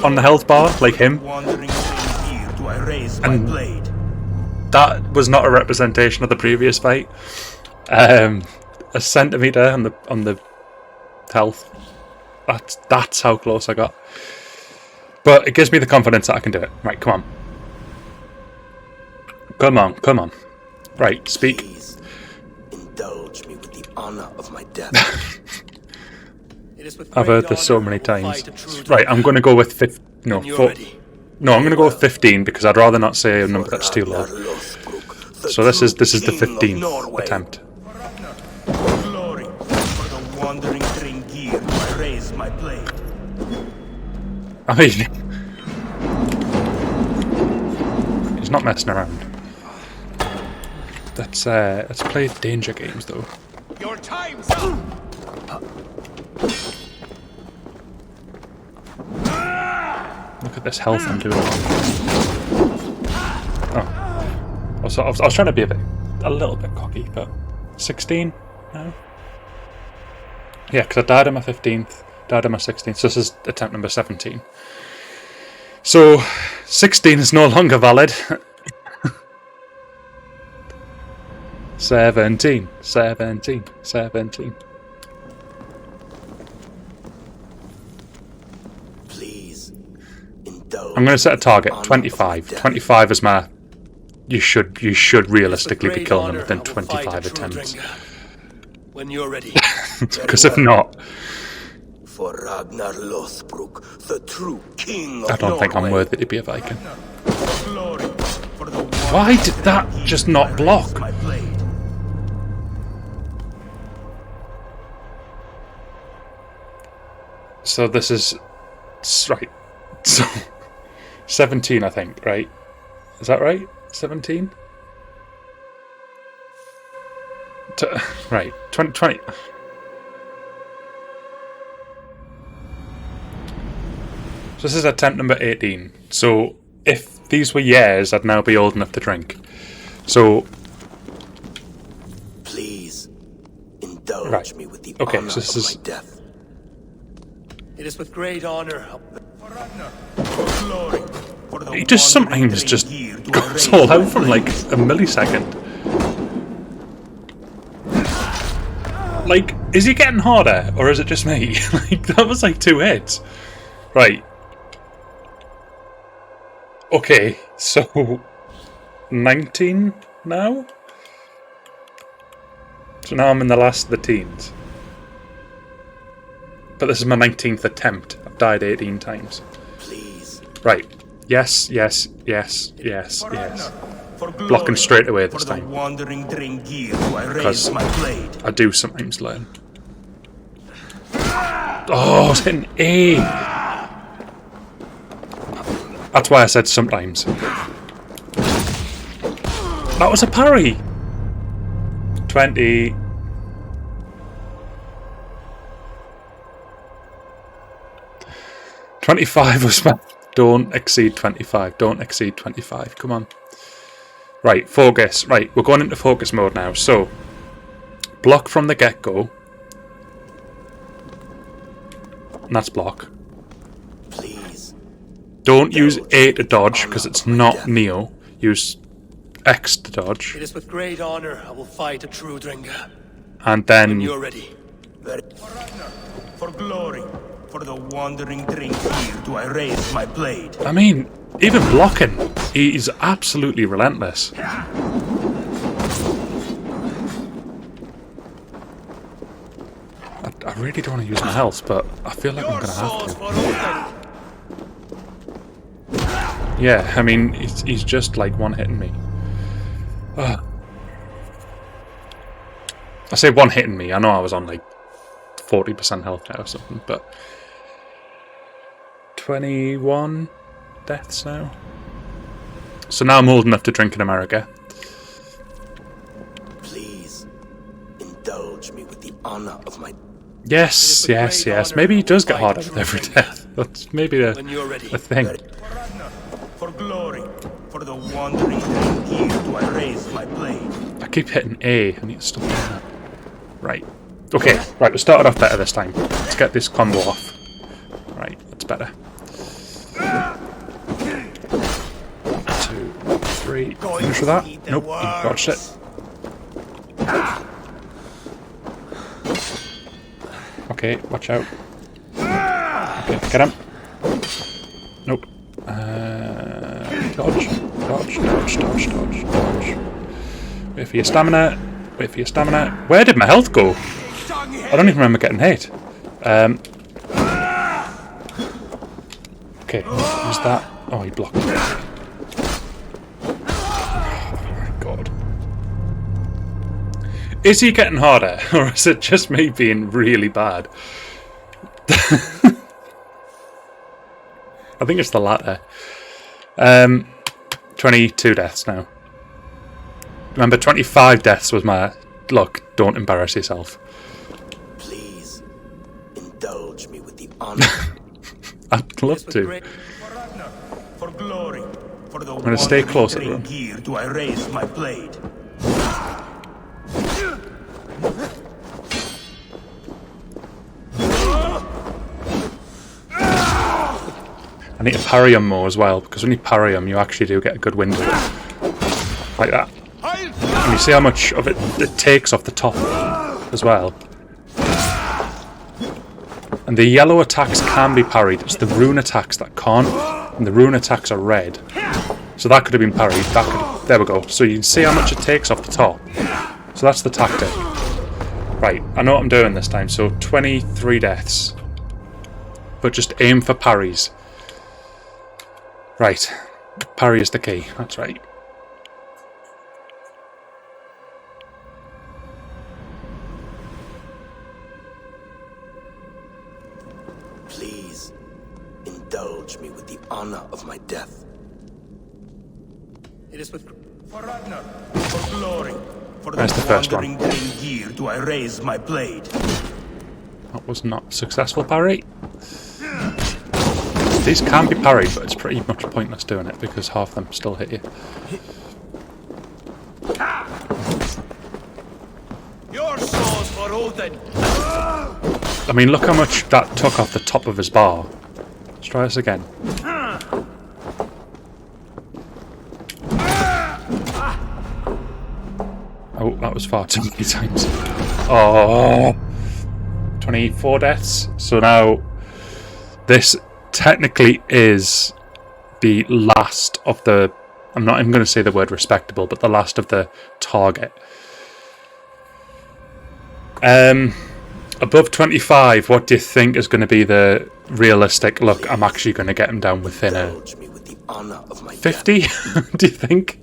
on the health bar, like him. And that was not a representation of the previous fight. A centimetre on the health. That's how close I got. But it gives me the confidence that I can do it. Right, come on. Come on. Right, speak. Please indulge me with the honor of my death. I've heard this so many times. Right, I'm going to go with I'm going to go with 15 because I'd rather not say a number that's too low. So this is the 15th attempt. Glory for the wandering Dringir, I raise my blade. I mean, he's not messing around. Let's play danger games though. Your time's up. Look at this health I'm doing. Oh, I was trying to be a little bit cocky, but 16 now. Yeah, because I died on my 15th, died on my 16th. So this is attempt number 17. So 16 is no longer valid. 17. Please I'm going to set a target 25. 25 is my. You should realistically be killing them within 25 attempts. When you're ready. Because if not, for Ragnar Lothbrok, the true king of I don't think I'm Norway. worthy to be a Viking. Why did that just not block? So this is right. So 17, I think. Right? Is that right? 17. Right. 20. So this is attempt number 18. So if these were years, I'd now be old enough to drink. So please indulge me with the honor so this of is my death. It is with great honor. he just sometimes just goes all out from like a millisecond. Like, is he getting harder or is it just me? Like, that was like 2 hits. Right. Okay, so 19 now? So now I'm in the last of the teens. But this is my 19th attempt. I've died 18 times. Please. Right. Yes. Blocking straight away this time. Because I do sometimes learn. Oh, it's hitting A! That's why I said sometimes. That was a parry! 20. $25 was my... Don't exceed 25. Don't exceed 25. Come on. Right, focus. Right, we're going into focus mode now. So, block from the get-go. And that's block. Please. Don't use A to dodge, because it's not Neo. Use X to dodge. It is with great honor I will fight a true Drenga. And then... When you're ready. For glory, for the wandering drink here do I raise my blade. I mean, even blocking, he's absolutely relentless. I really don't want to use my health, but I feel like I'm going to have to. Yeah, I mean, he's just like one-hitting me. I say one-hitting me, I know I was on like 40% health now or something, but 21 deaths now. So now I'm old enough to drink in America. Please indulge me with the honor of my... Yes. Maybe he does get harder with every death. That's maybe a thing. For glory, for For the wandering here do I raise my blade. I keep hitting A. I need to stop doing that. Right. Okay, right, we started off better this time. Let's get this combo off. Right, that's better. 2, 3. Finish with that. Nope, he dodged it. Okay, watch out. Okay, get him. Nope. Dodge, dodge, dodge, dodge, dodge, dodge. Wait for your stamina. Wait for your stamina. Where did my health go? I don't even remember getting hit. Okay, who's that? Oh, he blocked it. Oh my god. Is he getting harder, or is it just me being really bad? I think it's the latter. 22 deaths now. Remember, 25 deaths was my... Look, don't embarrass yourself. Please, indulge me with the honor. I'd love to. For glory, for the I'm going to stay close at the room. here do I raise my blade. I need to parry him more as well, because when you parry him, you actually do get a good window. Like that. And you see how much of it takes off the top as well. And the yellow attacks can be parried. It's the rune attacks that can't. And the rune attacks are red. So that could have been parried. There we go. So you can see how much it takes off the top. So that's the tactic. Right, I know what I'm doing this time. So 23 deaths. But just aim for parries. Right. Parry is the key. That's right. Please, indulge me with the honor of my death. It is with for Ragnar, for glory, for That's the first one. wandering here do I raise my blade. That was not a successful parry. These can be parried, but it's pretty much pointless doing it because half of them still hit you. Your souls for Odin. I mean, look how much that took off the top of his bar. Let's try this again. Oh, that was far too many times. Oh, 24 deaths. So now this technically is the last of the... I'm not even going to say the word respectable, but the last of the target. Above 25, what do you think is going to be the realistic... Look, I'm actually going to get him down within a... 50? Do you think?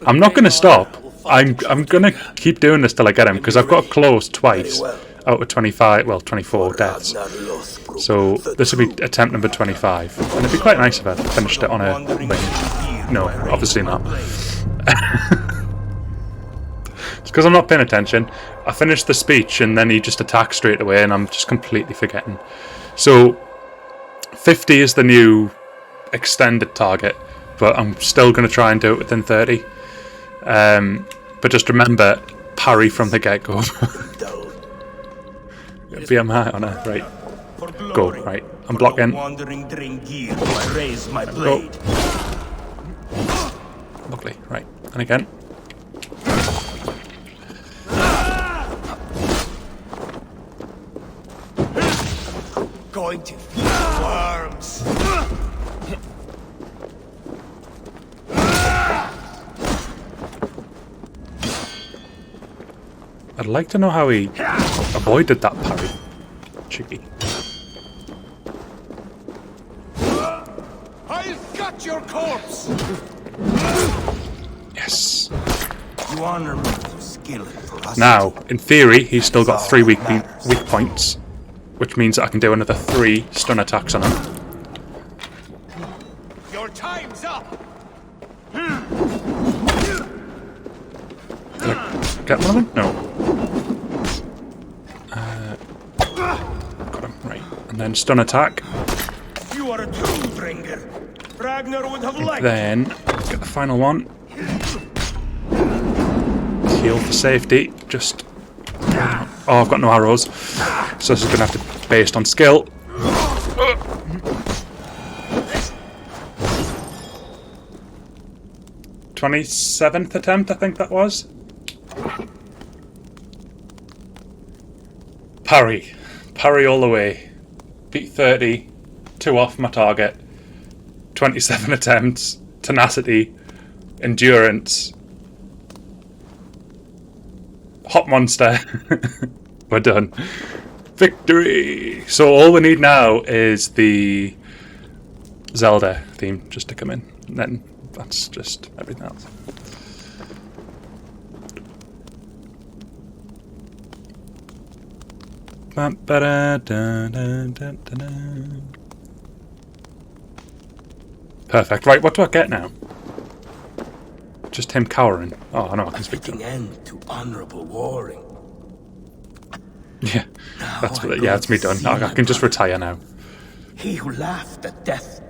I'm not going to stop. I'm going to keep doing this till I get him, because I've got close twice out of 25, well, 24 deaths. So this will be attempt number 25. And it'd be quite nice if I finished it on a wing. No, obviously not. It's because I'm not paying attention. I finished the speech and then he just attacks straight away and I'm just completely forgetting. So 50 is the new extended target, but I'm still going to try and do it within 30. But just remember, parry from the get-go. BMI on her, right. Go, right. I'm blocking. Go. Lovely, right. And again. Going to feed worms. I'd like to know how he avoided that parry. Cheeky. I've got your corpse. Yes. You honor me with your skill and ferocity. Now, in theory, he's still got 3 weak points, which means that I can do another 3 stun attacks on him. Your time's up. Did I get one of them? No. Got him, right. And then stun attack. You are a true bringer. Ragnar would have liked. Then get the final one. Heal for safety. Just. Oh, I've got no arrows, so this is gonna have to be based on skill. 27th attempt, I think that was. Parry. Parry all the way. Beat 30. 2 off my target. 27 attempts. Tenacity. Endurance. Hot monster. We're done. Victory! So all we need now is the Zelda theme just to come in. And then that's just everything else. Perfect. Right, what do I get now? Just him cowering. Oh, no, I can speak to him. End to honorable warring. Yeah, that's it's me done. I can just retire now. He who laughed at death,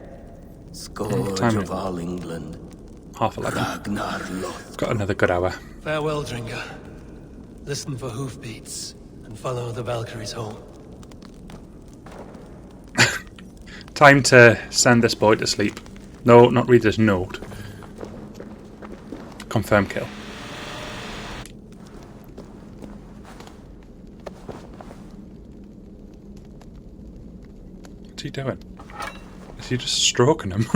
scourge of all England. 11:30. Ragnar Loth. Got another good hour. Farewell, Dringa. Listen for hoofbeats and follow the Valkyries home. Time to send this boy to sleep. No, not read this note. Confirm kill. What's he doing? Is he just stroking him?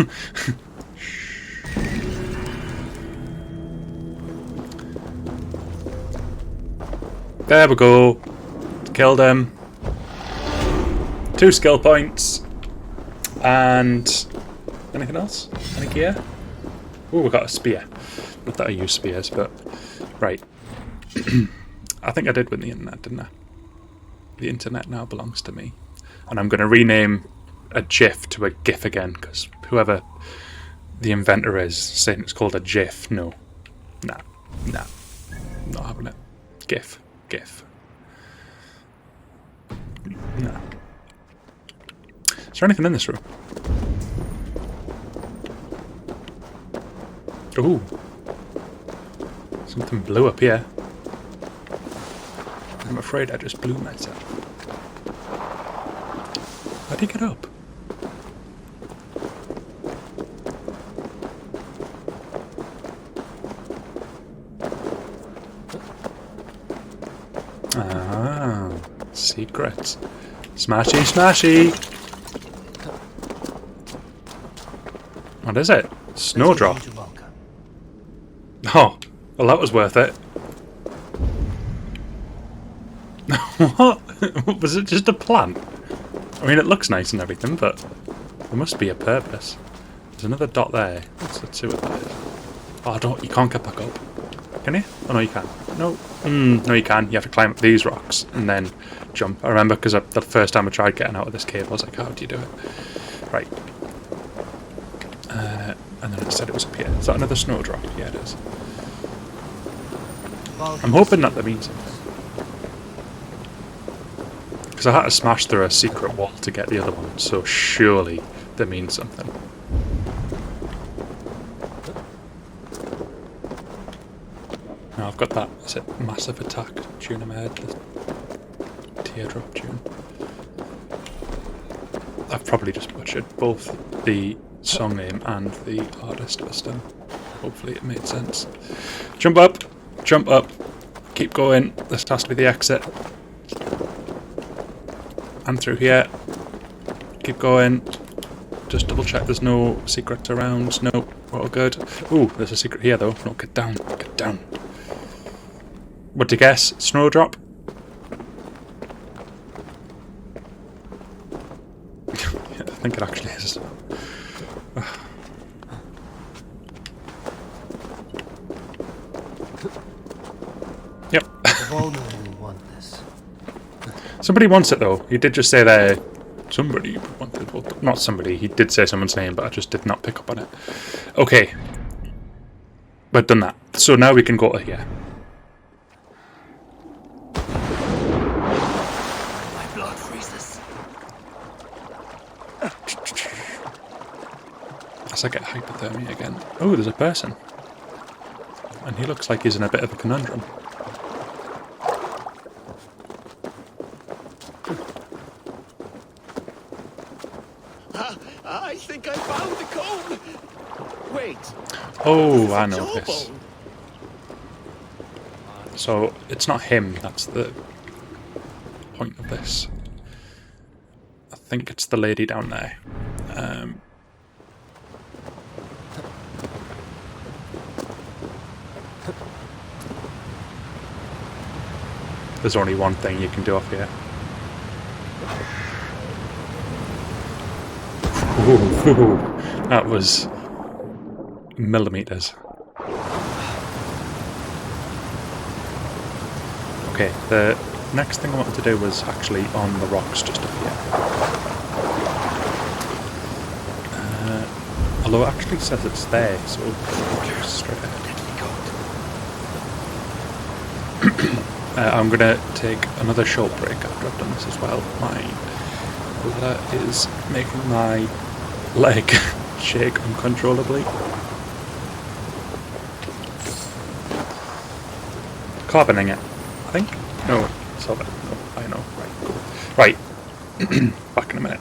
There we go. Killed him. 2 skill points. And anything else? Any gear? Oh, we got a spear. Not that I use spears, but right. I think I did win the internet, didn't I? The internet now belongs to me. And I'm going to rename a GIF to a GIF again, because whoever the inventor is saying it's called a GIF. No. Nah. Not having it. GIF. Nah. Is there anything in this room? Ooh. Something blew up here. I'm afraid I just blew myself. How'd he get up? Ah, secrets. Smashy! What is it? Snowdrop. Oh, well that was worth it. What? Was it just a plant? I mean, it looks nice and everything, but there must be a purpose. There's another dot there. Let's see what that is. Oh, you can't get back up. Can you? Oh no, you can. No. No, you can. You have to climb up these rocks and then jump. I remember because the first time I tried getting out of this cave, I was like, how do you do it? Right. And then it said it was up here. Is that another snowdrop? Yeah, it is. I'm hoping that means something. Because I had to smash through a secret wall to get the other one, so surely that means something. Now I've got that, is it Massive Attack tune in my head? The teardrop tune. I've probably just butchered both the song name and the artist this time. Hopefully it made sense. Jump up! Jump up! Keep going. This has to be the exit. And through here. Keep going. Just double check there's no secrets around. No, we're all good. Ooh, there's a secret here though. No, get down. Get down. What'd you guess? Snowdrop? Yeah, I think it actually is. Yep. Somebody wants it though. He did just say there. Somebody wanted. Well, not somebody. He did say someone's name, but I just did not pick up on it. Okay. We've done that. So now we can go to here. My blood freezes. As I get hypothermia again. Oh, there's a person. And he looks like he's in a bit of a conundrum. I think I found the comb. Wait. Oh, I know this. So, it's not him, that's the point of this. I think it's the lady down there. There's only one thing you can do off here. Ooh, that was millimeters. Okay, the next thing I wanted to do was actually on the rocks just up here. Although it actually says it's there, so we'll go straight ahead. I'm gonna take another short break after I've done this as well. My ladder is making my leg shake uncontrollably. Carboning it, I think? No, solid. No, I know. Right, cool. Right. Back in a minute.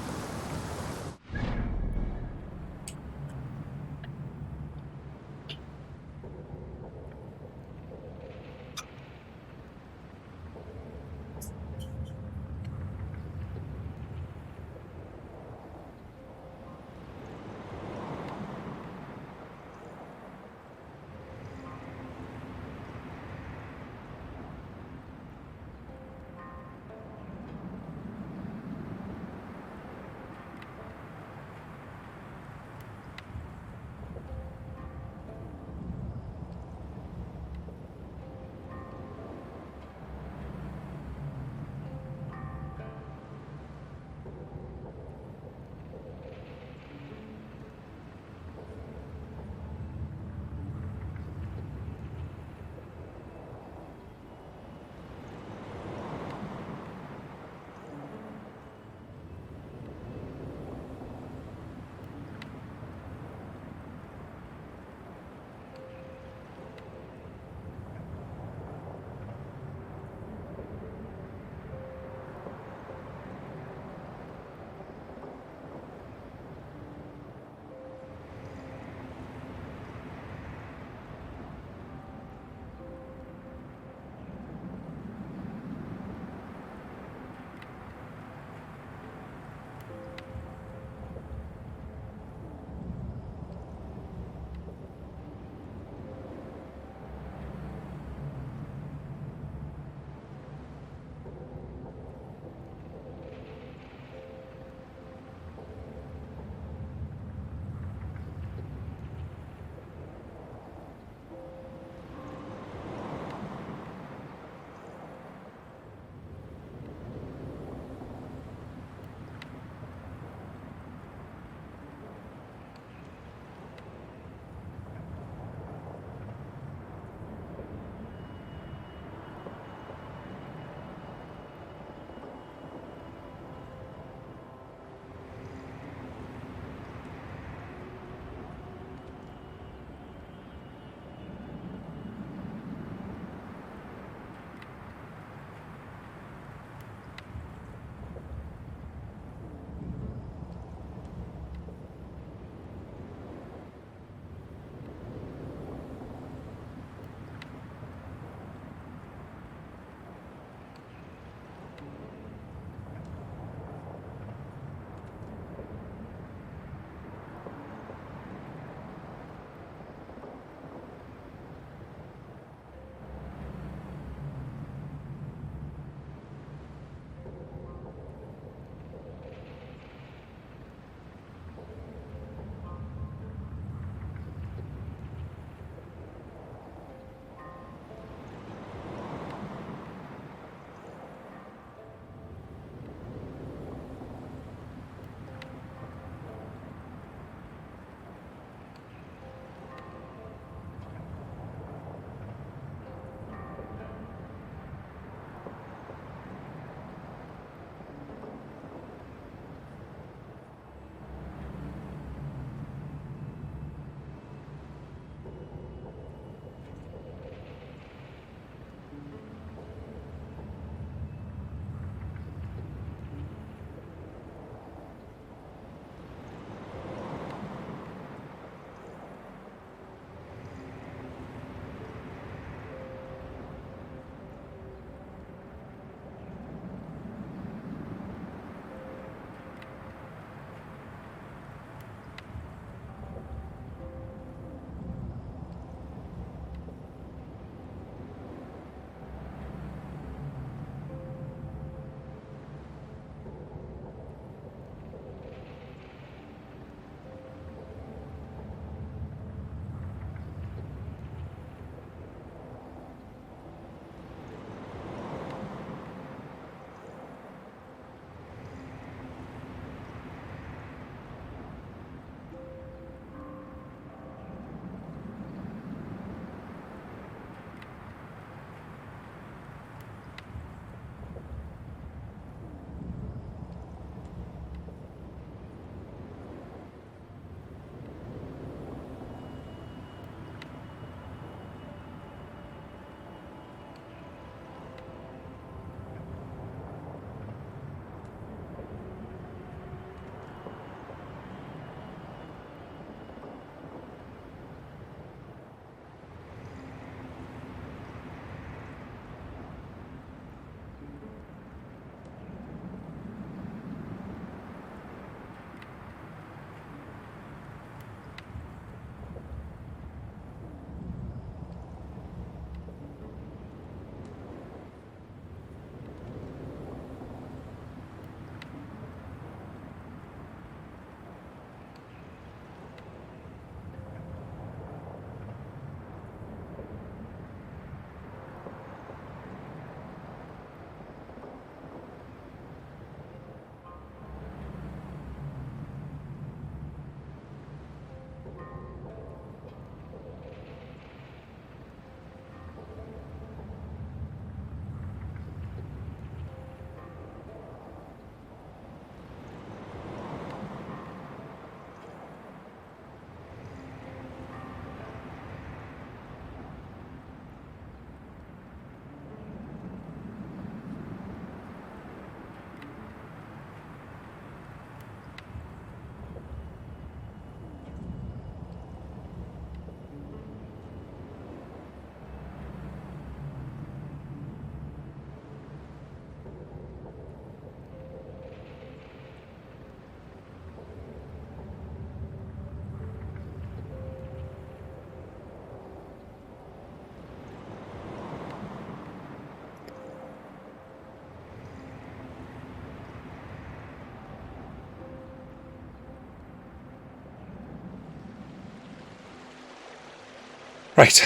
Right,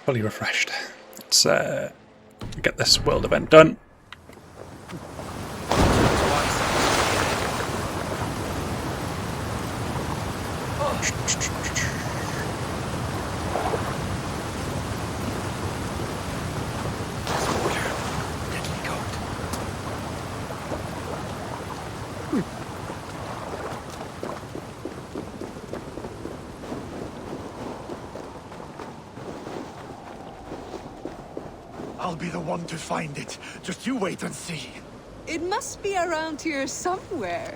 fully refreshed. Let's get this world event done. I'll be the one to find it. Just you wait and see. It must be around here somewhere.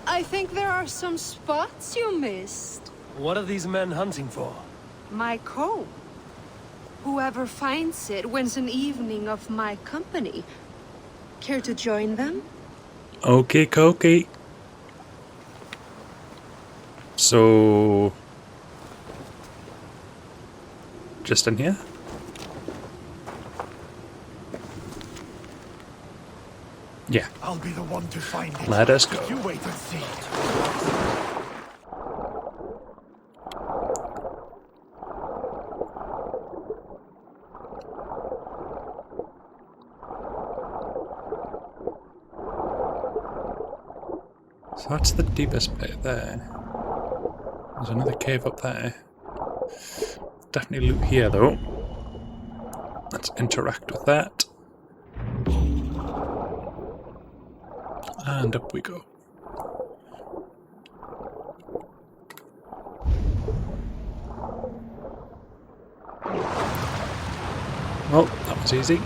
I think there are some spots you missed. What are these men hunting for? My comb. Whoever finds it wins an evening of my company. Care to join them? Okay, Cokey. So... just in here? Yeah. I'll be the one to find it. Let us go. Just you wait and see. So that's the deepest bit there. There's another cave up there. Definitely loot here though. Let's interact with that. And up we go. Well, that was easy.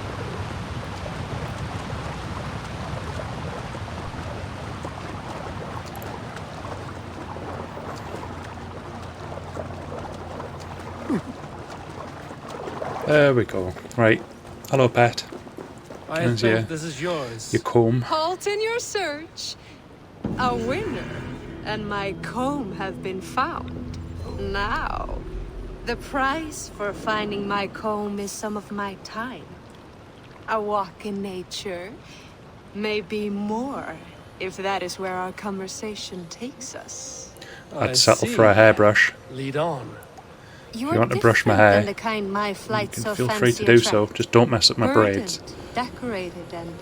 There we go. Right. Hello, pet. I think this is yours. Your comb. Halt in your search. A winner and my comb have been found. Now, the price for finding my comb is some of my time. A walk in nature, maybe more, if that is where our conversation takes us. I'd settle for a hairbrush. Lead on. If you want to brush my hair, the kind my flight you so can feel free to fancy do so. Just don't mess up my braids. Verdant, decorated and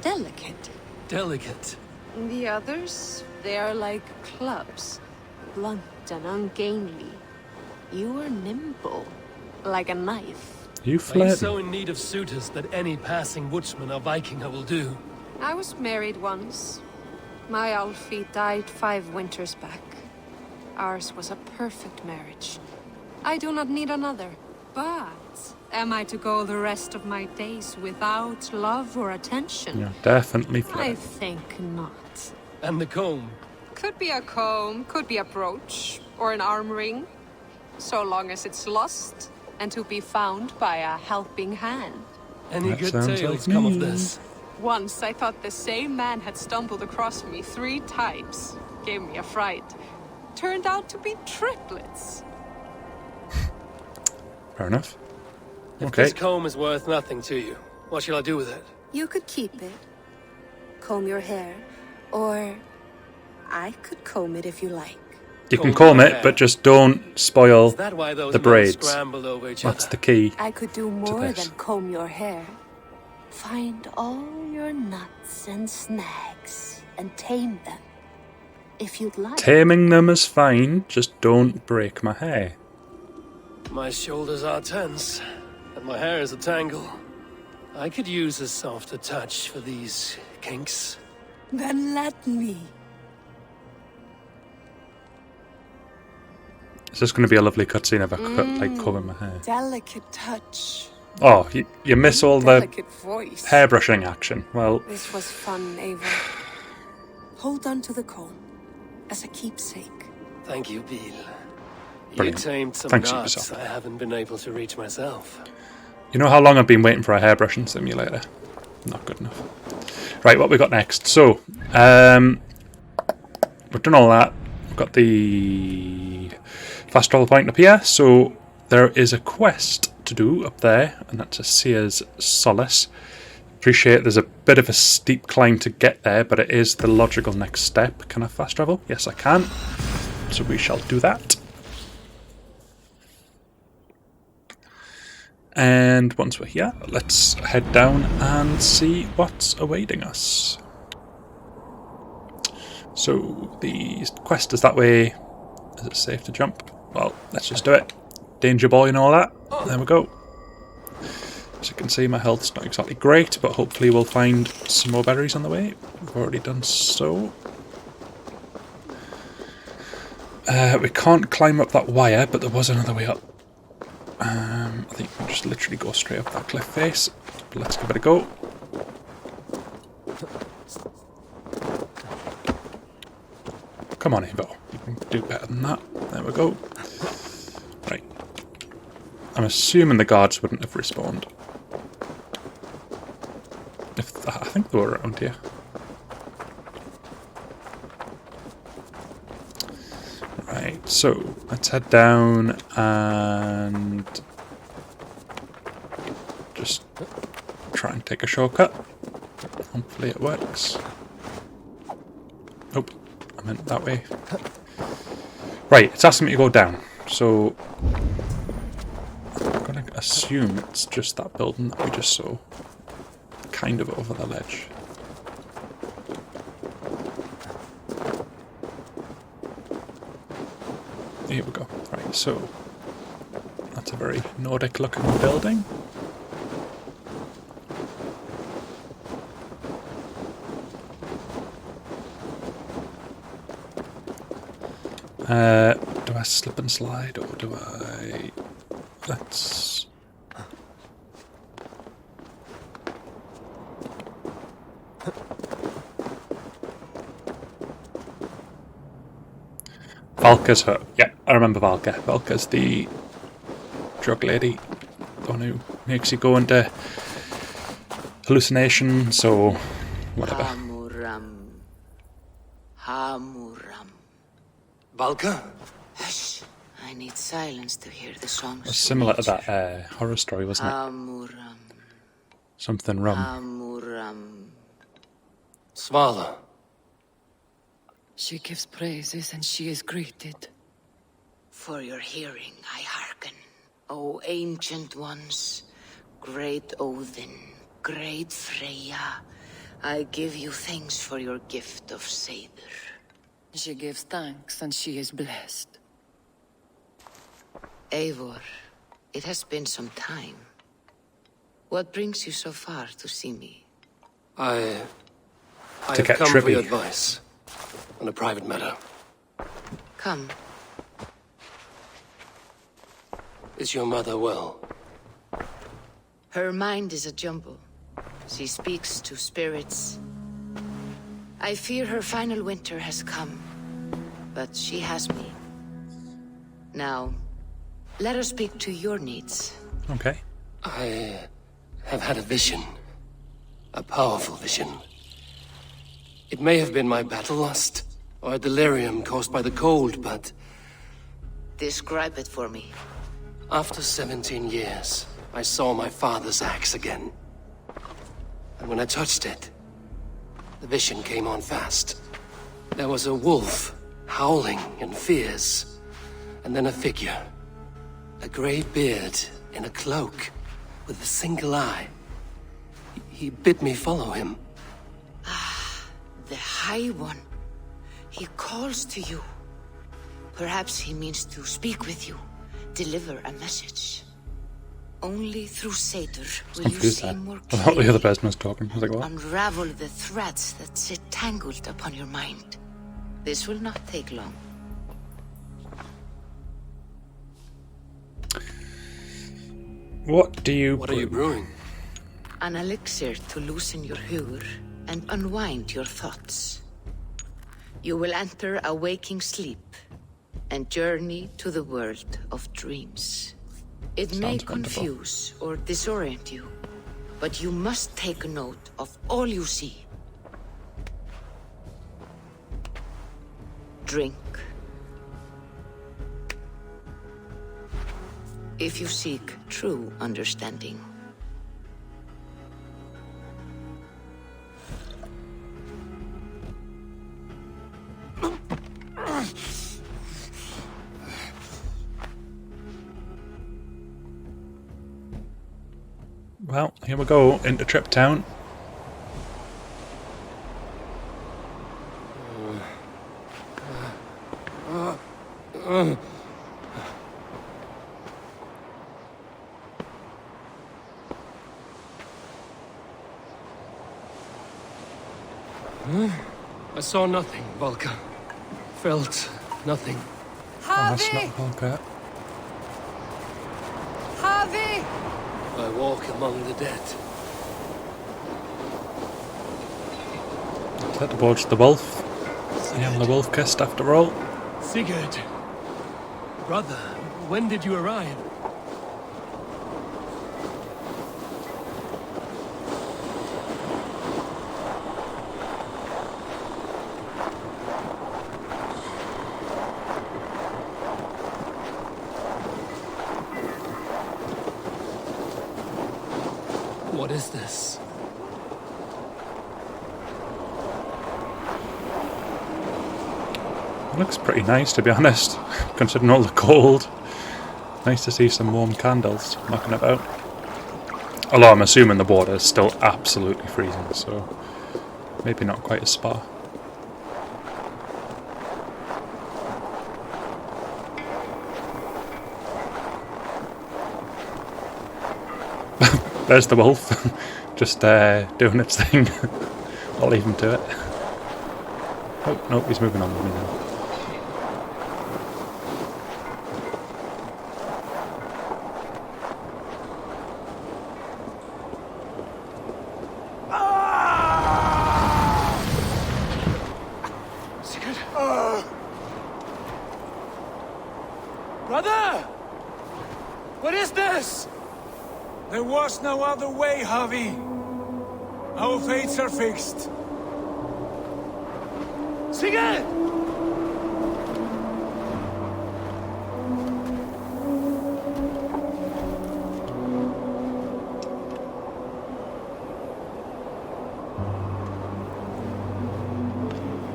delicate. Delicate. The others, they are like clubs, blunt and ungainly. You are nimble, like a knife. You Are flirt. you so in need of suitors that any passing woodsman or Vikinger will do? I was married once. My Alfie died 5 winters back. Ours was a perfect marriage. I do not need another. But am I to go the rest of my days without love or attention? You're definitely I flirt. think not. And the comb? Could be a comb, could be a brooch, or an arm ring. So long as it's lost, and to be found by a helping hand. Any That good sounds tales like come me. of this? Once I thought the same man had stumbled across me 3 times. Gave me a fright. Turned out to be triplets. Fair enough. If Okay. this comb is worth nothing to you, what shall I do with it? You could keep it. Comb your hair. Or I could comb it if you like. You can comb it, but just don't spoil Is that why those the men braids. scrambled over each That's other? the key. I could do more this. than comb your hair. Find all your nuts and snags and tame them. If you'd like. Taming them is fine, just don't break my hair. My shoulders are tense, and my hair is a tangle. I could use a softer touch for these kinks. Then let me. It's just going to be a lovely cutscene of a like combing my hair. Delicate touch. Oh, you miss all the Delicate voice. hairbrushing action. Well, This was fun, Ava. Hold on to the comb as a keepsake. Thank you, Bill. You Brilliant. tamed some Thanks, nuts Ubisoft. I haven't been able to reach myself. you know how long I've been waiting for a hairbrushing simulator? Not good enough. Right, what we got next? So, we've done all that. We've got the fast travel point up here. So there is a quest to do up there, and that's a Seer's Solace. Appreciate there's a bit of a steep climb to get there, but it is the logical next step. Can I fast travel? Yes, I can. So we shall do that. And once we're here, let's head down and see what's awaiting us. So the quest is that way. Is it safe to jump? Well, let's just do it. Danger boy and all that. There we go. As you can see, my health's not exactly great, but hopefully we'll find some more berries on the way. We've already done so. We can't climb up that wire, but there was another way up. I think we can just literally go straight up that cliff face. But let's give it a go. Come on, Evo. You can do better than that. There we go. Right. I'm assuming the guards wouldn't have respawned. I think they were around here. Right, so let's head down and just try and take a shortcut. Hopefully it works. Nope, I meant that way. Right, it's asking me to go down, so I'm going to assume it's just that building that we just saw. Kind of over the ledge. Here we go. Right, so that's a very Nordic looking building. Do I slip and slide or do I... Let's... Valka's her. Yeah, I remember Valka. Valka's the drug lady. The one who makes you go into hallucinations or whatever. Hamuram. Valka? Hush. I need silence to hear the songs. It was similar to that horror story, wasn't it? Hamuram. Something rum. Hamuram. Svala. She gives praises and she is greeted. For your hearing, I hearken. O ancient ones, great Odin, great Freya, I give you thanks for your gift of Seder. She gives thanks and she is blessed. Eivor, it has been some time. What brings you so far to see me? I To have get come for trippy. your advice on a private matter. Come. Is your mother well? Her mind is a jumble. She speaks to spirits. I fear her final winter has come, but she has me. Now, let her speak to your needs. Okay. I have had a vision. A powerful vision. It may have been my battle lust, or a delirium caused by the cold, but... Describe it for me. After 17 years, I saw my father's axe again. And when I touched it, the vision came on fast. There was a wolf, howling and fierce, and then a figure. A grey beard in a cloak, with a single eye. He bid me follow him. The High One. He calls to you. Perhaps he means to speak with you, deliver a message. Only through Seder will you Confused see there. more I thought the clearly. other person was talking. I was like, what? Unravel the threads that sit tangled upon your mind. This will not take long. What do you... What are you brewing? An elixir to loosen your huer and unwind your thoughts. You will enter a waking sleep and journey to the world of dreams. It may Sounds wonderful. confuse or disorient you, but you must take note of all you see. Drink. If you seek true understanding. Well, here we go, into Trip Town. I saw nothing, Volka. Felt nothing. Oh, that's not Volker. Harvey! I walk among the dead. Head towards the wolf. I am the wolf kissed after all. Sigurd! Brother, when did you arrive? What is this? It looks pretty nice, to be honest, considering all the cold. Nice to see some warm candles knocking about. Although I'm assuming the water is still absolutely freezing, so maybe not quite a spa. There's the wolf, just doing its thing. I'll leave him to it. Oh, no, he's moving on with me now. Sigurd! Brother! What is this? There was no other way, Harvey. Our fates are fixed. Sigurd!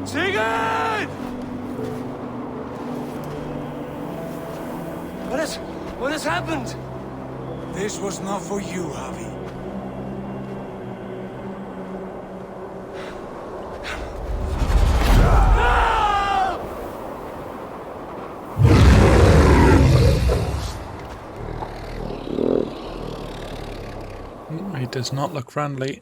Sigurd! What has happened? This was not for you, Harvey. He does not look friendly.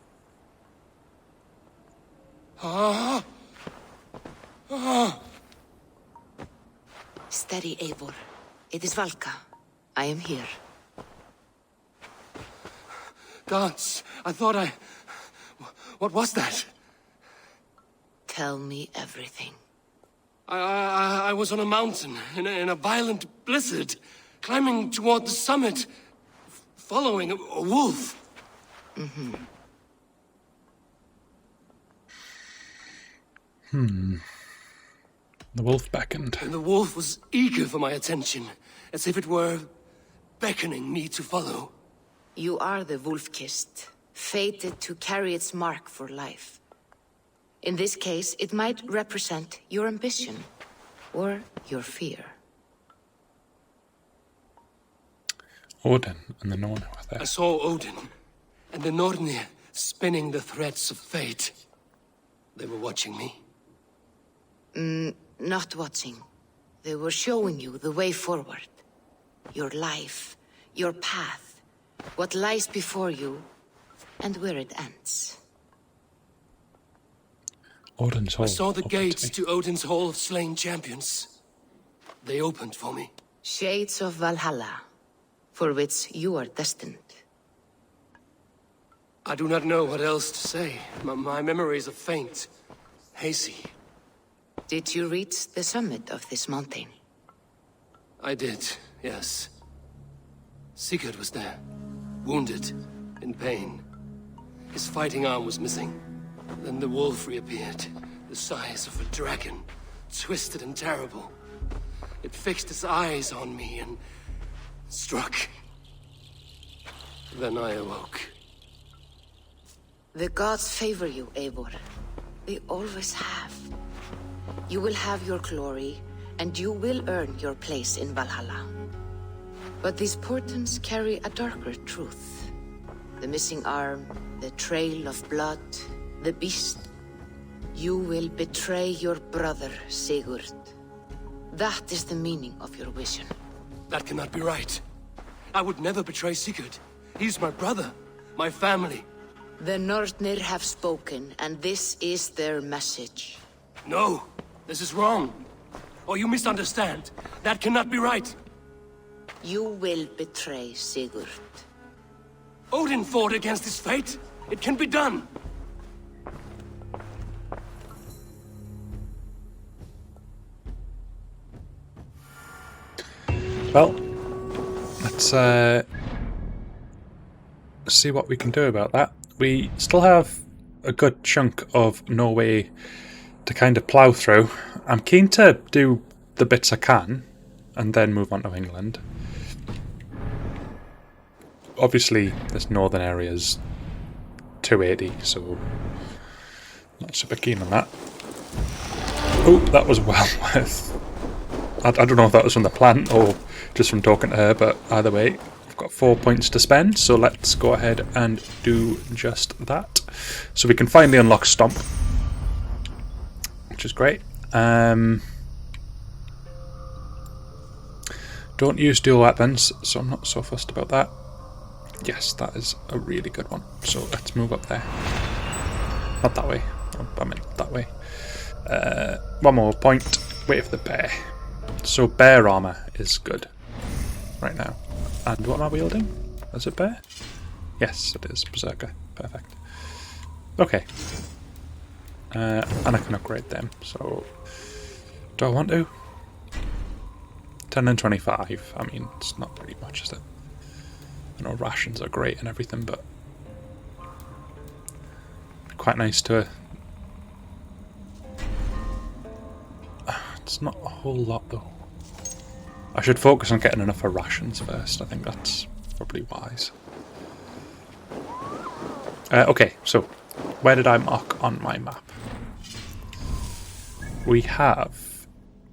Steady, Eivor. It is Valka. I am here. Gods, I thought I... What was that? Tell me everything. I was on a mountain in a violent blizzard, climbing toward the summit, following a wolf. Mm-hmm. The wolf beckoned. And the wolf was eager for my attention, as if it were beckoning me to follow. You are the wolf-kissed, fated to carry its mark for life. In this case, it might represent your ambition, or your fear. Odin and the Norn were there. I saw Odin, and the Nornir spinning the threads of fate. They were watching me. Not watching. They were showing you the way forward. Your life, your path, what lies before you, and where it ends. Odin's Hall. I saw the gates to Odin's Hall of Slain Champions. They opened for me. Shades of Valhalla, for which you are destined. I do not know what else to say. My memories are faint, hazy. Did you reach the summit of this mountain? I did, yes. Sigurd was there, wounded, in pain. His fighting arm was missing. Then the wolf reappeared, the size of a dragon, twisted and terrible. It fixed its eyes on me and struck. Then I awoke. The gods favor you, Eivor. They always have. You will have your glory, and you will earn your place in Valhalla. But these portents carry a darker truth. the missing arm, the trail of blood, the beast. You will betray your brother, Sigurd. That is the meaning of your vision. That cannot be right. I would never betray Sigurd. He's my brother, my family. The Nordnir have spoken, and this is their message. No, this is wrong. Or you misunderstand. That cannot be right. You will betray Sigurd. Odin fought against his fate. It can be done. Well, let's see what we can do about that. We still have a good chunk of Norway to kind of plough through. I'm keen to do the bits I can and then move on to England. Obviously, this northern area is 280, so not super keen on that. Oh, that was well worth. I don't know if that was from the plan or just from talking to her, but either way, I've got 4 points to spend, so let's go ahead and do just that. So we can finally unlock Stomp, which is great. Don't use dual weapons, so I'm not so fussed about that. Yes, that is a really good one. So let's move up there. Not that way. I meant that way. One more point. Wait for the bear. So bear armor is good right now. And what am I wielding? Is it bear? Yes, it is. Berserker. Perfect. Okay. And I can upgrade them. So do I want to? 10 and 25. I mean, it's not really much, is it? I know rations are great and everything, but quite nice to... It's not a whole lot though. I should focus on getting enough for rations first. I think that's probably wise. Okay, so where did I mark on my map? We have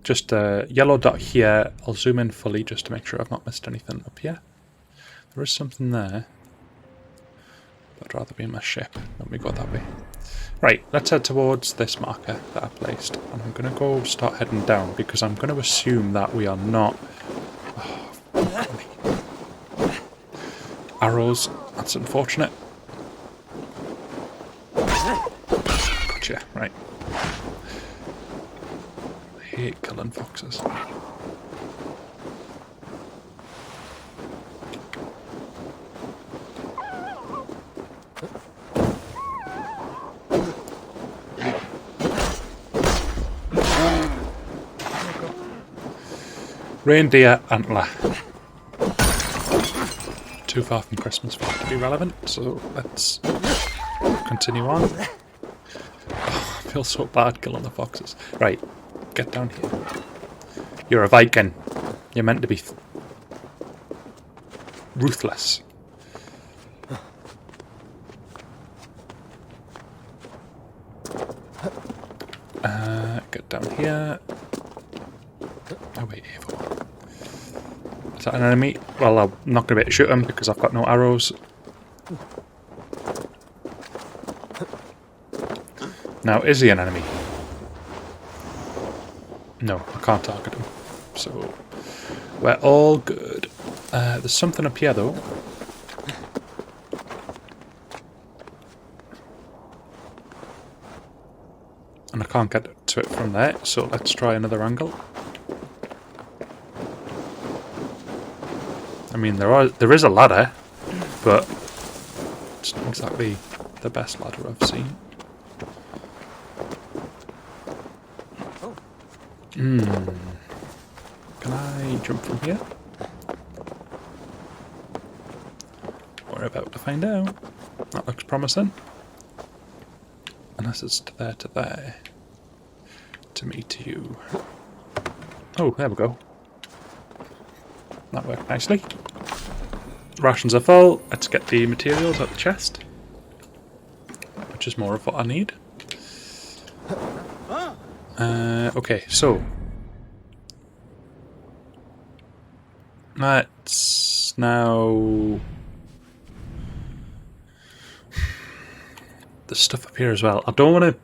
just a yellow dot here. I'll zoom in fully just to make sure I've not missed anything up here. There is something there. I'd rather be in my ship. Let me go that way. Right, let's head towards this marker that I placed. And I'm going to go start heading down because I'm going to assume that we are not... Oh, arrows, that's unfortunate. Gotcha, right. I hate killing foxes. Reindeer antler. Too far from Christmas for it to be relevant, so let's continue on. Oh, I feel so bad killing the foxes. Right, get down here. You're a Viking. You're meant to be ruthless. Get down here. Oh wait, Evo. Is that an enemy? Well, I'm not going to be able to shoot him because I've got no arrows. Now, is he an enemy? No, I can't target him. So, we're all good. There's something up here though. And I can't get to it from there, so let's try another angle. I mean, there is a ladder, but it's not exactly the best ladder I've seen. Can I jump from here? We're about to find out. That looks promising. Unless it's to there. To me, to you. Oh, there we go. That worked nicely. Rations are full. Let's get the materials out the chest. Which is more of what I need. Okay, so let's now there's stuff up here as well. I don't want to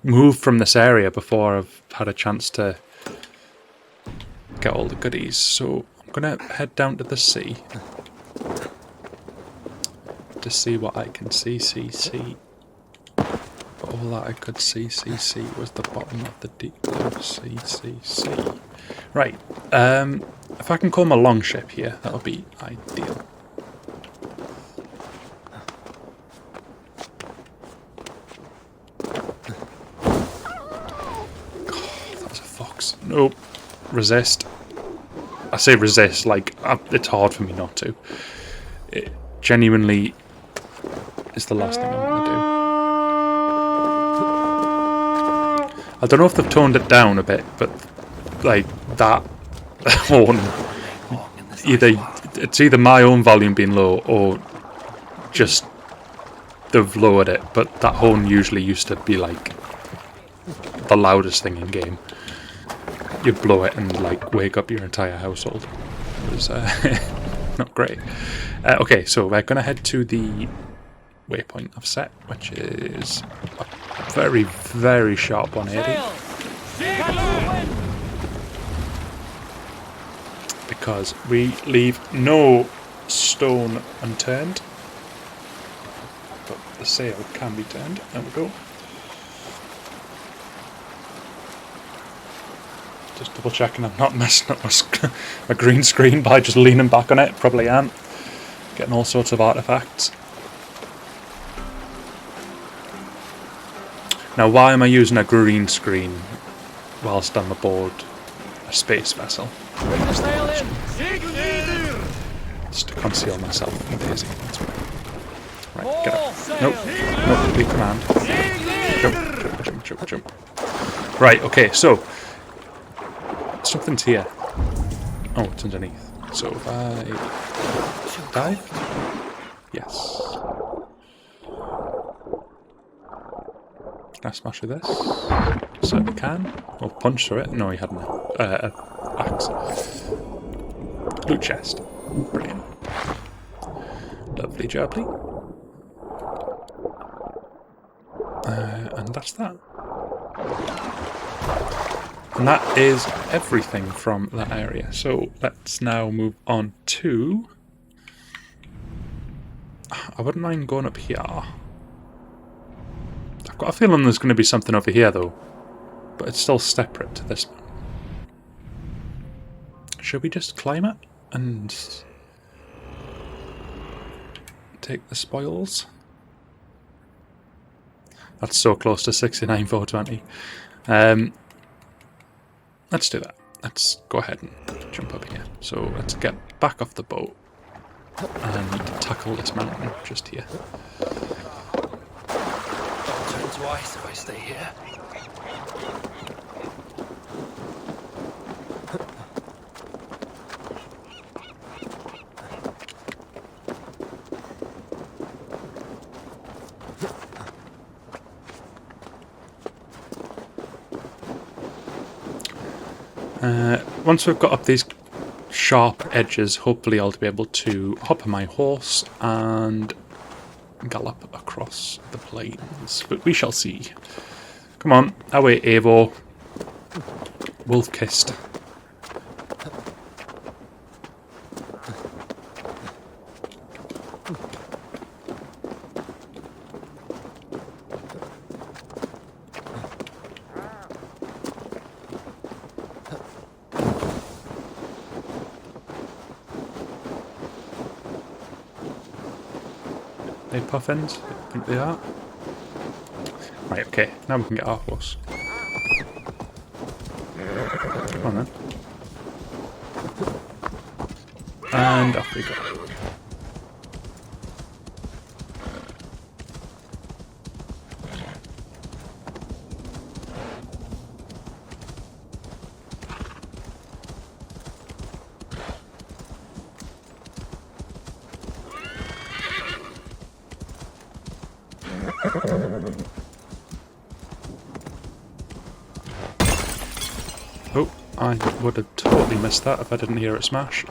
move from this area before I've had a chance to get all the goodies. So I'm going to head down to the sea to see what I can see. But all that I could see was the bottom of the deep blue sea. Right, if I can call my longship here, that'll be ideal. That was a fox. Nope. Resist. I say resist, like, it's hard for me not to. It genuinely is the last thing I want to do. I don't know if they've toned it down a bit, but like that horn, it's either my own volume being low or just they've lowered it. But that horn usually used to be like the loudest thing in game. You'd blow it and like wake up your entire household. It was not great. Okay, so we're gonna head to the waypoint I've set, which is a very, very sharp 180. Because we leave no stone unturned. But the sail can be turned. There we go. Just double checking I'm not messing up my green screen by just leaning back on it. Probably am. Getting all sorts of artifacts. Now, why am I using a green screen whilst I'm aboard a space vessel? Just to conceal myself from Daisy. That's right. Right, get up. Nope. Nope, leave command. Jump. Right, okay, so something's here. Oh, it's underneath. So if I dive? Yes. Can I smash through this? Certainly can. Or punch through it. No, he had an axe. Loot chest. Brilliant. Lovely jubbly. And that's that. And that is everything from that area. So let's now move on to... I wouldn't mind going up here. I've got a feeling there's going to be something over here though. But it's still separate to this one. Should we just climb it and take the spoils? That's so close to 69,420. Let's do that. Let's go ahead and jump up here. So let's get back off the boat and tackle this mountain just here. Turns wise if I stay here. Once we've got up these sharp edges, hopefully I'll be able to hop on my horse and gallop across the plains. But we shall see. Come on, away Eivor. Wolf-kissed. Puffins, I think they are. Right, okay, now we can get our horse. Come on then. And off we go. Oh, I would have totally missed that if I didn't hear it smash.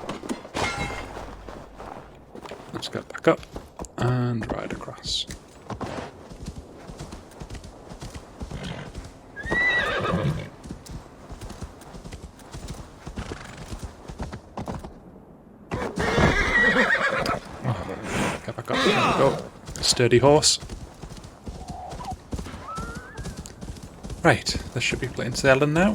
Let's get back up and ride across. Sturdy horse. Right, this should be plain sailing now.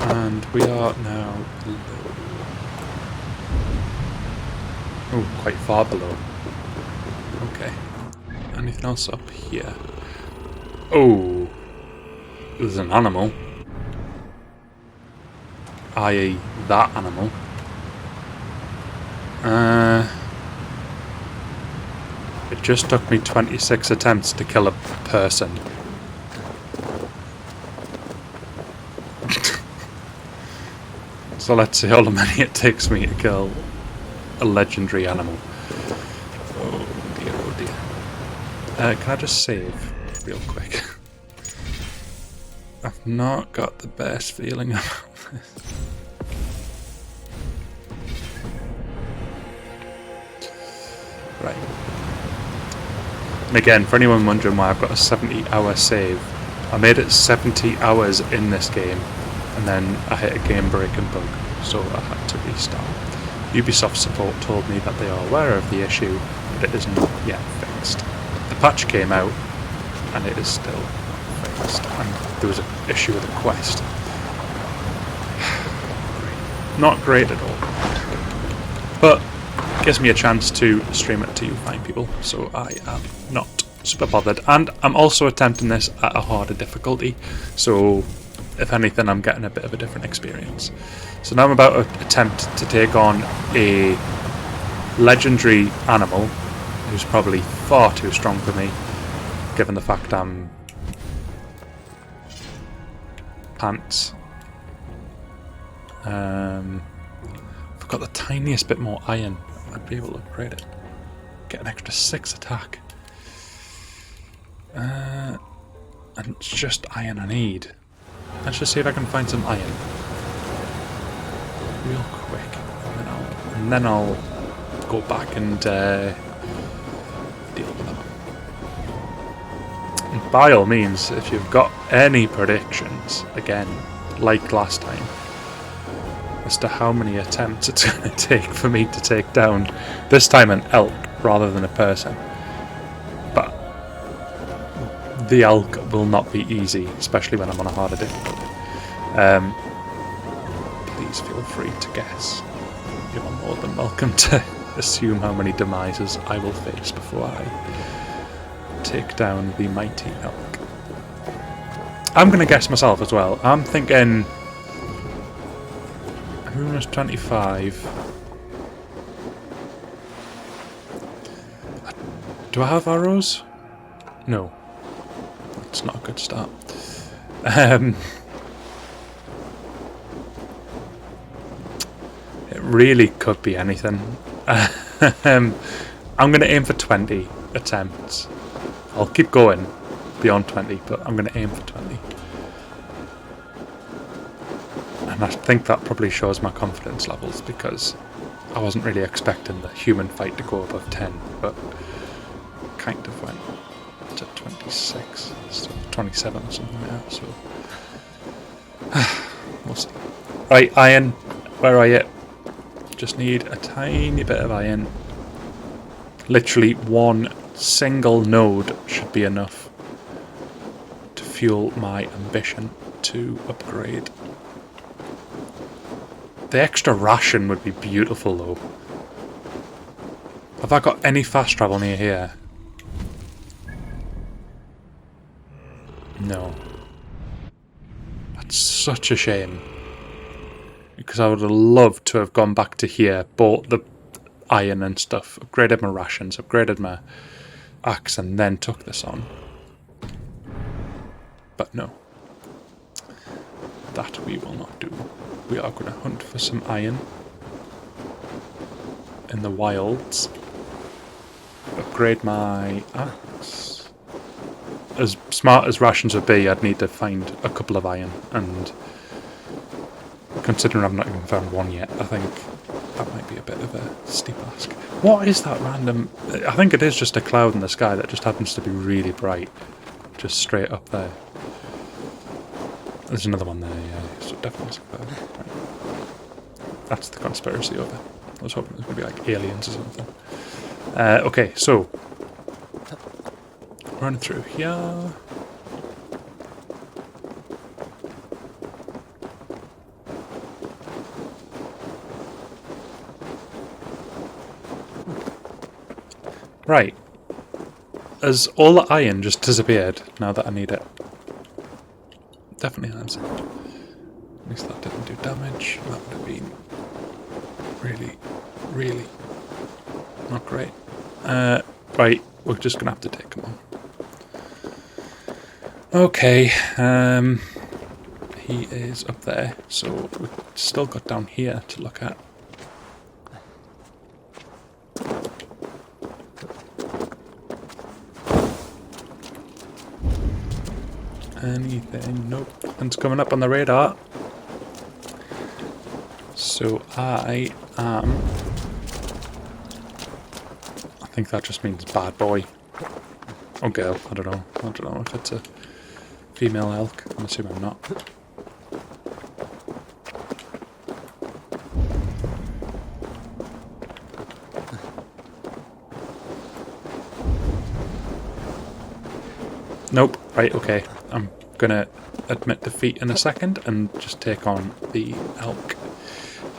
And we are now below. Oh, quite far below. Okay. Anything else up here? Oh, there's an animal. I.e. that animal. It just took me 26 attempts to kill a person. So let's see how many it takes me to kill a legendary animal. Oh dear, oh dear. Can I just save real quick? I've not got the best feeling about this. Right. And again, for anyone wondering why I've got a 70-hour save, I made it 70 hours in this game, and then I hit a game-breaking bug, so I had to restart. Ubisoft support told me that they are aware of the issue, but it is not yet fixed. The patch came out, and it is still not fixed, and there was an issue with the quest. Not great at all. But gives me a chance to stream it to you fine people, so I am not super bothered. And I'm also attempting this at a harder difficulty, so if anything I'm getting a bit of a different experience. So now I'm about to attempt to take on a legendary animal who's probably far too strong for me, given the fact I'm pants. If I've got the tiniest bit more iron, I'd be able to upgrade it. Get an extra 6 attack. And it's just iron I need. Let's just see if I can find some iron. Real quick. And then I'll go back and deal with them. And by all means, if you've got any predictions, again, like last time, as to how many attempts it's going to take for me to take down, this time an elk rather than a person. But the elk will not be easy, especially when I'm on a harder difficulty. Please feel free to guess. You are more than welcome to assume how many demises I will face before I take down the mighty elk. I'm going to guess myself as well. I'm thinking Rumours 25. Do I have arrows? No. That's not a good start. It really could be anything. I'm going to aim for 20 attempts. I'll keep going beyond 20, but I'm going to aim for 20. And I think that probably shows my confidence levels, because I wasn't really expecting the human fight to go above 10, but kind of went to 26, so 27 or something like that, so we'll see. Right, iron, where are you? Just need a tiny bit of iron. Literally one single node should be enough to fuel my ambition to upgrade. The extra ration would be beautiful though. Have I got any fast travel near here? No. That's such a shame. Because I would have loved to have gone back to here, bought the iron and stuff, upgraded my rations, upgraded my axe, and then took this on. But no. That we will not do. We are going to hunt for some iron in the wilds. Upgrade my axe. as smart as rations would be, I'd need to find a couple of iron, and considering I've not even found one yet, I think that might be a bit of a steep ask. What is that random... I think it is just a cloud in the sky that just happens to be really bright, just straight up there. There's another one there, yeah, so definitely it's a cloud. Right. That's the conspiracy over. I was hoping it was going to be like aliens or something. Okay, so run through here. Right. Has all the iron just disappeared now that I need it? Definitely has. At least that didn't do damage. That would have been really, really not great. Right, we're just gonna have to take them on. Okay, he is up there, so we've still got down here to look at. Anything? Nope, nothing's coming up on the radar. So I think that just means bad boy. Or girl, I don't know. I don't know if it's a female elk. I'm assuming not. Nope. Right, okay. I'm gonna admit defeat in a second and just take on the elk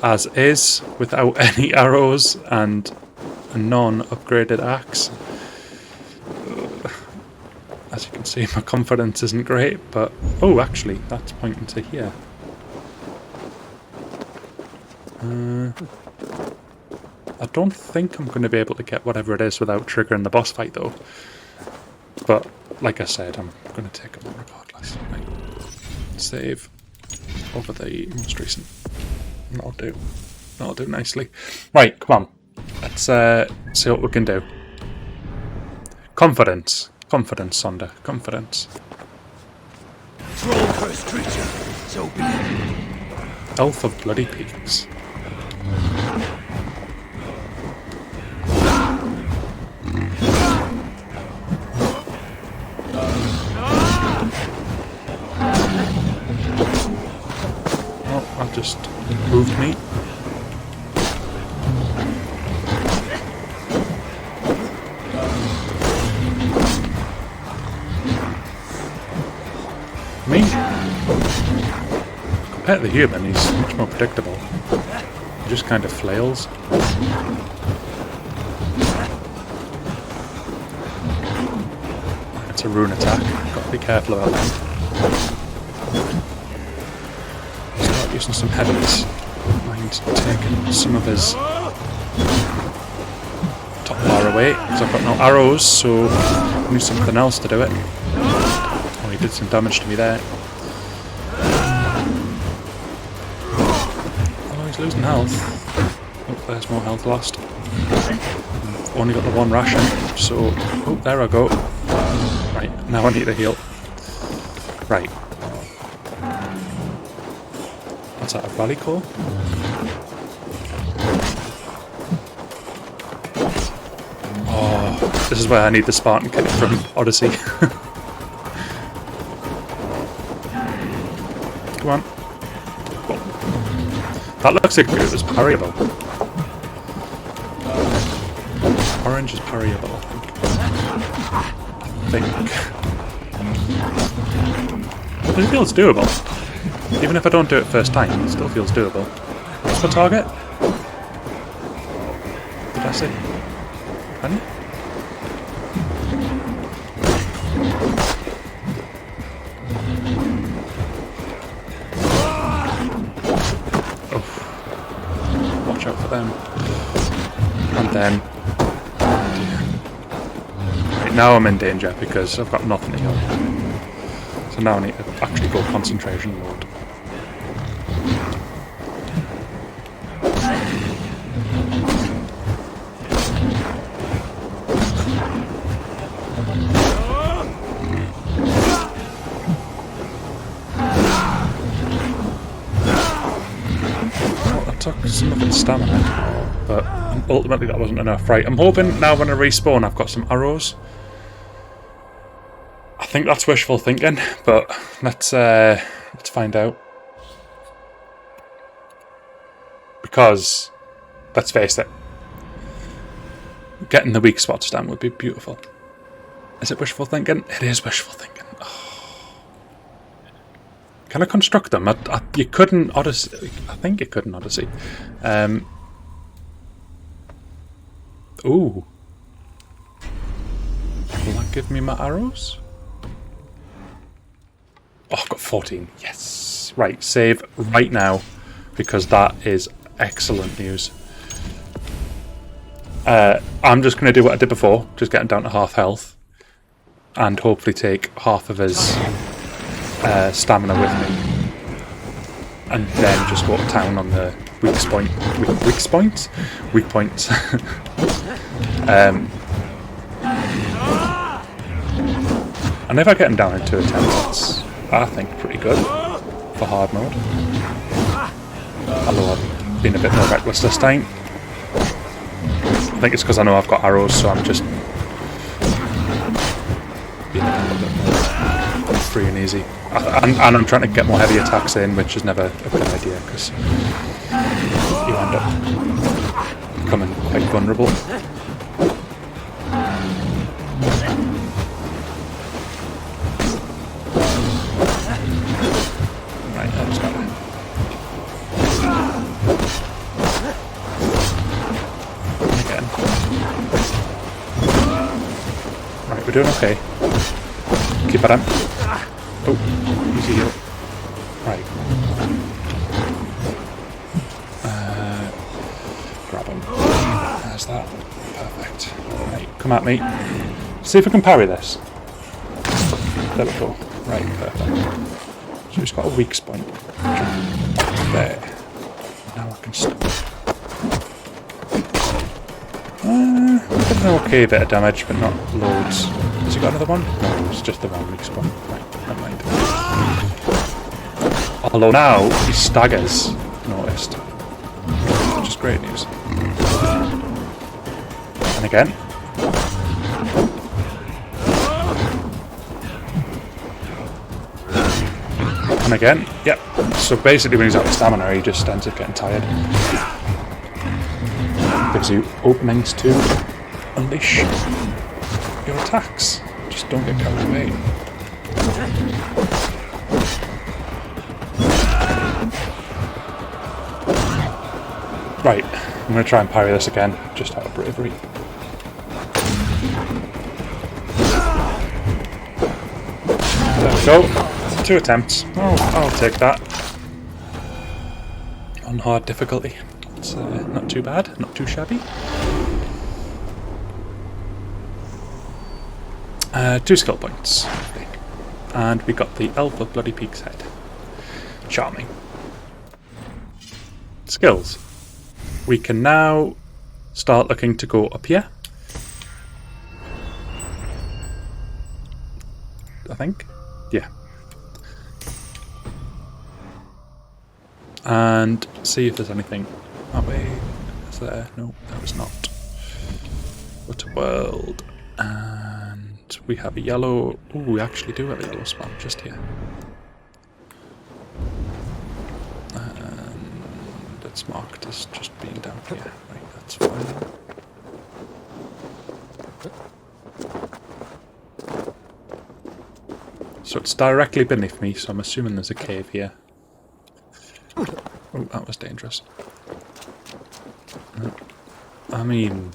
as is, without any arrows and a non-upgraded axe. As you can see, my confidence isn't great, but... Oh, actually, that's pointing to here. I don't think I'm going to be able to get whatever it is without triggering the boss fight, though. But, like I said, I'm going to take it on regardless. Right. Save over the most recent. That'll do. That'll do nicely. Right, come on. Let's see what we can do. Confidence. Confidence, Sonder. Confidence. Troll-cursed creature. So be it. Elf of Bloody Peaks. Oh, I've just moved me. Compared to the human, he's much more predictable. He just kind of flails. It's a rune attack. Got to be careful about that. Start using some heavies. Mind taking some of his top bar away, because I've got no arrows, so I need something else to do it. Oh, he did some damage to me there. Losing health. Oh, there's more health lost. I've only got the one ration, so... Oh, there I go. Right, now I need to heal. Right. What's that, a rally call? Oh, this is where I need the Spartan kit from Odyssey. Come on. That looks like it was parryable. Orange is parryable, I think. But it feels doable. Even if I don't do it first time, it still feels doable. What's my target? What did I say? 20? Out for them. And then... Right, now I'm in danger because I've got nothing to heal. So now I need to actually go concentration mode. took some of its stamina, but ultimately that wasn't enough. Right, I'm hoping now when I respawn I've got some arrows. I think that's wishful thinking, but let's find out. Because, let's face it, getting the weak spots down would be beautiful. Is it wishful thinking? It is wishful thinking. Oh. Can I construct them? You couldn't Odyssey. I think you could in Odyssey. Ooh. Will that give me my arrows? Oh, I've got 14. Yes. Right, save right now, because that is excellent news. I'm just going to do what I did before, just getting down to half health, and hopefully take half of his stamina with me, and then just go to town on the weak points. And if I get him down in 2 attempts, that's, I think, pretty good for hard mode. Although I've been a bit more reckless this time. I think it's because I know I've got arrows, so I'm just being a little bit more free and easy. And I'm trying to get more heavy attacks in, which is never a good idea, because you end up becoming quite vulnerable. Right, that's better. Again. Right, we're doing okay. Keep it on. Oh, easy heal. Right. Grab him. There's that. Perfect. Right, come at me. See if I can parry this. There we go. Right, perfect. So he's got a weak point. There. Now I can stop. An okay bit of damage, but not loads. Has he got another one? No, it's just the one weak spot. Right, never mind. Although now he staggers, noticed. Which is great news. And again. And again. Yep. So basically when he's out of stamina he just ends up getting tired. Gives you openings to unleash your attacks. Just don't get carried away. Right, I'm going to try and parry this again, just out of bravery. There we go. 2 attempts. Oh, I'll take that. On hard difficulty. It's not too bad, not too shabby. 2 skill points. And we got the Elf of Bloody Peak's Head. Charming. Skills. We can now start looking to go up here. I think. Yeah. And see if there's anything that way. Is there? No, there was not. Go to world. And we have a yellow. Oh, we actually do have a yellow spawn just here. And it's marked as just being down here. Right, that's fine. So it's directly beneath me, so I'm assuming there's a cave here. Oh, that was dangerous. I mean,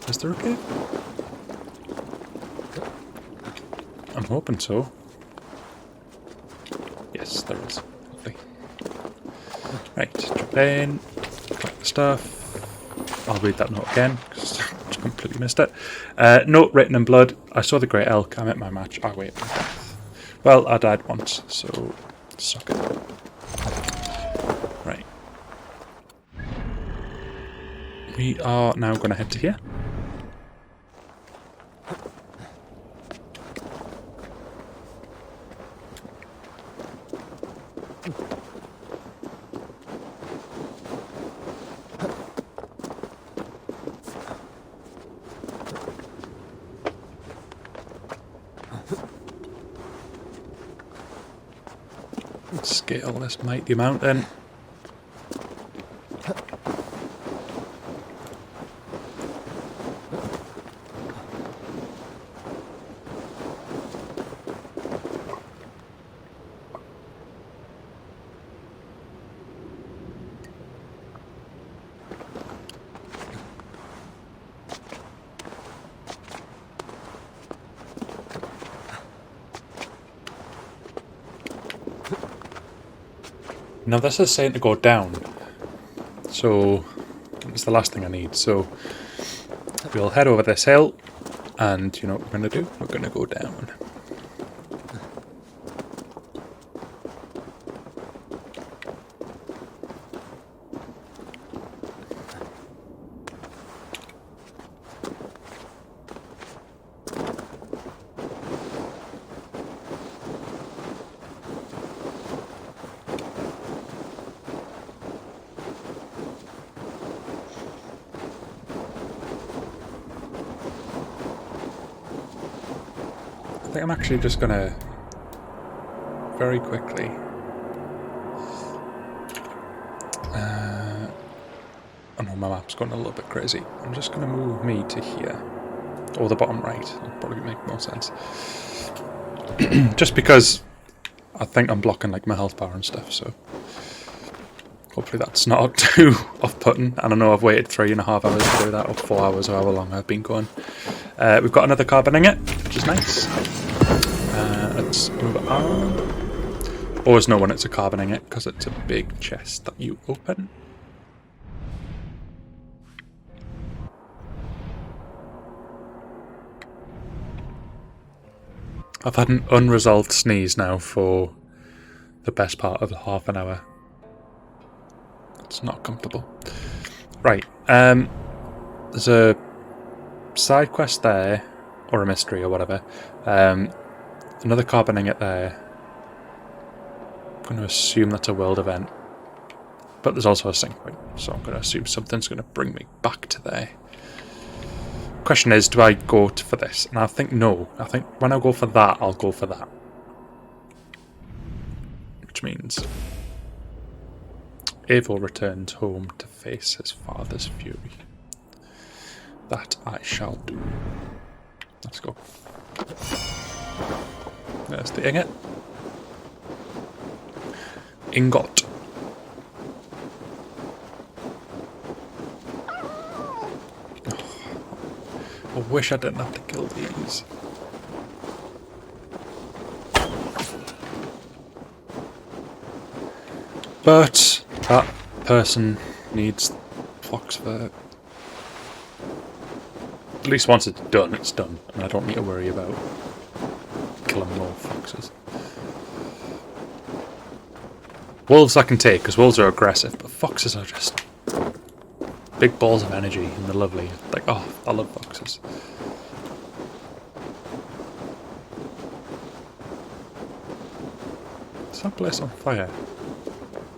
is there a cave? I'm hoping so. Yes, there is. Lovely. Right, jump in, collect the stuff. I'll read that note again, because I just completely missed it. Note written in blood. I saw the great elk. I met my match. Oh, wait. Well, I died once, so suck it. Right. We are now going to head to here. scale this mighty mountain. Now this is saying to go down, so it's the last thing I need. So we'll head over this hill, and you know what we're going to do? We're going to go down. I think I'm actually just gonna very quickly I know my map's going a little bit crazy. I'm just gonna move me to here, or the bottom right. It'll probably make more sense. Just because I think I'm blocking like my health bar and stuff, so hopefully that's not too off-putting. And I know I've waited 3.5 hours to do that, or 4 hours, or however long I've been going. We've got another carbon ingot, which is nice. Let's move it on. Always know when it's a carbon ingot because it's a big chest that you open. I've had an unresolved sneeze now for the best part of half an hour. It's not comfortable. Right, there's a side quest there, or a mystery or whatever. Another carbon ingot there. I'm going to assume that's a world event. But there's also a sync point, so I'm going to assume something's going to bring me back to there. Question is, do I go for this? And I think no. I think when I go for that, I'll go for that. Which means Eivor returns home to face his father's fury. That I shall do. Let's go. There's the ingot. Ingot. I wish I didn't have to kill these. But that person needs fox fur. At least once it's done, and I don't need to worry about killing more foxes. Wolves I can take, because wolves are aggressive, but foxes are just big balls of energy, and they're lovely. Like, oh, I love foxes. Is that place on fire?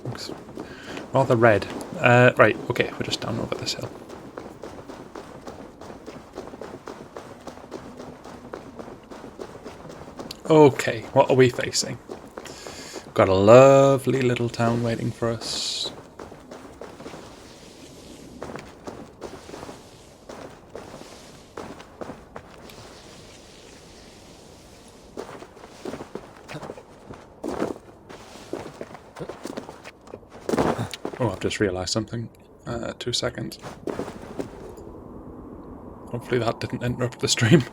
Looks rather red. Right, okay, we're just down over this hill. Okay, what are we facing? Got a lovely little town waiting for us. Oh, I've just realised something. 2 seconds. Hopefully that didn't interrupt the stream.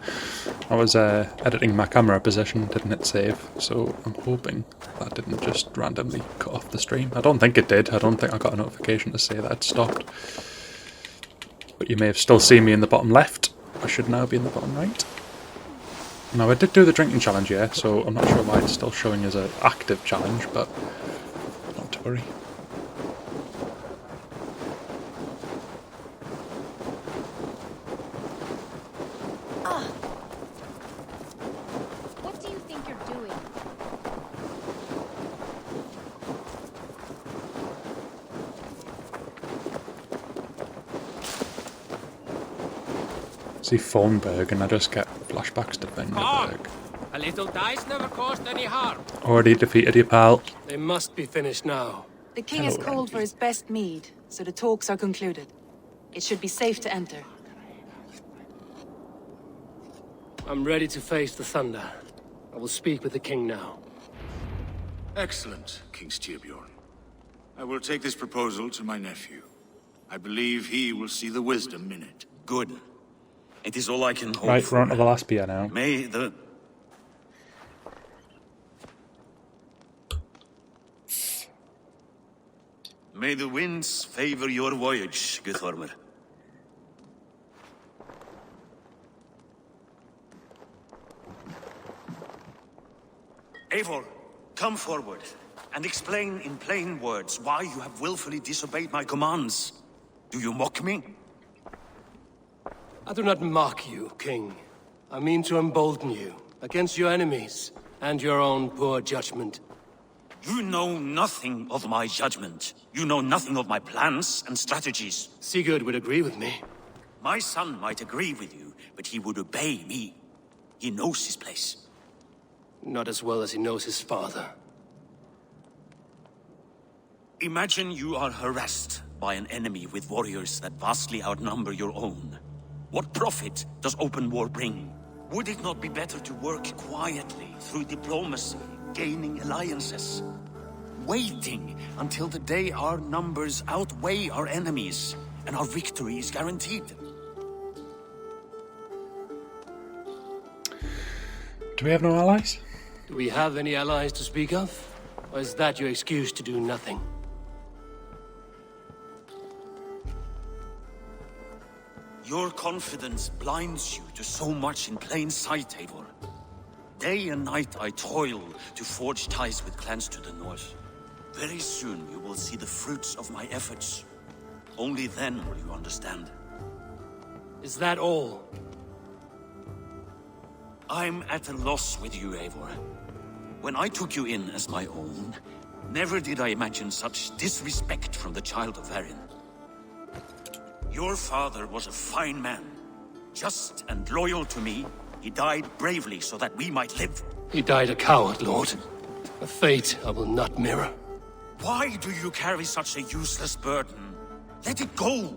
I was editing my camera position, didn't hit save, so I'm hoping that didn't just randomly cut off the stream. I don't think it did. I don't think I got a notification to say that it stopped. But you may have still seen me in the bottom left. I should now be in the bottom right. Now I did do the drinking challenge, yeah, so I'm not sure why it's still showing as an active challenge, but not to worry. What do you think you're doing? See Thornburg and I just get flashbacks to Vengerberg. A little dice never caused any harm. Already defeated your pal. They must be finished now. The king has called for his best mead, so the talks are concluded. It should be safe to enter. I'm ready to face the thunder. I will speak with the king now. Excellent, King Styrbjorn. I will take this proposal to my nephew. I believe he will see the wisdom in it. Good. It is all I can hope Right, for. we're on to the last beer now. May the winds favor your voyage, Guthormer. Eivor, come forward and explain in plain words why you have willfully disobeyed my commands. Do you mock me? I do not mock you, King. I mean to embolden you against your enemies and your own poor judgment. You know nothing of my judgment. You know nothing of my plans and strategies. Sigurd would agree with me. My son might agree with you, but he would obey me. He knows his place. Not as well as he knows his father. Imagine you are harassed by an enemy with warriors that vastly outnumber your own. What profit does open war bring? Would it not be better to work quietly through diplomacy, gaining alliances? Waiting until the day our numbers outweigh our enemies and our victory is guaranteed. Do we have no allies? Do we have any allies to speak of? Or is that your excuse to do nothing? Your confidence blinds you to so much in plain sight, Eivor. Day and night I toil to forge ties with clans to the north. Very soon you will see the fruits of my efforts. Only then will you understand. Is that all? I'm at a loss with you, Eivor. When I took you in as my own, never did I imagine such disrespect from the child of Varin. Your father was a fine man. Just and loyal to me, he died bravely so that we might live. He died a coward, Lord. A fate I will not mirror. Why do you carry such a useless burden? Let it go.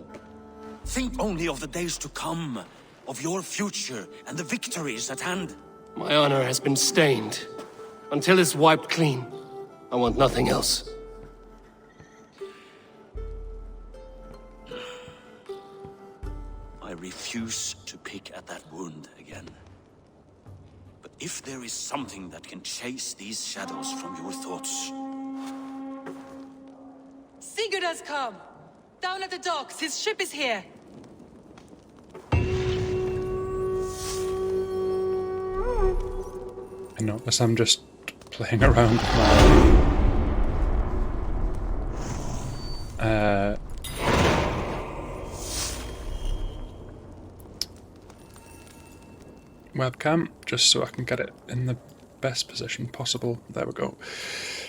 Think only of the days to come, of your future and the victories at hand. My honor has been stained. Until it's wiped clean, I want nothing else. I refuse to pick at that wound again. But if there is something that can chase these shadows from your thoughts... Sigurd has come! Down at the docks, his ship is here! I notice I'm just playing around with my webcam, just so I can get it in the best position possible. There we go.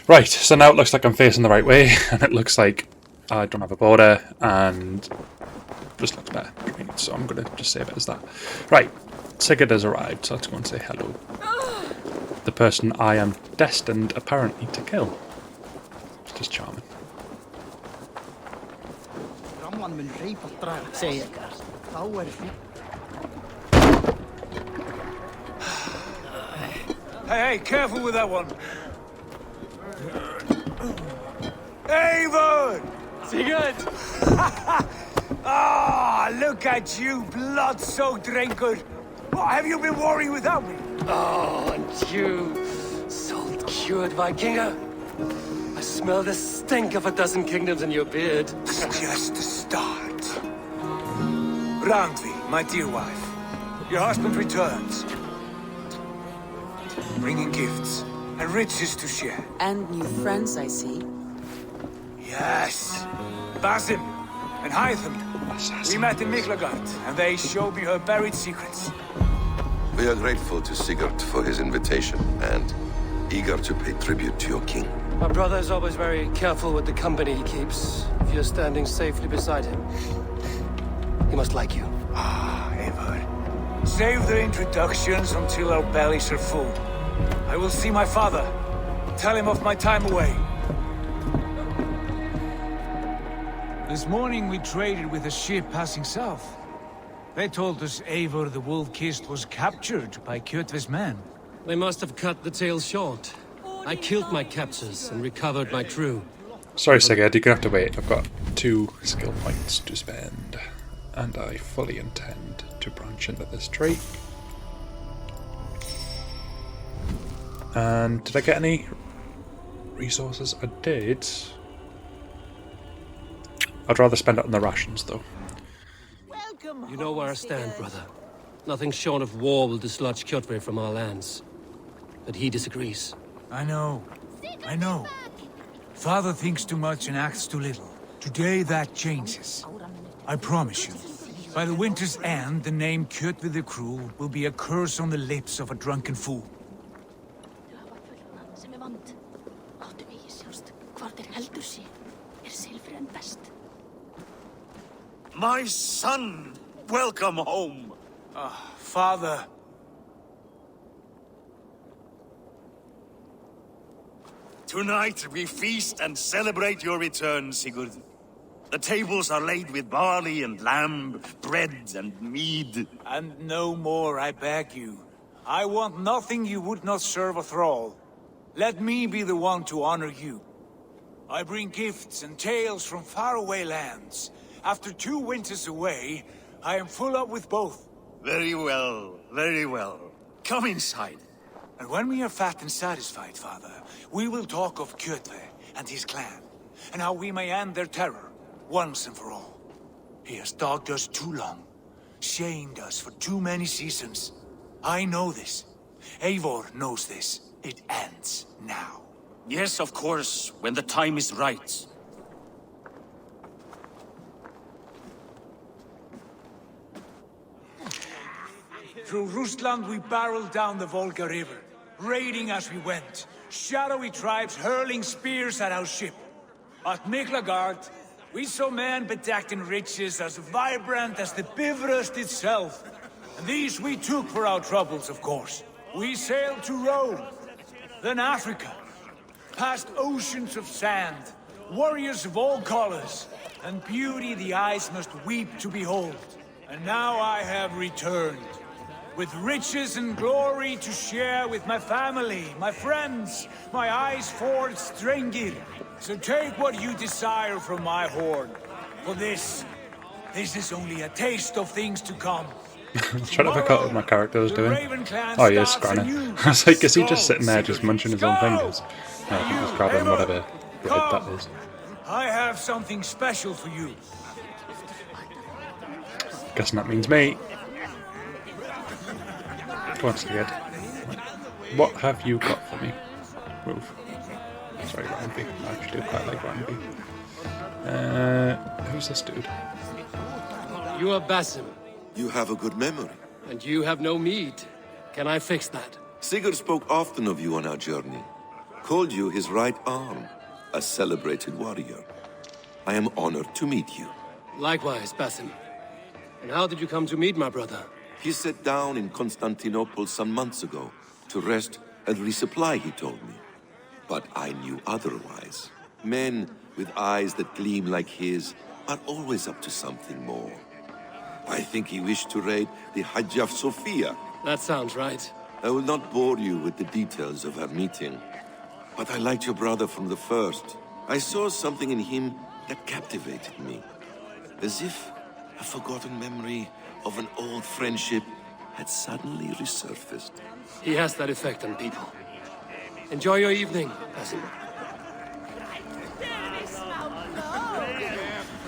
Right, so now it looks like I'm facing the right way, and it looks like I don't have a border, and just looks better. So I'm going to just save it as that. Right, Sigurd has arrived, so let's go and say hello. The person I am destined, apparently, to kill. It's just charming. Hey, careful with that one. Avon! Sigurd! Ah, look at you, blood-soaked drunkard. What have you been worrying without me? Oh, and you, salt-cured Vikinger. I smell the stink of a dozen kingdoms in your beard. It's just the start. Randvi, my dear wife, your husband returns. Bringing gifts and riches to share. And new friends, I see. Yes. Basim and Hytham. We met in Miklagard, and they showed me her buried secrets. We are grateful to Sigurd for his invitation, and eager to pay tribute to your king. My brother is always very careful with the company he keeps. If you're standing safely beside him, he must like you. Ah, Eivor. Save the introductions until our bellies are full. I will see my father. Tell him of my time away. This morning we traded with a ship passing south. They told us Eivor the Wolf-Kissed was captured by Kjotve's men. They must have cut the tale short. I killed my captors and recovered my crew. Sorry, Sigurd, you're gonna have to wait. I've got 2 skill points to spend, and I fully intend to branch into this trait. And did I get any resources? I did. I'd rather spend it on the rations, though. You know where I stand, brother. Nothing short of war will dislodge Kjotve from our lands. But he disagrees. I know. I know. Father thinks too much and acts too little. Today that changes. I promise you. By the winter's end, the name Kjotve the Cruel will be a curse on the lips of a drunken fool. My son! Welcome home! Father. Tonight we feast and celebrate your return, Sigurd. The tables are laid with barley and lamb, bread and mead. And no more, I beg you. I want nothing you would not serve a thrall. Let me be the one to honor you. I bring gifts and tales from faraway lands. After 2 winters away, I am full up with both. Very well, very well. Come inside. And when we are fat and satisfied, Father, we will talk of Kjotve and his clan, and how we may end their terror, once and for all. He has dogged us too long, shamed us for too many seasons. I know this. Eivor knows this. It ends now. Yes, of course, when the time is right. Through Rusland we barreled down the Volga River, raiding as we went, shadowy tribes hurling spears at our ship. At Miklagard, we saw men bedecked in riches as vibrant as the Bifrost itself. And these we took for our troubles, of course. We sailed to Rome, then Africa, past oceans of sand, warriors of all colors, and beauty the eyes must weep to behold. And now I have returned, with riches and glory to share with my family, my friends, my eyes-forged Strengir. So take what you desire from my horn. For this is only a taste of things to come. I was trying to pick out what my character was doing. Oh, yes, Granny. I was like, is he just sitting there just munching his own fingers? No, I think he's grabbing whatever bread that is. I have something special for you. Guessing that means me. Go on, Sigurd. What have you got for me? Move. Sorry, Ryanby. I actually do quite like Ryanby. Who's this dude? You are Basim. You have a good memory. And you have no mead. Can I fix that? Sigurd spoke often of you on our journey. Called you his right arm, a celebrated warrior. I am honored to meet you. Likewise, Basim. And how did you come to meet my brother? He sat down in Constantinople some months ago to rest and resupply, he told me. But I knew otherwise. Men with eyes that gleam like his are always up to something more. I think he wished to raid the Hagia Sophia. That sounds right. I will not bore you with the details of our meeting. But I liked your brother from the first. I saw something in him that captivated me. As if a forgotten memory of an old friendship had suddenly resurfaced. He has that effect on people. Enjoy your evening, Basim.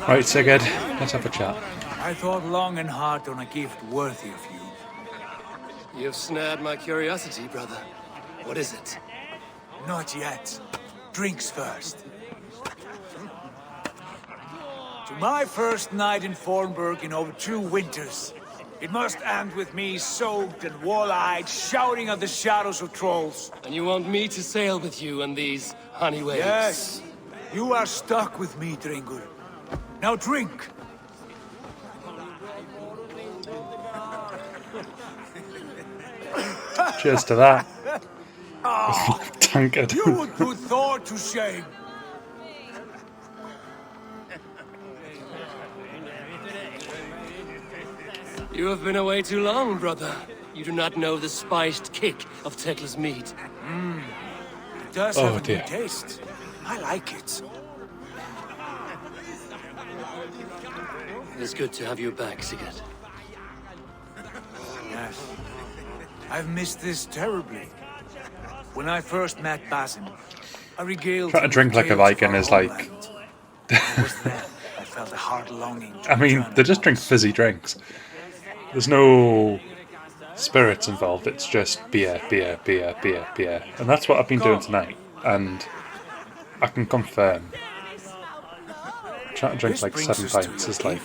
Right, Sigurd, let's have a chat. I thought long and hard on a gift worthy of you. You've snared my curiosity, brother. What is it? Not yet. Drinks first. To my first night in Fornburg in over 2 winters. It must end with me soaked and wall-eyed, shouting at the shadows of trolls. And you want me to sail with you on these honey waves? Yes. You are stuck with me, Drengur. Now drink. Cheers to that. Tankard. You would put Thor to shame. You have been away too long, brother. You do not know the spiced kick of Tekla's meat. It does have a good taste. I like it. It's good to have you back, Sigurd. Yes. I've missed this terribly. When I first met Basim, I regaled Trying to drink like a Viking is like... I felt a heart longing to I mean, they just drink fizzy drinks. There's no spirits involved, it's just beer, beer, beer, beer, beer. And that's what I've been doing tonight. And I can confirm. Trying to drink like 7 pints is like...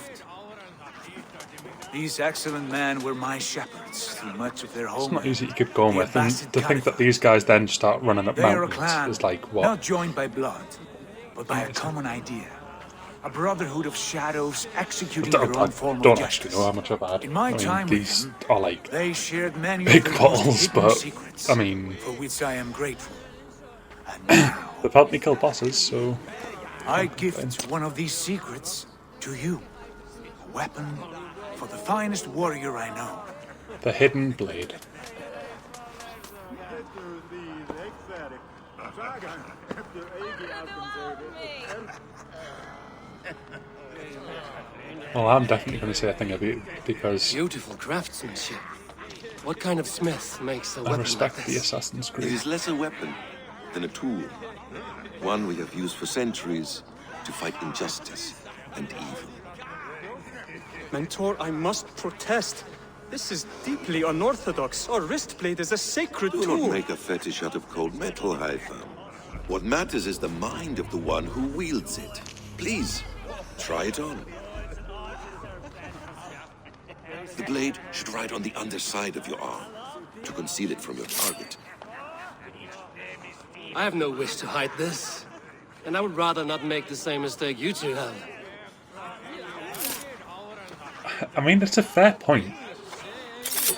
These excellent men were my shepherds through much of their It's home. not easy to keep going with, and to think that these guys then start running up They are a mountains clan, is like, what? not joined by blood, but by a common idea. A brotherhood of shadows executing their own form don't of actually justice. know how much I've had. In my time with these them, are like they shared many big of the bottles, most hidden but secrets, I mean, for which I am grateful. they've helped me kill bosses, so I gift one of these secrets to you. A weapon for the finest warrior I know. the hidden blade. Well, I'm definitely going to say a thing about it because Beautiful craftsmanship. What kind of smith makes a I weapon respect like the this? Assassin's It Creed. is less a weapon than a tool. One we have used for centuries to fight injustice and evil. Mentor, I must protest. This is deeply unorthodox. Our wrist blade is a sacred Do tool. not make a fetish out of cold metal, Haifa. What matters is the mind of the one who wields it. Please, try it on. The blade should ride on the underside of your arm to conceal it from your target. I have no wish to hide this. And I would rather not make the same mistake you two have. I mean, it's a fair point.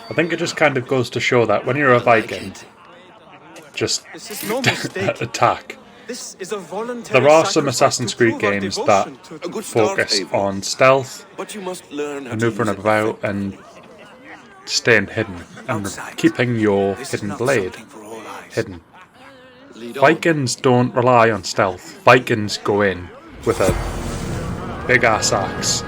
I think it just kind of goes to show that when you're a Viking, just This is no mistake. attack. This is a voluntary There are some sacrifice Assassin's to Creed prove our games devotion that to- focus on stealth, But you must learn how to maneuvering use it about, and staying hidden, and keeping your hidden blade hidden. Vikings don't rely on stealth. Vikings go in with a big ass axe.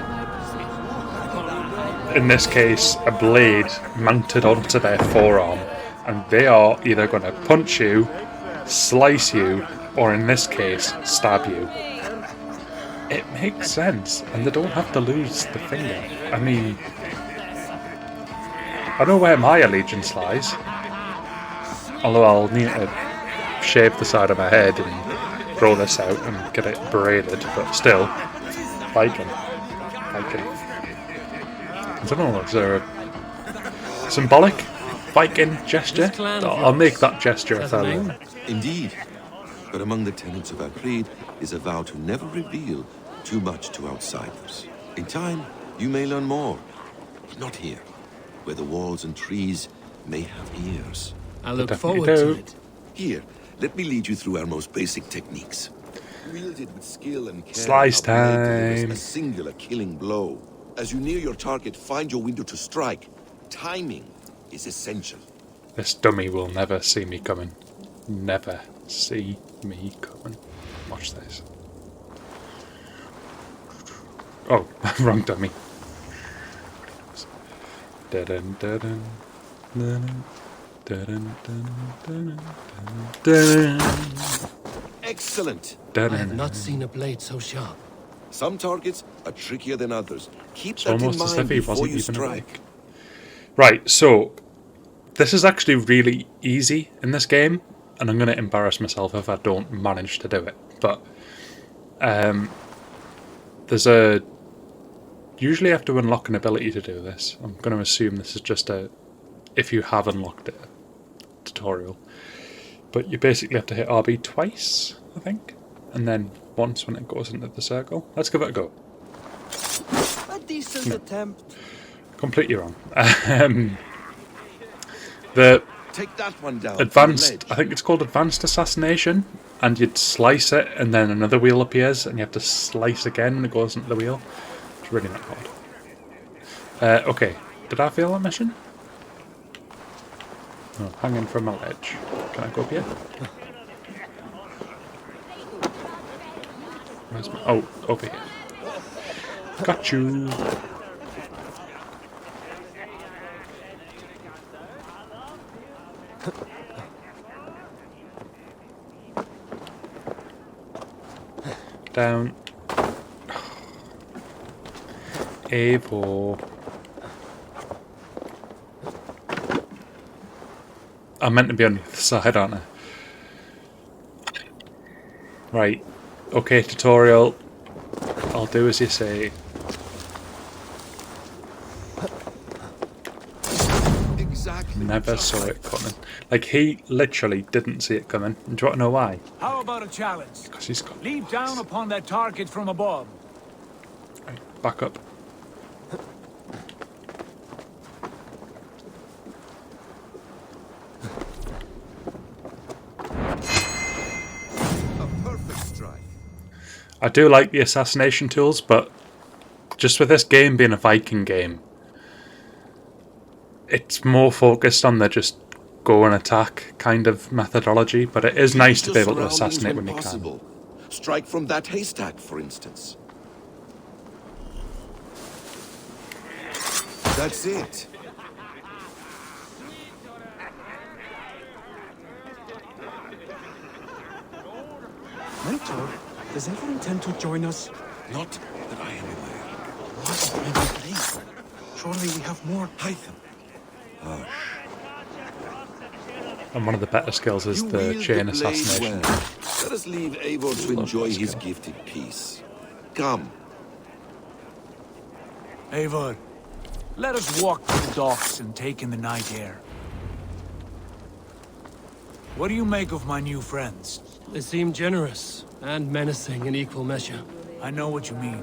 In this case, a blade mounted onto their forearm, and they are either going to punch you, slice you, or in this case, stab you. It makes sense, and they don't have to lose the finger. I mean, I know where my allegiance lies, although I'll need to shave the side of my head and grow this out and get it braided, but still, Viking. I don't know, is there a symbolic Viking gesture? I'll make that gesture if I will. Indeed. But among the tenets of our creed is a vow to never reveal too much to outsiders. In time, you may learn more. But not here, where the walls and trees may have ears. I look forward to it. Here, let me lead you through our most basic techniques. Wielded with skill and care, Slice our blade delivers time. a singular killing blow. As you near your target, find your window to strike. Timing is essential. This dummy will never see me coming. Never see me coming. Watch this. Oh, wrong dummy. Dun-dun, dun-dun, dun-dun, dun-dun, dun-dun, dun-dun. Excellent. I have not seen a blade so sharp. Some targets are trickier than others. Keep It's that in almost as mind if he before wasn't you even strike. awake. Right, so this is actually really easy in this game, and I'm going to embarrass myself if I don't manage to do it. But there's a... Usually I have to unlock an ability to do this. I'm going to assume this is just a... If you have unlocked it, tutorial. But you basically have to hit RB twice, I think. And then once when it goes into the circle. Let's give it a go. A decent attempt. Completely wrong. The Take that one down. Advanced, I think it's called advanced assassination, and you'd slice it, and then another wheel appears, and you have to slice again when it goes into the wheel. It's really not hard. Okay, did I fail that mission? Oh, hanging from a ledge. Can I go up here? Where's my... Oh, over here. Got you. Down. Evo. I'm meant to be on the other side, aren't I? Right. Okay, tutorial. I'll do as you say. Exactly. Never saw it coming. Like, he literally didn't see it coming. And do you want to know why? How about a challenge? Because he's got... Leap down upon that target from above. Right, back up. I do like the assassination tools, but just with this game being a Viking game, it's more focused on the just go and attack kind of methodology, but it is nice to be able to assassinate when you can. Strike from that haystack, for instance. That's it. Mentor, does Eivor intend to join us? Not that I am aware. What? Maybe please. Surely we have more. Hide them. Hush. And one of the better skills is the chain assassination. Well. Let us leave Eivor to enjoy his gift in peace. Come. Eivor, let us walk to the docks and take in the night air. What do you make of my new friends? They seem generous and menacing in equal measure. I know what you mean.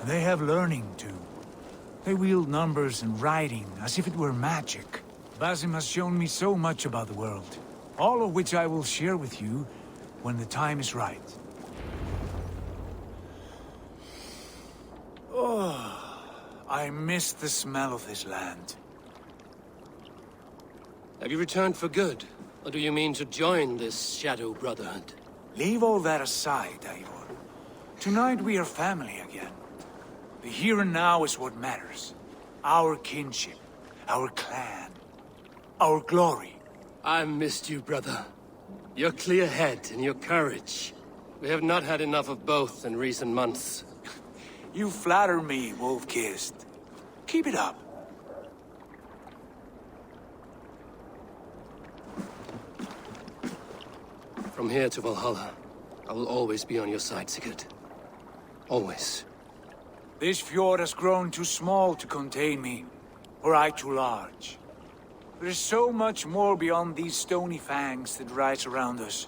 They have learning, too. They wield numbers and writing as if it were magic. Basim has shown me so much about the world, all of which I will share with you when the time is right. Oh, I miss the smell of this land. Have you returned for good? Or do you mean to join this Shadow Brotherhood? Leave all that aside, Eivor. Tonight we are family again. The here and now is what matters. Our kinship, our clan, our glory. I missed you, brother. Your clear head and your courage. We have not had enough of both in recent months. You flatter me, Wolf-Kissed. Keep it up. From here to Valhalla, I will always be on your side, Sigurd. Always. This fjord has grown too small to contain me, or I too large. There is so much more beyond these stony fangs that rise around us.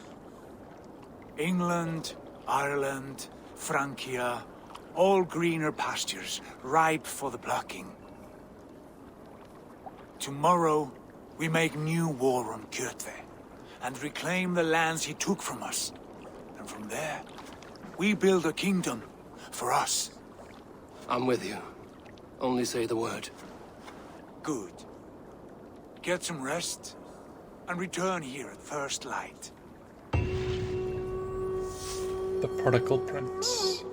England, Ireland, Francia, all greener pastures, ripe for the plucking. Tomorrow, we make new war on Kjotve, and reclaim the lands he took from us. And from there, we build a kingdom for us. I'm with you. Only say the word. Good. Get some rest, and return here at first light. The Prodigal Prince.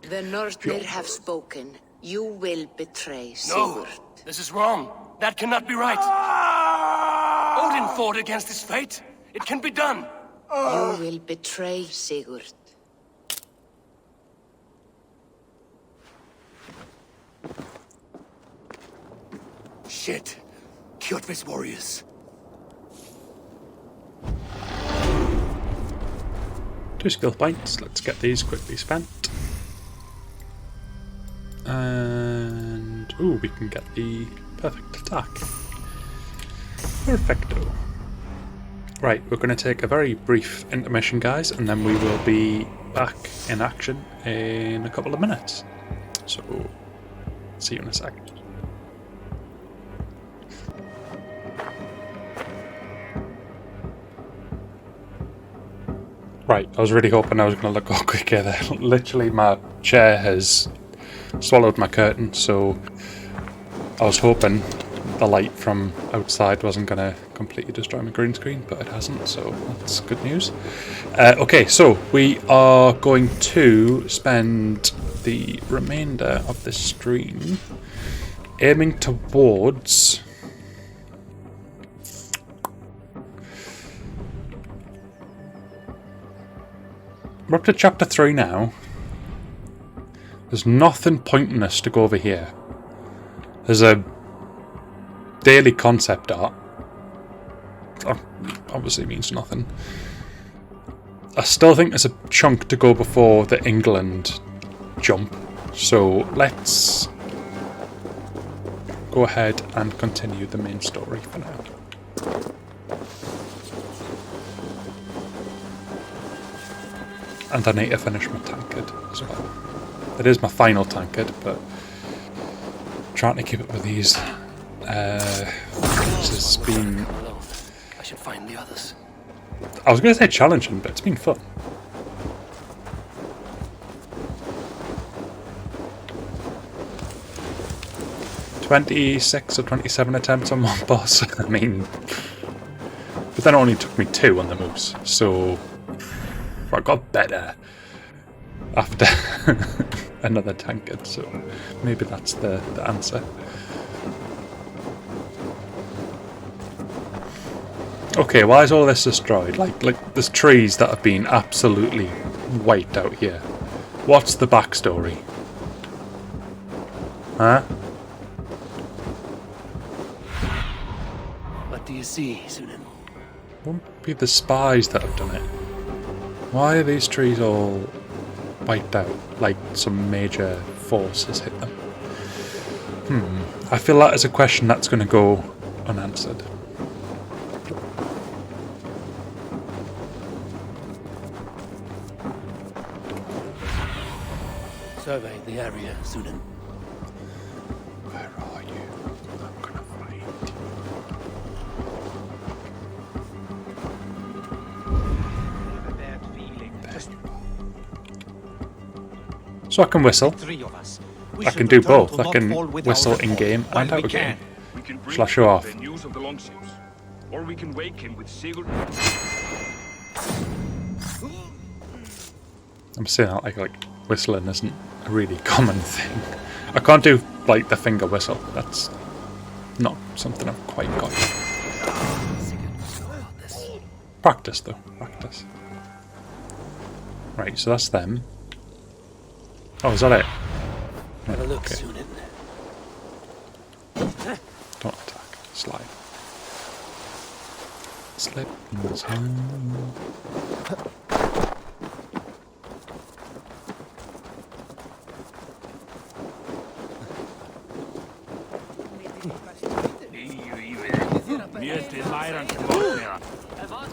The Northnir have spoken. You will betray Sigurd. No! This is wrong. That cannot be right. Odin fought against his fate. It can be done. You will betray Sigurd. Shit. Kjotve's warriors. 2 skill points. Let's get these quickly spent. And ooh, we can get the perfect attack. Perfecto. Right, we're going to take a very brief intermission, guys, and then we will be back in action in a couple of minutes. So, see you in a sec. Right, I was really hoping I was going to look all quicker there. Literally, my chair has swallowed my curtain, so I was hoping the light from outside wasn't going to completely destroy my green screen, but it hasn't, so that's good news. Okay, so we are going to spend the remainder of the stream aiming towards... We're up to chapter 3 now. There's nothing pointing us to go over here. There's a daily concept art. Obviously means nothing. I still think there's a chunk to go before the England jump. So let's go ahead and continue the main story for now. And I need to finish my tankard as well. It is my final tankard, but trying to keep up with these has been... I should find the others. I was going to say challenging, but it's been fun. "26 or 27 attempts on one boss." I mean, but then it only took me 2 on the moose, so I got better after another tankard, so maybe that's the answer. Okay, why is all this destroyed? Like there's trees that have been absolutely wiped out here. What's the backstory? Huh? What do you see, Sunan? Won't be the spies that have done it. Why are these trees all wiped out? Like some major force has hit them. I feel that is a question that's going to go unanswered. Survey the area, Sunan. Where are you? I'm gonna find you. So I can whistle. I can do both. I can whistle in game and out of game. Shall I show off? News of the longships, or we can wake him with Sigurd. I'm saying that like whistling isn't a really common thing. I can't do like the finger whistle. That's not something I've quite got. Practice though, practice. Right, so that's them. Oh, is that it? Have a look, okay. Sunan. Don't attack. Slide. Slip inside.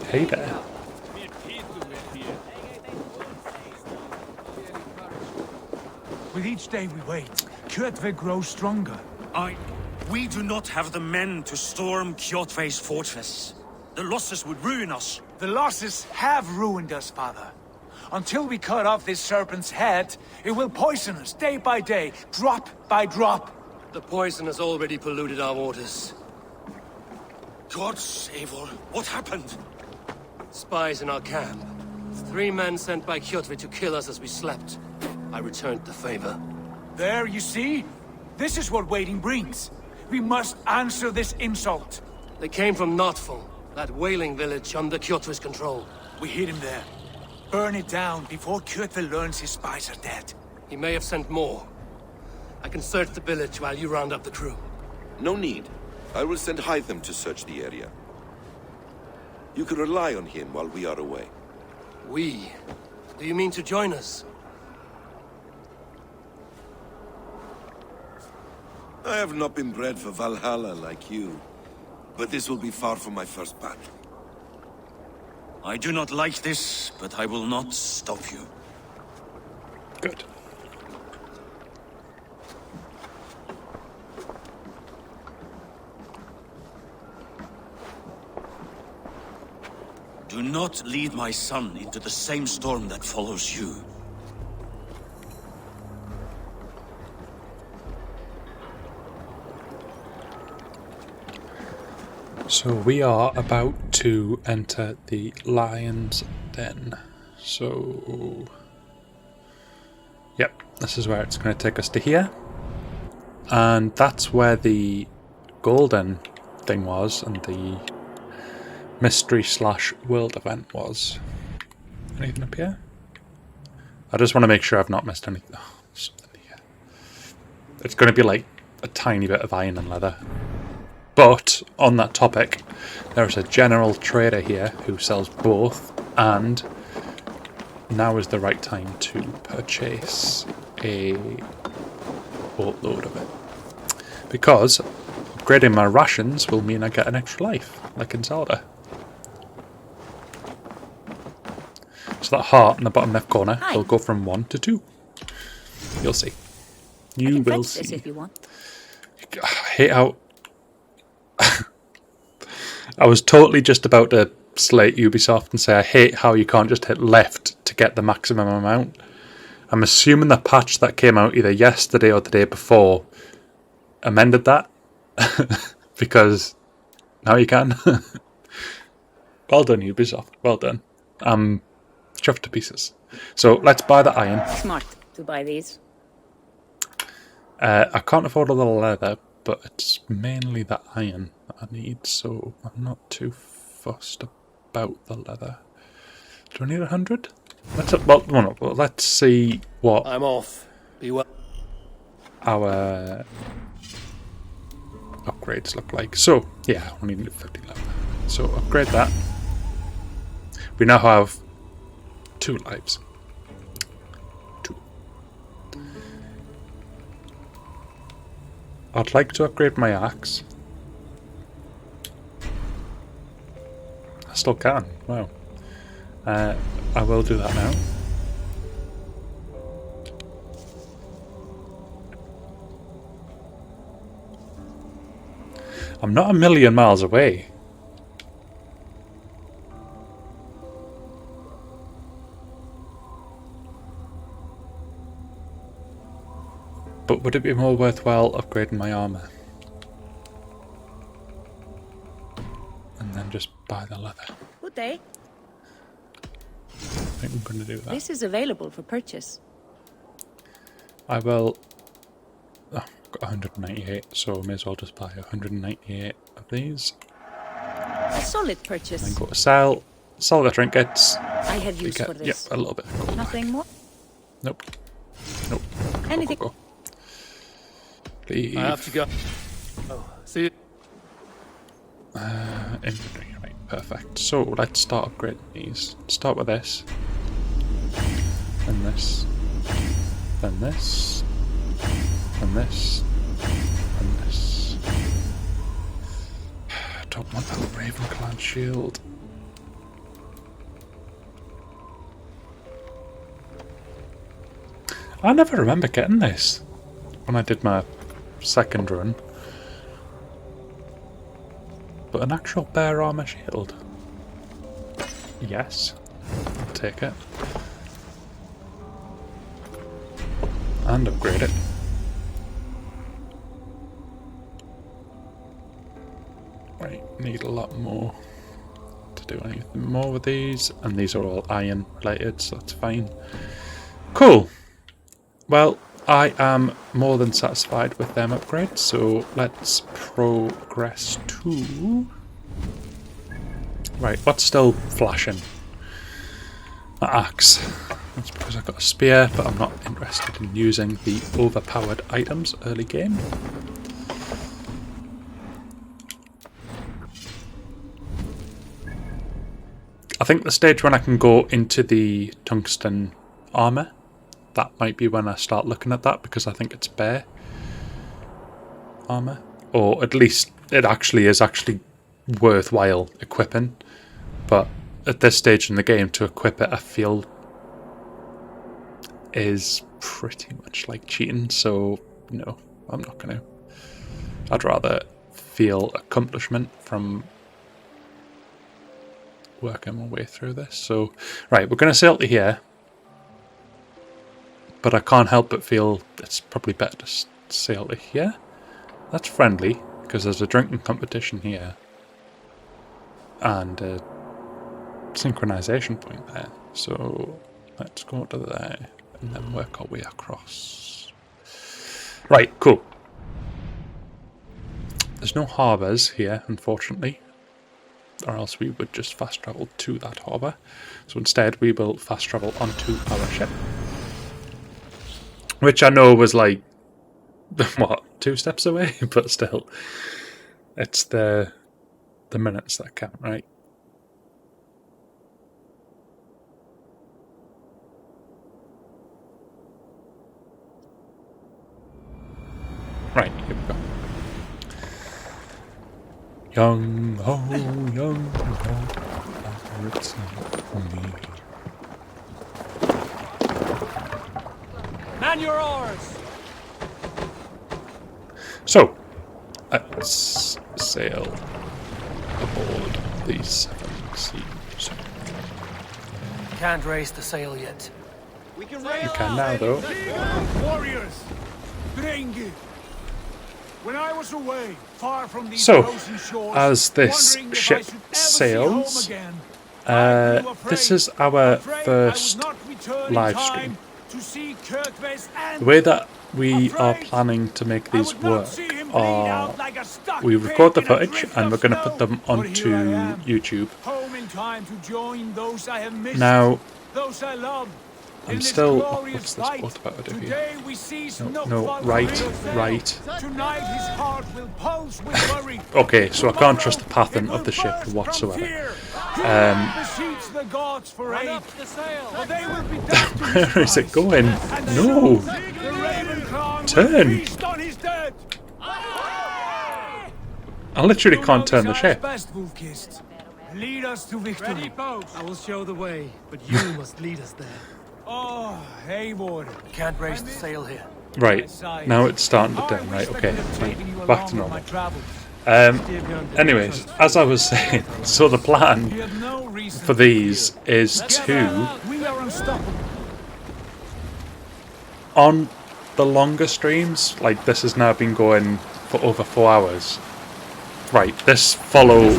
Hey there. With each day we wait, Kjotve grows stronger. We do not have the men to storm Kjotve's fortress. The losses would ruin us. The losses have ruined us, father. Until we cut off this serpent's head, it will poison us day by day, drop by drop. The poison has already polluted our waters. God save all. What happened? Spies in our camp. 3 men sent by Kjotve to kill us as we slept. I returned the favor. There, you see? This is what waiting brings. We must answer this insult. They came from Notful, that whaling village under Kjotve's control. We hid him there. Burn it down before Kjotve learns his spies are dead. He may have sent more. I can search the village while you round up the crew. No need. I will send Hytham to search the area. You can rely on him while we are away. We? Do you mean to join us? I have not been bred for Valhalla like you, but this will be far from my first battle. I do not like this, but I will not stop you. Good. Do not lead my son into the same storm that follows you. So we are about to enter the lion's den. So, yep, this is where it's going to take us to here. And that's where the golden thing was and the mystery / world event was. Anything up here? I just want to make sure I've not missed anything. Oh, something here. It's going to be like a tiny bit of iron and leather. But on that topic, there's a general trader here who sells both, and now is the right time to purchase a boatload of it. Because upgrading my rations will mean I get an extra life, like in Zelda. So that heart in the bottom left corner will go from 1 to 2. You'll see. You will see. This if you want. I hate how... I was totally just about to slate Ubisoft and say I hate how you can't just hit left to get the maximum amount. I'm assuming the patch that came out either yesterday or the day before amended that. Because now you can. Well done, Ubisoft. Well done. I'm chuffed to pieces. So let's buy the iron. Smart to buy these. I can't afford all the leather, but it's mainly the iron that I need, so I'm not too fussed about the leather. Do I need 100? Let's see what I'm off. Be well. Our upgrades look like. So, yeah, I only need 50 leather. So, upgrade that. We now have 2 lives. 2. I'd like to upgrade my axe. I still can. Wow. I will do that now. I'm not a million miles away. But would it be more worthwhile upgrading my armor? And then just buy the leather. Good day. I think I'm going to do that. This is available for purchase. I will... Oh, I've got 198, so I may as well just buy 198 of these. A solid purchase. Then go to sell the trinkets. I have use for this. Yep, a little bit. Nothing more? Nope. Nope. Anything? Go. Leave. I have to go. Oh, see you. Inventory, right, perfect. So let's start upgrading these. Start with this. Then this. Then this. Then this. Then this. I don't want that Ravenclan shield. I never remember getting this when I did my second run. But an actual bear armor shield? Yes. I'll take it. And upgrade it. Right, need a lot more to do anything more with these. And these are all iron related, so that's fine. Cool. Well, I am more than satisfied with them upgrades, so let's progress to... Right, what's still flashing? My axe. That's because I've got a spear, but I'm not interested in using the overpowered items early game. I think the stage when I can go into the tungsten armour, that might be when I start looking at that, because I think it's bear armour. Or at least it actually is worthwhile equipping. But at this stage in the game to equip it, I feel is pretty much like cheating, so no, I'm not going to. I'd rather feel accomplishment from working my way through this. So, right, we're going to sail to here, but I can't help but feel it's probably better to sail to here. That's friendly, because there's a drinking competition here, and a synchronization point there. So, let's go to there, and then work our way across. Right, cool. There's no harbours here, unfortunately, or else we would just fast travel to that harbour. So instead we will fast travel onto our ship. Which I know was like, what, 2 steps away? But still, it's the minutes that count, right? Right, here we go. Young ho, young ho, it's not me. Man your oars! So, let's sail aboard the 7 Seas. Can't raise the sail yet. You can now, though. Warriors, Drengi. When I was away, far from these So, frozen shores, as this wondering if I ship should ever sails, see home again, this is our first live stream. The way that we are planning to make these work are we record the footage and we're going to put them onto YouTube. home in time to join those I have missed, Now, those I love. I'm still... What's this boat about to do here? No, right. Tonight his heart will pulse with worry. Okay, so I can't trust the pattern of the ship whatsoever. Beseech the gods for aid, for they will be dead to his Where is it going? No! Turn! I literally can't turn the ship. Lead us to victory. I will show the way, but you must lead us there. Oh, Eivor. Can't raise the sail here. Right, now it's starting to turn, right, okay, right, back to normal. Anyways, as I was saying, so the plan for these is to, on the longer streams, like this has now been going for over 4 hours. Right, this follow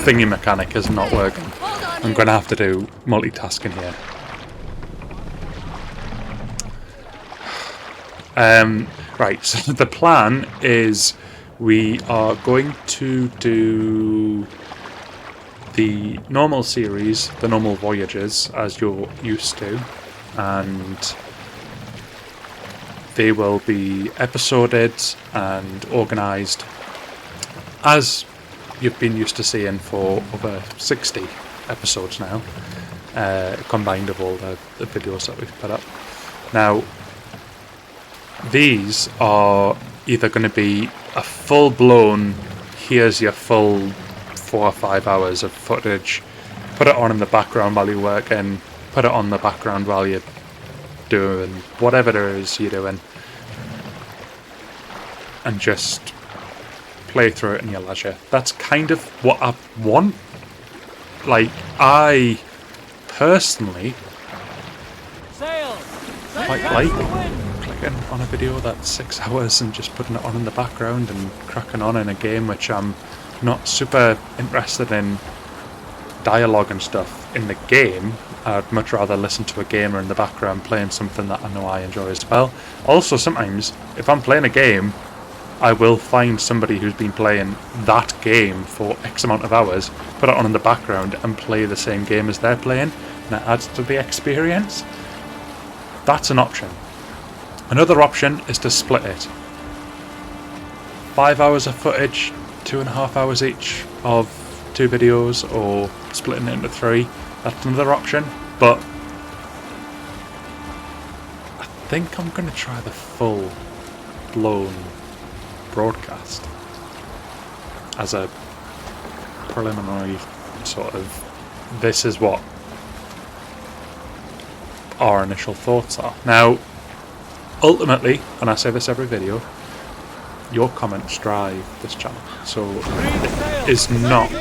thingy mechanic is not working. I'm going to have to do multitasking here. Right, so the plan is we are going to do the normal series, the normal voyages, as you're used to, and they will be episoded and organised as you've been used to seeing for over 60 episodes now, combined of all the videos that we've put up. Now, these are either going to be a full-blown, here's your full 4 or 5 hours of footage, put it on in the background while you're working, put it on the background while you're doing whatever it is you're doing, and just play through it in your leisure. That's kind of what I want. Like, I personally quite like clicking on a video that's 6 hours and just putting it on in the background and cracking on in a game which I'm not super interested in dialogue and stuff in the game. I'd much rather listen to a gamer in the background playing something that I know I enjoy as well. Also, sometimes, if I'm playing a game, I will find somebody who's been playing that game for X amount of hours, put it on in the background and play the same game as they're playing, and it adds to the experience. That's an option. Another option is to split it. 5 hours of footage, 2.5 hours each of 2 videos, or splitting it into 3. That's another option, but I think I'm going to try the full-blown broadcast as a preliminary sort of, this is what our initial thoughts are. Now, ultimately, and I say this every video, your comments drive this channel, so it is not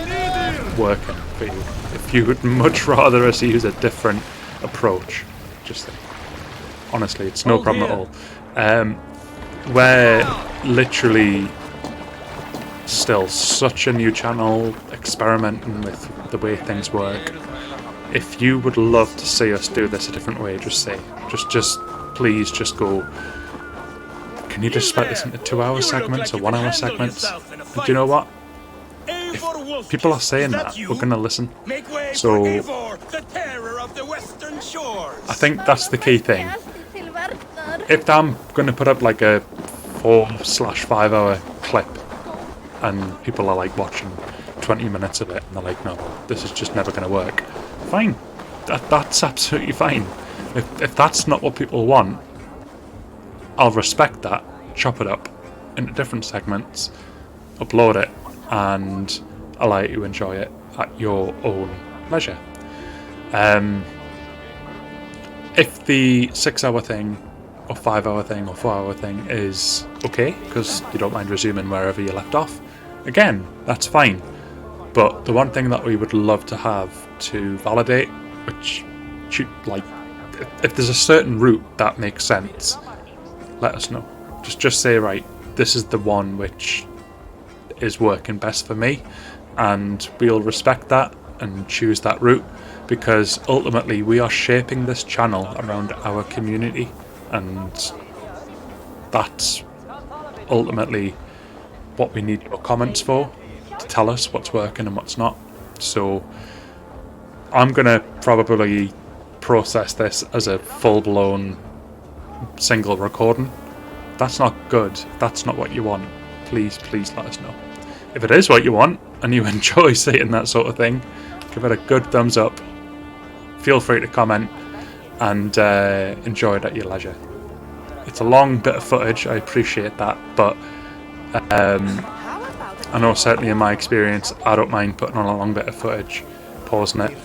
working for you. If you would much rather us use a different approach, just think. Honestly, it's no problem at all. We're literally still such a new channel, experimenting with the way things work. If you would love to see us do this a different way, just say, just please just go, can you just split this into 2-hour segments or 1-hour segments? And do you know what? If people are saying that, we're going to listen. So I think that's the key thing. If I'm going to put up like a 4/5 hour clip and people are like watching 20 minutes of it and they're like, no, this is just never going to work, fine. That's absolutely fine. If that's not what people want, I'll respect that, chop it up into different segments, upload it, and allow you to enjoy it at your own leisure. If the 6-hour thing, or 5-hour thing, or 4-hour thing is okay, because you don't mind resuming wherever you left off, again, that's fine. But the one thing that we would love to have to validate, which, like, if there's a certain route that makes sense, let us know. Just say, right, this is the one which is working best for me, and we'll respect that and choose that route, because ultimately we are shaping this channel around our community, and that's ultimately what we need your comments for, to tell us what's working and what's not. So I'm gonna probably process this as a full-blown single recording. If that's not good, if that's not what you want, please let us know. If it is what you want and you enjoy seeing that sort of thing, give it a good thumbs up, feel free to comment, and enjoy it at your leisure. It's a long bit of footage, I appreciate that, but I know certainly in my experience I don't mind putting on a long bit of footage, pausing it,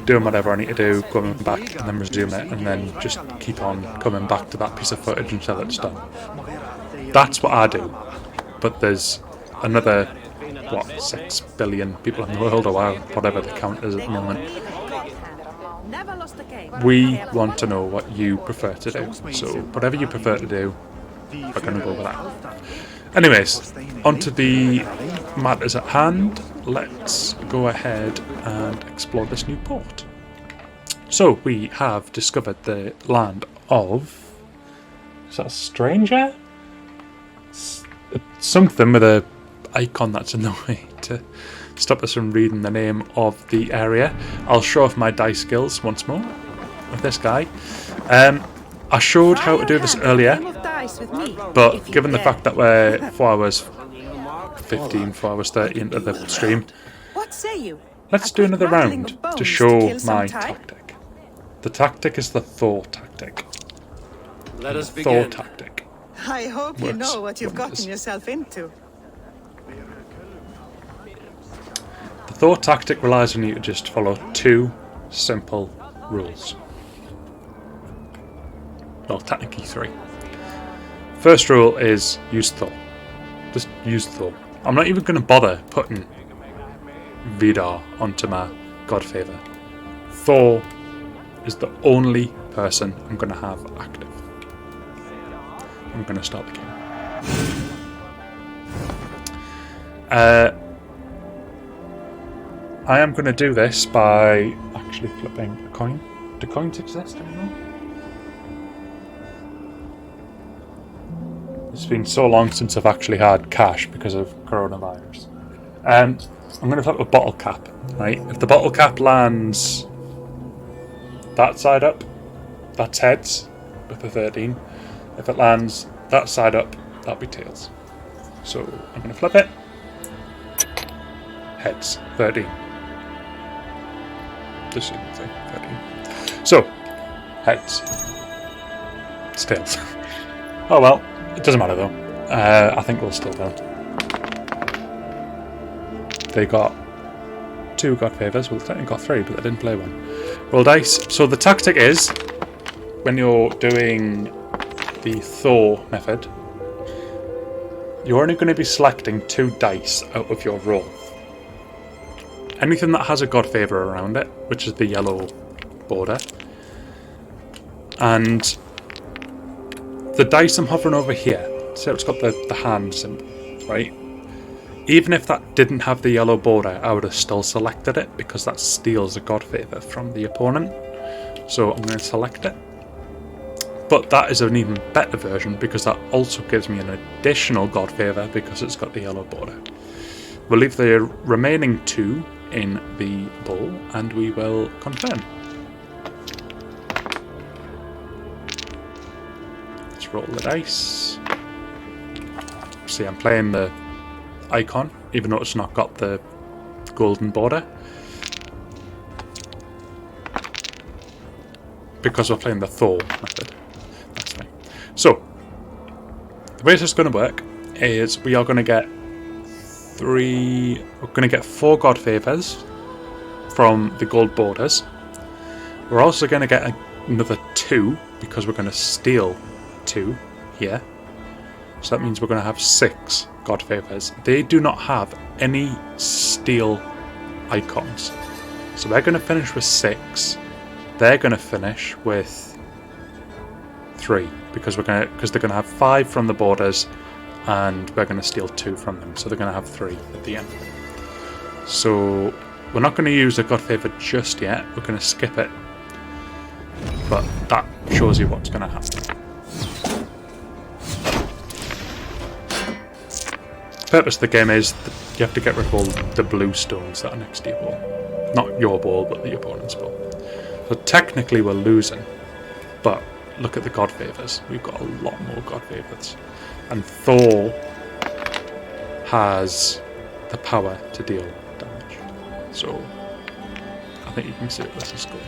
doing whatever I need to do, going back and then resume it, and then just keep on coming back to that piece of footage until it's done. That's what I do. But there's another, what, 6 billion people in the world, or whatever the count is at the moment. We want to know what you prefer to do. So whatever you prefer to do, we're going to go with that. Anyways, onto the matters at hand. Let's go ahead and explore this new port. So we have discovered the land of... is that a stranger? It's something with a icon that's in the way to stop us from reading the name of the area. I'll show off my dice skills once more with this guy. I showed how to do this earlier, but given the fact that we're 4 hours 15, 4 hours 30 into the stream, let's do another round to show my tactic. The tactic is the Thor tactic. Let us Thor begin. tactic. I hope you know what you've gotten yourself into. The Thor tactic relies on you to just follow 2 simple rules. Well, technically 3. First rule is use Thor. Just use Thor. I'm not even going to bother putting Vidar onto my god favor. Thor is the only person I'm going to have active. I'm going to start the game. I am going to do this by actually flipping a coin. Do coins exist anymore? It's been so long since I've actually had cash because of coronavirus. And I'm going to flip a bottle cap, right? If the bottle cap lands that side up, that's heads with a 13. If it lands that side up, that'll be tails. So I'm going to flip it. Heads, 13. This is 13. So, heads. It's tails. Oh well. It doesn't matter though. I think we'll still go. They got 2 God Favours. Well, technically got 3, but I didn't play one. Roll dice. So the tactic is, when you're doing the Thor method, you're only going to be selecting 2 dice out of your roll. Anything that has a God Favour around it, which is the yellow border, and the dice I'm hovering over here, so it's got the hand symbol, right? Even if that didn't have the yellow border, I would have still selected it because that steals a God Favour from the opponent. So I'm going to select it. But that is an even better version because that also gives me an additional God Favour because it's got the yellow border. We'll leave the remaining 2 in the bowl and we will confirm. Let's roll the dice. See, I'm playing the icon, even though it's not got the golden border. Because we're playing the Thor method. That's fine. So, the way this is going to work is we are going to get 4 God Favours from the gold borders. We're also going to get another 2 because we're going to steal 2 here. So that means we're going to have 6 God Favours. They do not have any steal icons. So they're going to finish with 6. They're going to finish with 3 because they're going to have 5 from the borders and we're going to steal 2 from them. So they're going to have 3 at the end. So we're not going to use the God Favour just yet. We're going to skip it. But that shows you what's going to happen. The purpose of the game is that you have to get rid of all the blue stones that are next to your ball. Not your ball, but the opponent's ball. So technically we're losing, but look at the God Favours. We've got a lot more God Favours. And Thor has the power to deal damage. So I think you can see where this is going.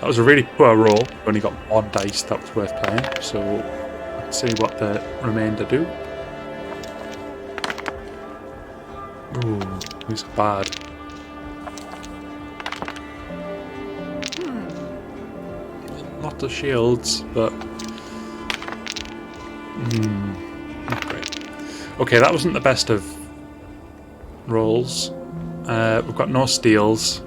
That was a really poor roll. We only got 1 dice that was worth playing. So let's see what the remainder do. Ooh, these are bad. Lots of shields, but not great. Okay, that wasn't the best of rolls. We've got no steals.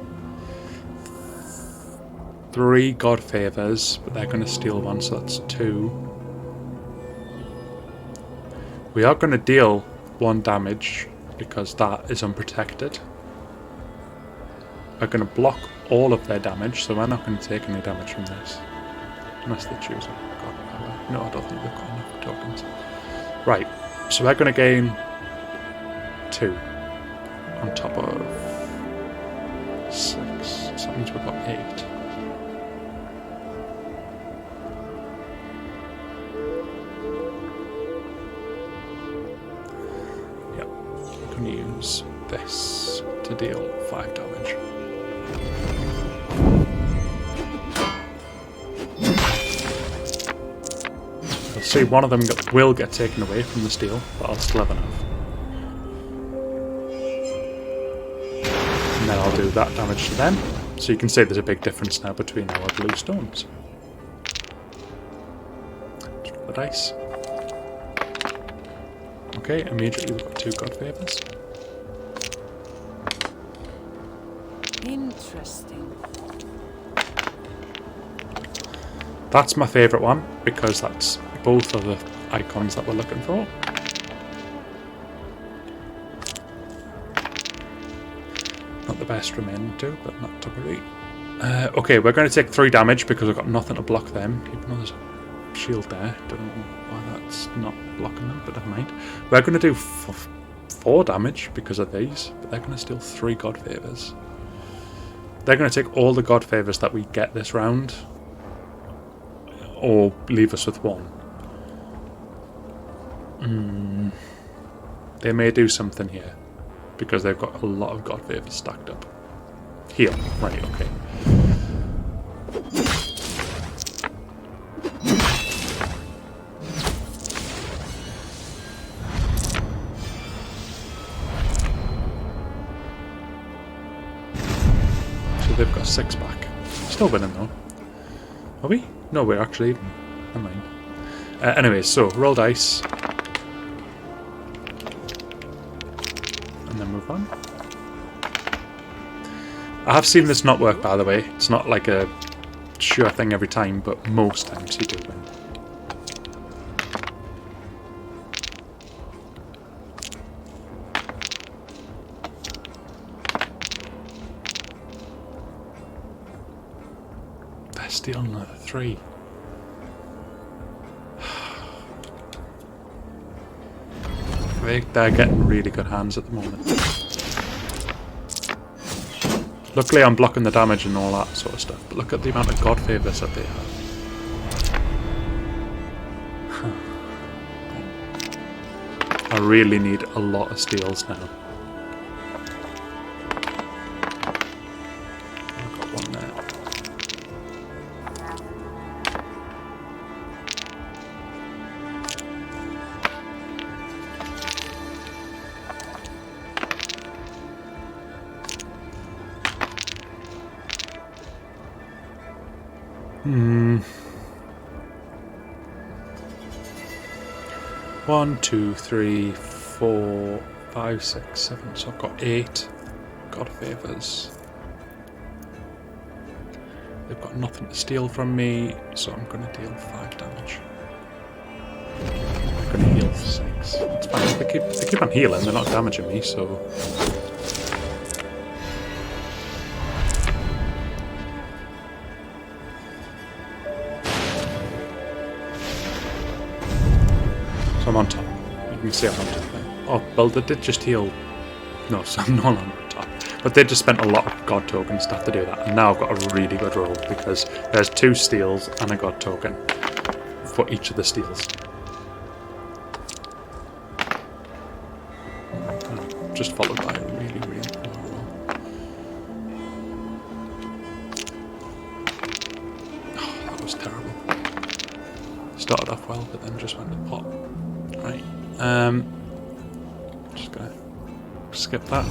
3 God Favours, but they're going to steal 1, so that's 2. We are going to deal 1 damage because that is unprotected. We're going to block all of their damage, so we're not going to take any damage from this. Unless they choose a God Power. No, I don't think they've got enough tokens. Right, so we're going to gain 2 on top of 6. So that means we've got 8. Yep, we're going to use this to deal 5 damage. See, one of them will get taken away from the steal, but I'll still have enough. And then I'll do that damage to them. So you can see there's a big difference now between our blue stones. Let's roll the dice. Okay, immediately we've got 2 God Favours. Interesting. That's my favourite one, because that's both of the icons that we're looking for. Not the best remaining 2, but not to worry. Okay, we're going to take 3 damage because we've got nothing to block them, even though there's a shield there. Don't know why that's not blocking them, but never mind. We're going to do 4 damage because of these, but they're going to steal 3 God Favours. They're going to take all the God Favours that we get this round, or leave us with 1. They may do something here, because they've got a lot of God Favours stacked up. Heal, right, okay. they've got 6 back. Still winning though. Are we? No, we're actually even. Never mind. Anyways, so roll dice. And then move on. I have seen this not work, by the way. It's not like a sure thing every time, but most times you do win. They're still another 3. They're getting really good hands at the moment. Luckily I'm blocking the damage and all that sort of stuff, but look at the amount of god favours that they have. I really need a lot of steals now. I've got one there. One, 2, 3, 4, 5, 6, 7. So I've got 8 god favours. They've got nothing to steal from me, so I'm going to deal 5 damage. I'm going to heal 6. It's fine. They keep on healing. They're not damaging me, so. So I'm on top. You can see I'm on top now. Oh, well, they did just heal. No, so I'm no longer on top. But they just spent a lot of god tokens to have to do that. And now I've got a really good roll because there's 2 steals and a god token for each of the steals. Just followed by a really, really poor roll. Oh, that was terrible. Started off well, but then just went to pot. Right, just gonna skip that.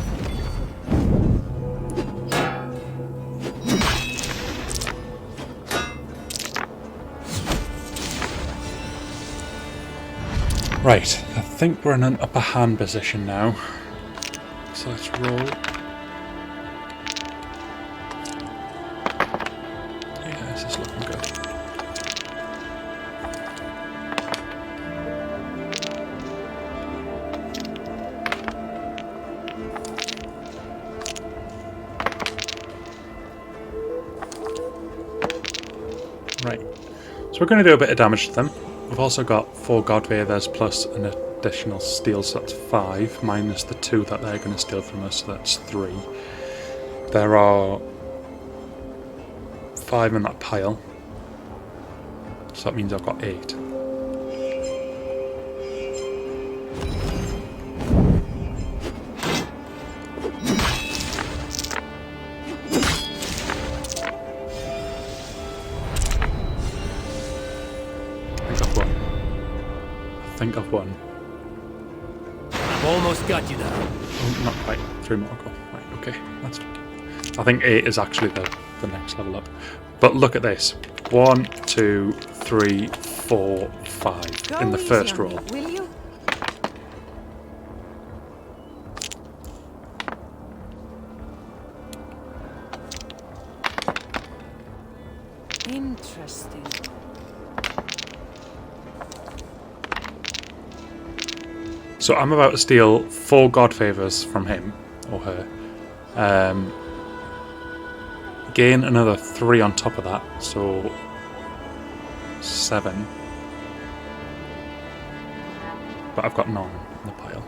Right, I think we're in an upper hand position now. So let's roll. Yeah, this is looking good. Right, so we're going to do a bit of damage to them. We've also got 4 god favours plus an additional steal, so that's 5, minus the 2 that they're going to steal from us, so that's 3. There are 5 in that pile, so that means I've got 8. I think I've won. I've almost got you now. Oh, not quite. 3 more go. Right, okay. That's. I think 8 is actually the next level up. But look at this. 1, 2, 3, 4, 5 Go in the easy first on me, roll. will you? Interesting. So I'm about to steal 4 god favours from him or her. Gain another 3 on top of that, so 7. But I've got none in the pile.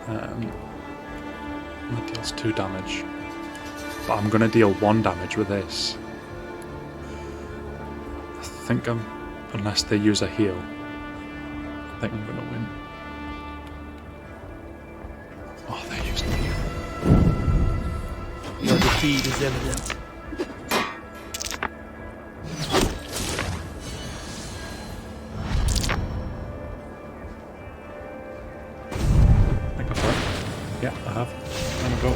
And that deals 2 damage. But I'm going to deal 1 damage with this. I think unless they use a heal, I think I'm going to win. Oh, they used a heal. Your defeat is evident. I think I've won. Yeah, I have. There we go.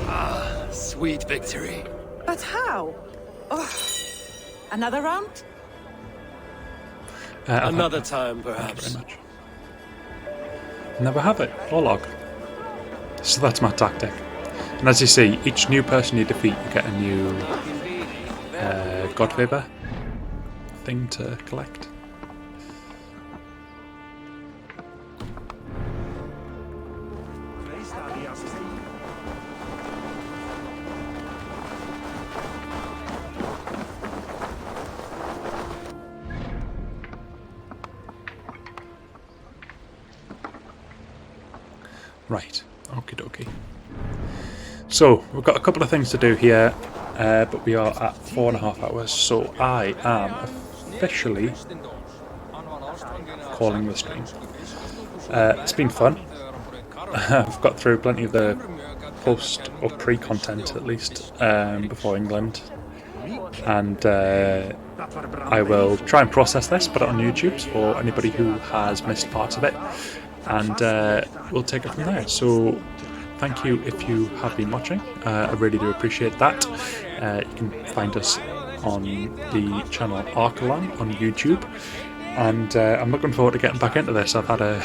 Ah, sweet victory. But how? Oh, another round? Another time, perhaps. Very much. Never have it. Or log. So that's my tactic. And as you see, each new person you defeat, you get a new God Favor thing to collect. Right, okie dokie. So, we've got a couple of things to do here, but we are at 4.5 hours, so I am officially calling the stream. It's been fun. I've got through plenty of the post or pre-content at least before England, and I will try and process this, put it on YouTube for anybody who has missed parts of it, and we'll take it from there. So thank you if you have been watching. I really do appreciate that. You can find us on the channel Arckellon on YouTube, and I'm looking forward to getting back into this. I've had a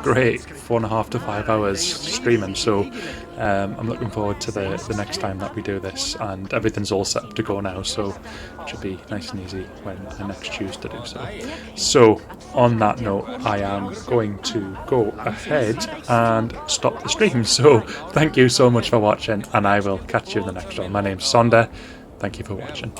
great 4.5 to 5 hours streaming, so I'm looking forward to the next time that we do this, and everything's all set up to go now, so it should be nice and easy when I next choose to do so. So on that note, I am going to go ahead and stop the stream. So thank you so much for watching, and I will catch you in the next one. My name's Sonder. Thank you for watching.